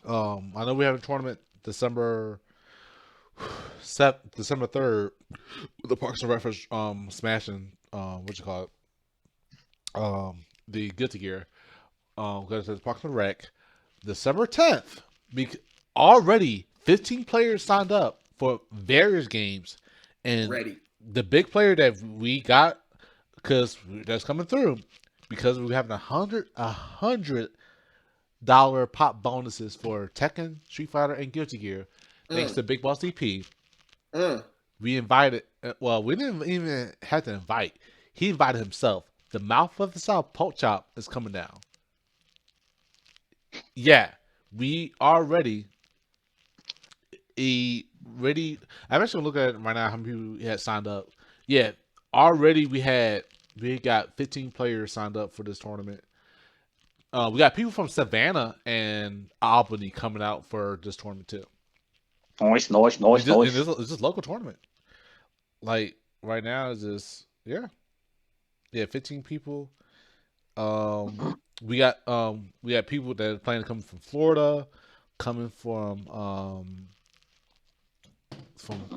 I know we have a tournament December 3rd, the Parks and Rec smashing the Guilty Gear, because it's Parks and Rec, December 10th. Already 15 players signed up for various games, and Ready. the big player that we got that's coming through because we're having $100 pop bonuses for Tekken, Street Fighter, and Guilty Gear. Thanks to Big Boss DP. We invited. Well, we didn't even have to invite. He invited himself. The Mouth of the South Pork Chop is coming down. Yeah, we already. I'm actually looking at it right now how many people had signed up. Yeah, already we got 15 players signed up for this tournament. We got people from Savannah and Albany coming out for this tournament too. Noise. It's just local tournament. Like right now is just 15 people. We got people that are planning to come from Florida, coming from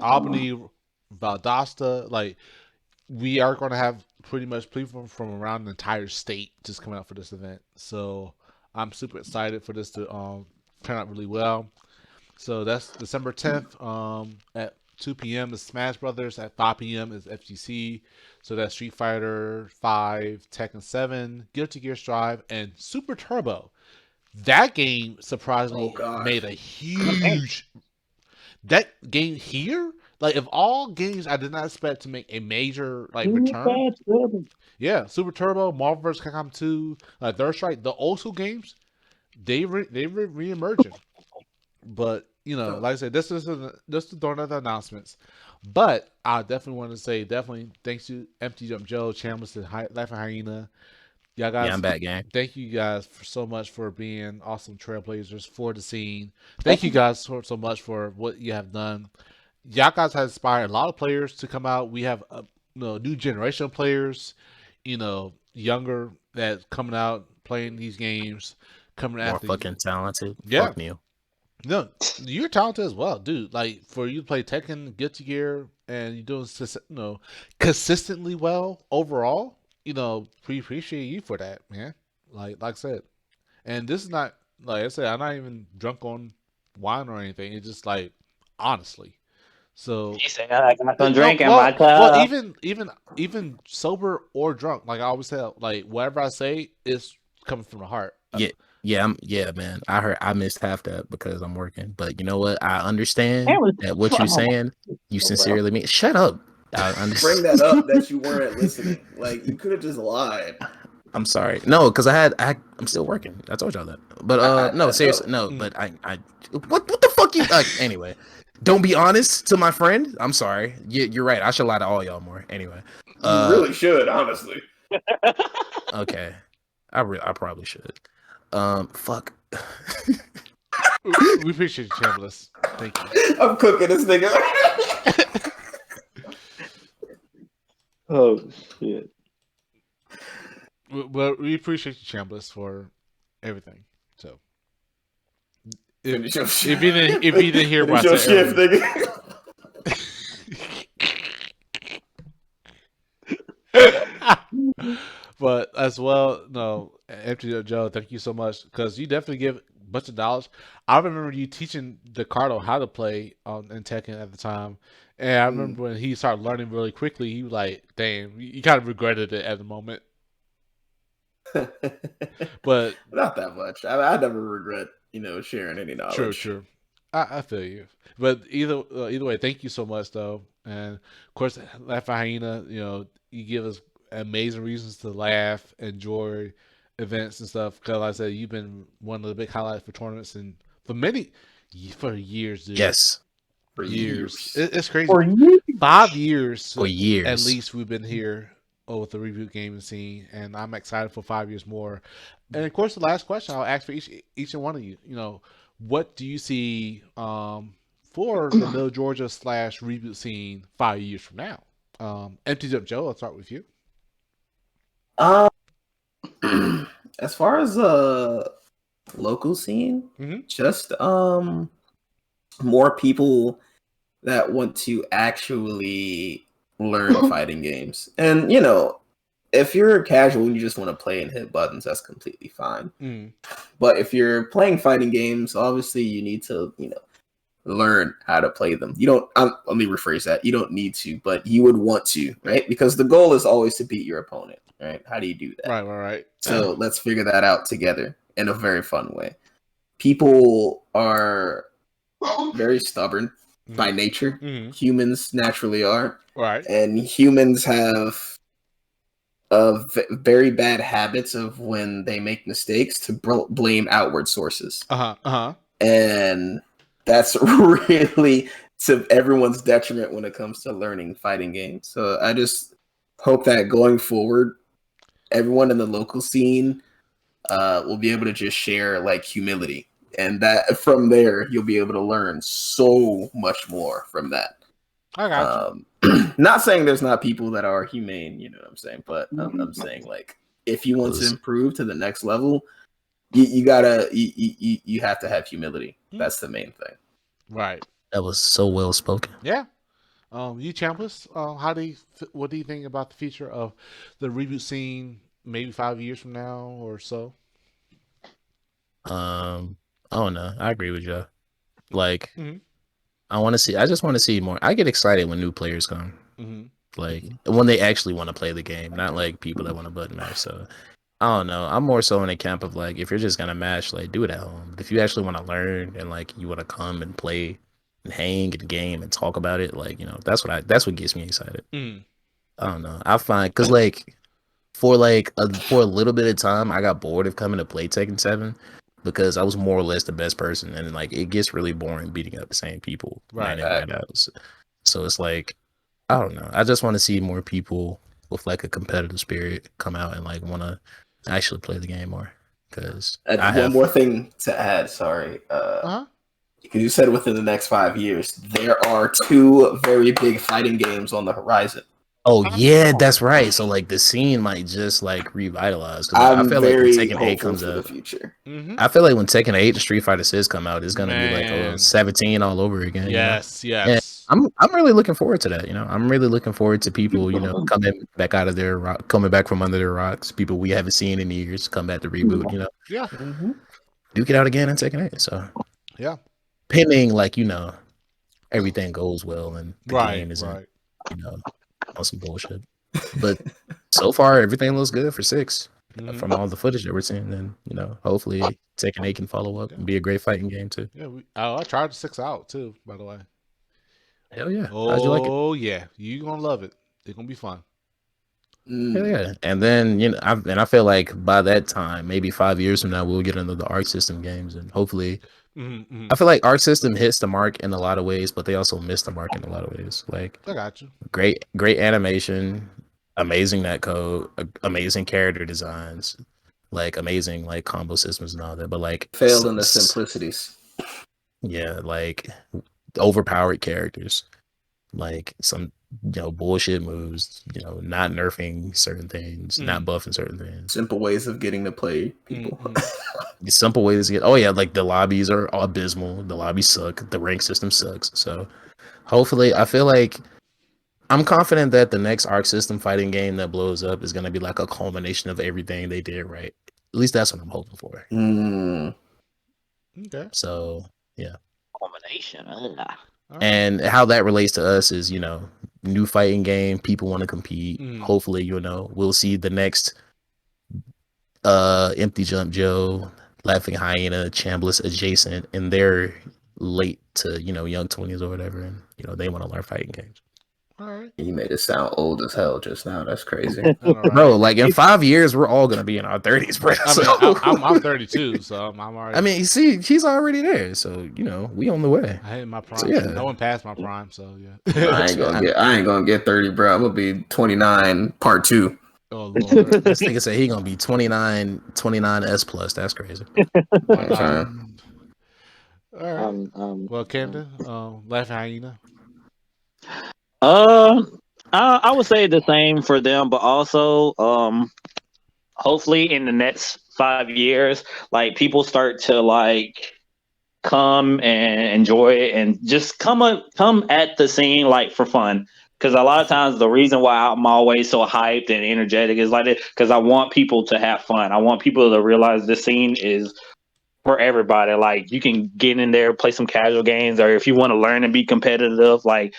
Albany, Valdosta. Like we are going to have pretty much people from around the entire state just coming out for this event. So I'm super excited for this to turn out really well. So that's December 10th at 2 p.m. is Smash Brothers. At 5 p.m. is FGC. So that's Street Fighter 5, Tekken 7, Guilty Gear Strive, and Super Turbo. That game surprisingly made a huge. That game here, like of all games, I did not expect to make a major return. Yeah, Super Turbo, Marvel vs. Capcom 2, Third Strike, the old school games, they reemerging. But like I said, this is throwing other announcements. But I definitely want to say thanks to EmptyJumpJo, Chambliss, and Life of Hyena. Y'all guys, I'm back, gang. Thank you guys so much for being awesome trailblazers for the scene. Thank you guys so much for what you have done. Y'all guys have inspired a lot of players to come out. We have new generation of players, younger that's coming out playing these games, coming More after fucking talented. Yeah. Fuck you. No, you're talented as well, dude. Like for you to play Tekken, Guilty Gear, and you're doing consistently well overall. We appreciate you for that, man. Like I said, and this is not like I said. I'm not even drunk on wine or anything. It's just like honestly. So You say I got some drink in my cup. Well, even sober or drunk, like I always say, like whatever I say is coming from the heart. Yeah, man. I missed half that because I'm working. But you know what? I understand that what you're saying, you sincerely mean. Shut up. I understand. Bring that up that you weren't listening. Like you could have just lied. I'm sorry. No, because I'm still working. I told y'all that. But no, seriously, no. But I what the fuck you anyway. Don't be honest to my friend. I'm sorry. You're right. I should lie to all y'all more. Anyway. You really should, honestly. Okay. I probably should. Fuck. We appreciate you, Chambliss. Thank you. I'm cooking this nigga. Oh shit. Well, we appreciate you, Chambliss, for everything. So, if you didn't hear what I said earlier. But as well, EmptyJumpJo, thank you so much because you definitely give a bunch of knowledge. I remember you teaching Ricardo how to play in Tekken at the time, and I remember when he started learning really quickly, he was like, "Damn, you kind of regretted it at the moment." But not that much. I never regret, sharing any knowledge. True. I feel you. But either way, thank you so much though, and of course, Laugh at Hyena. You give us amazing reasons to laugh, enjoy events and stuff. Because like I said, you've been one of the big highlights for tournaments and for years, dude. Yes, for years. It's crazy. For years. 5 years. For years, at least we've been here with the Reboot gaming scene, and I'm excited for 5 years more. And of course, the last question I'll ask for each and one of you. What do you see for the Middle Georgia / Reboot scene 5 years from now? EmptyJumpJo, let's start with you. As far as local scene, just more people that want to actually learn fighting games. And if you're casual and you just want to play and hit buttons, that's completely fine. But if you're playing fighting games, obviously you need to learn how to play them. You don't let me rephrase that. You don't need to, but you would want to, right? Because the goal is always to beat your opponent, right? How do you do that? Right. So let's figure that out together in a very fun way. People are very stubborn by nature. Humans naturally are. Right. And humans have very bad habits of when they make mistakes to blame outward sources. And that's really to everyone's detriment when it comes to learning fighting games. So I just hope that going forward, everyone in the local scene will be able to just share humility, and that from there you'll be able to learn so much more from that. I got you. Not saying there's not people that are humane, you know what I'm saying, but I'm saying if you want to improve to the next level, you have to have humility. That's the main thing. Right. That was so well spoken. Yeah. You Chambliss, what do you think about the future of the reboot scene? Maybe 5 years from now or so. I don't know. I agree with you. Like, Mhm. I just want to see more. I get excited when new players come. Mhm. Like when they actually want to play the game, not like people that want to button mash. So I don't know. I'm more so in a camp of like, if you're just gonna mash, like do it at home. But if you actually want to learn and like you want to come and play and hang and game and talk about it, like that's what gets me excited. Mhm. I don't know. I find because like for a little bit of time, I got bored of coming to play Tekken 7 because I was more or less the best person, and like it gets really boring beating up the same people Right. night in night out. So it's like I don't know. I just want to see more people with like a competitive spirit come out and like want to actually play the game more. Because I One have. more thing to add. Sorry. Uh-huh. Because you said within the next 5 years, there are 2 very big fighting games on the horizon. Oh yeah, that's right. So like the scene might just like revitalize. Like, I I'm feel like when very Tekken 8 hopeful comes for the out, future. Mhm. I feel like when Tekken 8 and Street Fighter 6 come out, it's gonna be like Man. 17 all over again. Yes. You know? And Yes. I'm really looking forward to that. I'm really looking forward to people coming back out of their coming back from under their rocks. People we haven't seen in years come back to reboot. Yeah. Duke it out again and Tekken 8. So Yeah. pending like everything goes well and the Right. game isn't Right. on some bullshit. But so far everything looks good for 6 Mhm. from all the footage that we're seeing. And hopefully Tekken 8 can follow up and be a great fighting game too. Yeah. I tried the 6 out too. By the way. Hell yeah! How'd you like it? Oh yeah, you gonna love it. It's gonna be fun. Hell yeah! And then I feel like by that time, maybe 5 years from now, we'll get into the Arc System games, and hopefully, Mm-hmm. I feel like Arc System hits the mark in a lot of ways, but they also miss the mark in a lot of ways. Like I got you. great animation, amazing netcode, amazing character designs, like amazing like combo systems and all that. But like failed in the simplicities. Yeah, like overpowered characters, like some bullshit moves, not nerfing certain things, not buffing certain things. Simple ways of getting to play people. Simple ways to get. Oh yeah, like the lobbies are abysmal. The lobbies suck. The rank system sucks. So hopefully, I feel like I'm confident that the next Arc System fighting game that blows up is gonna be like a culmination of everything they did right. At least that's what I'm hoping for. Okay. So yeah. Culmination. And how that relates to us is, new fighting game, people want to compete. Hopefully, we'll see the next EmptyJumpJo, Laughing Hyena, Chambliss adjacent, and they're late to, young 20s or whatever, and they want to learn fighting games. All right. You made it sound old as hell just now. That's crazy. Bro, like in 5 years, we're all gonna be in our 30s, bro. I'm 32, so I'm already. I mean, you see, he's already there, so we on the way. I hit my prime. So, yeah. No one passed my prime, so yeah. I ain't gonna get 30, bro. I'm gonna be 29, part 2. Oh Lord. This nigga said he gonna be 29 S plus. That's crazy. All right. Well, Camden, Laughing Hyena. I would say the same for them, but also, hopefully in the next 5 years, like people start to like come and enjoy it and just come at the scene like for fun. Because a lot of times the reason why I'm always so hyped and energetic is like it because I want people to have fun. I want people to realize the scene is for everybody. Like you can get in there, play some casual games, or if you want to learn and be competitive, like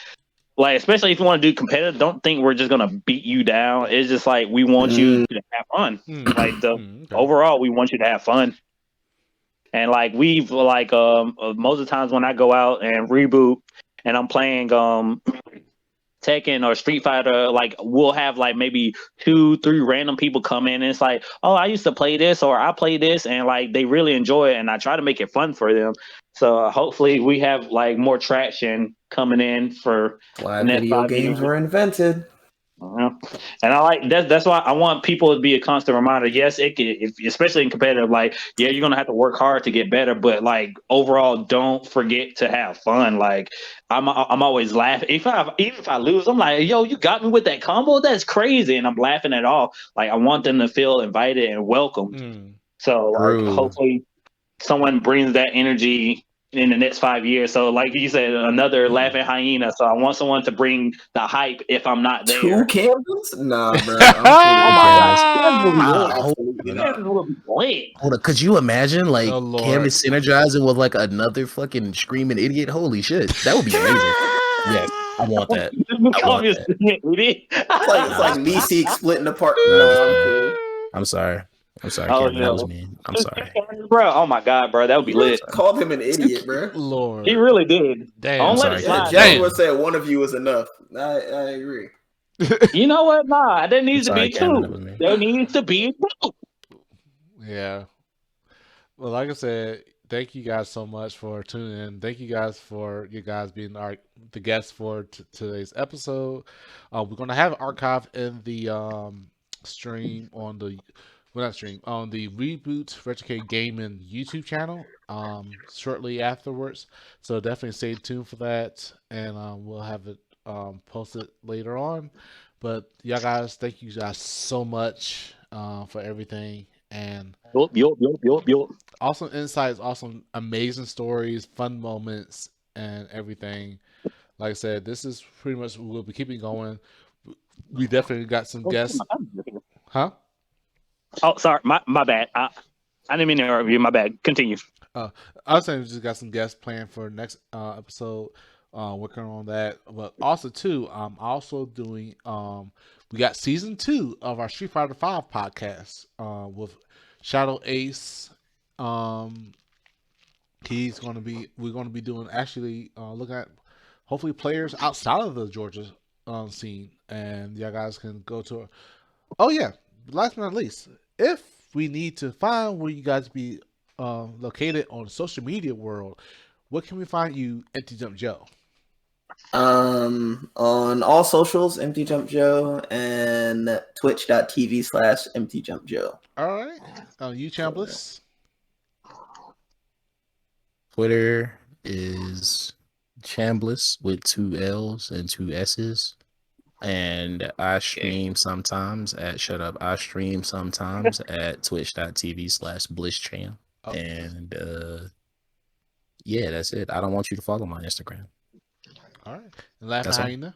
especially if you want to do competitive, don't think we're just gonna beat you down. It's just like we want you to have fun. Like overall, we want you to have fun. And like we've like most of the times when I go out and reboot and I'm playing Tekken or Street Fighter, like we'll have like maybe 2-3 random people come in and it's like, oh, I used to play this or I play this, and like they really enjoy it and I try to make it fun for them. So hopefully we have like more traction coming in for why video games were invented. And I like that's why I want people to be a constant reminder. Yes, especially in competitive, like yeah, you're gonna have to work hard to get better, but like overall, don't forget to have fun. Like I'm always laughing. Even if I lose, I'm like, yo, you got me with that combo. That's crazy, and I'm laughing at all. Like I want them to feel invited and welcomed. So like, hopefully, someone brings that energy in the next 5 years. So, like you said, another Laughing Hyena. So I want someone to bring the hype if I'm not Two there. Chambliss? Nah, bro. Oh my Yes. God, Kansas will be lit. Absolutely not. Kansas will be lit. Hold on, could you imagine like Oh, Lord. Canvas synergizing with like another fucking screaming idiot? Holy shit, that would be amazing. Yes, I want that. Just become your that. idiot. It's like Meeseek splitting apart. Nah, Nah, I'm cool. I'm sorry. I'm sorry, Oh, Cameron. yeah. That was mean. I'm sorry. Bro, oh my God, bro, that would be You lit. just called him an idiot, bro. Lord. He really did. Damn. Don't I'm let sorry, it Yeah, slide. Damn. Joshua said one of you is enough. I agree. You know what? Nah, there needs to sorry, be Cameron, that two. was me. There needs to be two. Yeah. Well, like I said, thank you guys so much for tuning in. Thank you guys for you guys being the guests for today's episode. We're gonna have it archived in the stream on the not stream on the Reboot Retrocade Gaming YouTube channel shortly afterwards. So definitely stay tuned for that, and we'll have it posted later on. But y'all guys, thank you guys so much for everything. And Yup. awesome insights, awesome, amazing stories, fun moments, and everything. Like I said, this is pretty much we'll be keeping going. We definitely got some guests, huh? Oh, sorry, my bad. I didn't mean to interrupt you. My bad. Continue. I was saying we just got some guests planned for next episode. Working on that, but also too, I'm also doing. We got season 2 of our Street Fighter 5 podcast with Shadow Ace. He's going to be. We're going to be doing actually looking at hopefully players outside of the Georgia scene, and y'all guys can go to. Oh yeah, last but not least, if we need to find where you guys be located on social media world, where can we find you, EmptyJumpJo? On all socials, EmptyJumpJo, and twitch.tv/EmptyJumpJo. All right, you Chambliss. Twitter is Chambliss with 2 L's and 2 S's. And I stream sometimes at twitch.tv/BlissCham. Oh. And yeah, that's it. I don't want you to follow my Instagram. All right, and Laughing That's all. Hyena.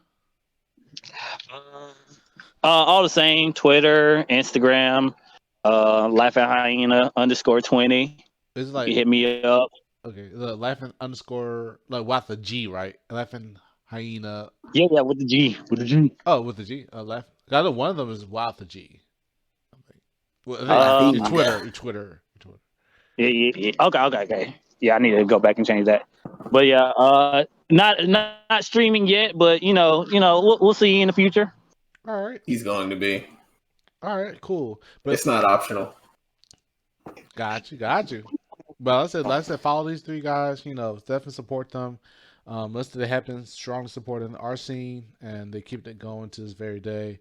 All the same. Twitter, Instagram, Laughing Hyena _20. It's like You hit me up. okay, the Laughing underscore like with the G, right? Laughing Hyena. Yeah, with the G. Oh, with the G. Laugh. I know one of them is with the G. Well, Um, your Twitter. Yeah. Okay. Yeah, I need to go back and change that. But yeah, not streaming yet, but we'll see in the future. All right. He's going to be. All right. Cool. But It's not optional. got you. But like I said, follow these 3 guys. Definitely support them. Most of it happens strong support in our scene, and they keep it going to this very day.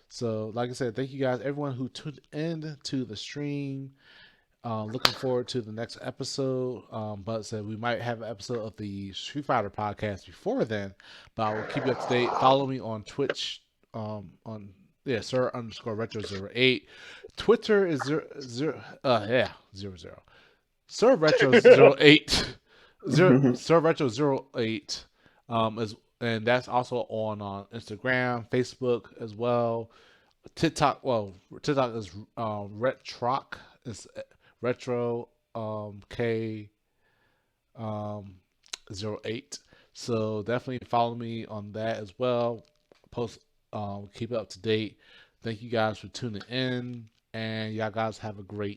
So, like I said, thank you guys, everyone who tuned in to the stream. Looking forward to the next episode. But said we might have an episode of the Street Fighter podcast before then. But I will keep you up to date. Follow me on Twitch. On Sir_Retro08. Twitter is 00. Sir Retro 08. Sir Retro 08. And that's also on Instagram, Facebook as well. TikTok. Well, TikTok is Retroc. It's Retro K 08. So definitely follow me on that as well. Post keep it up to date. Thank you guys for tuning in, and y'all guys have a great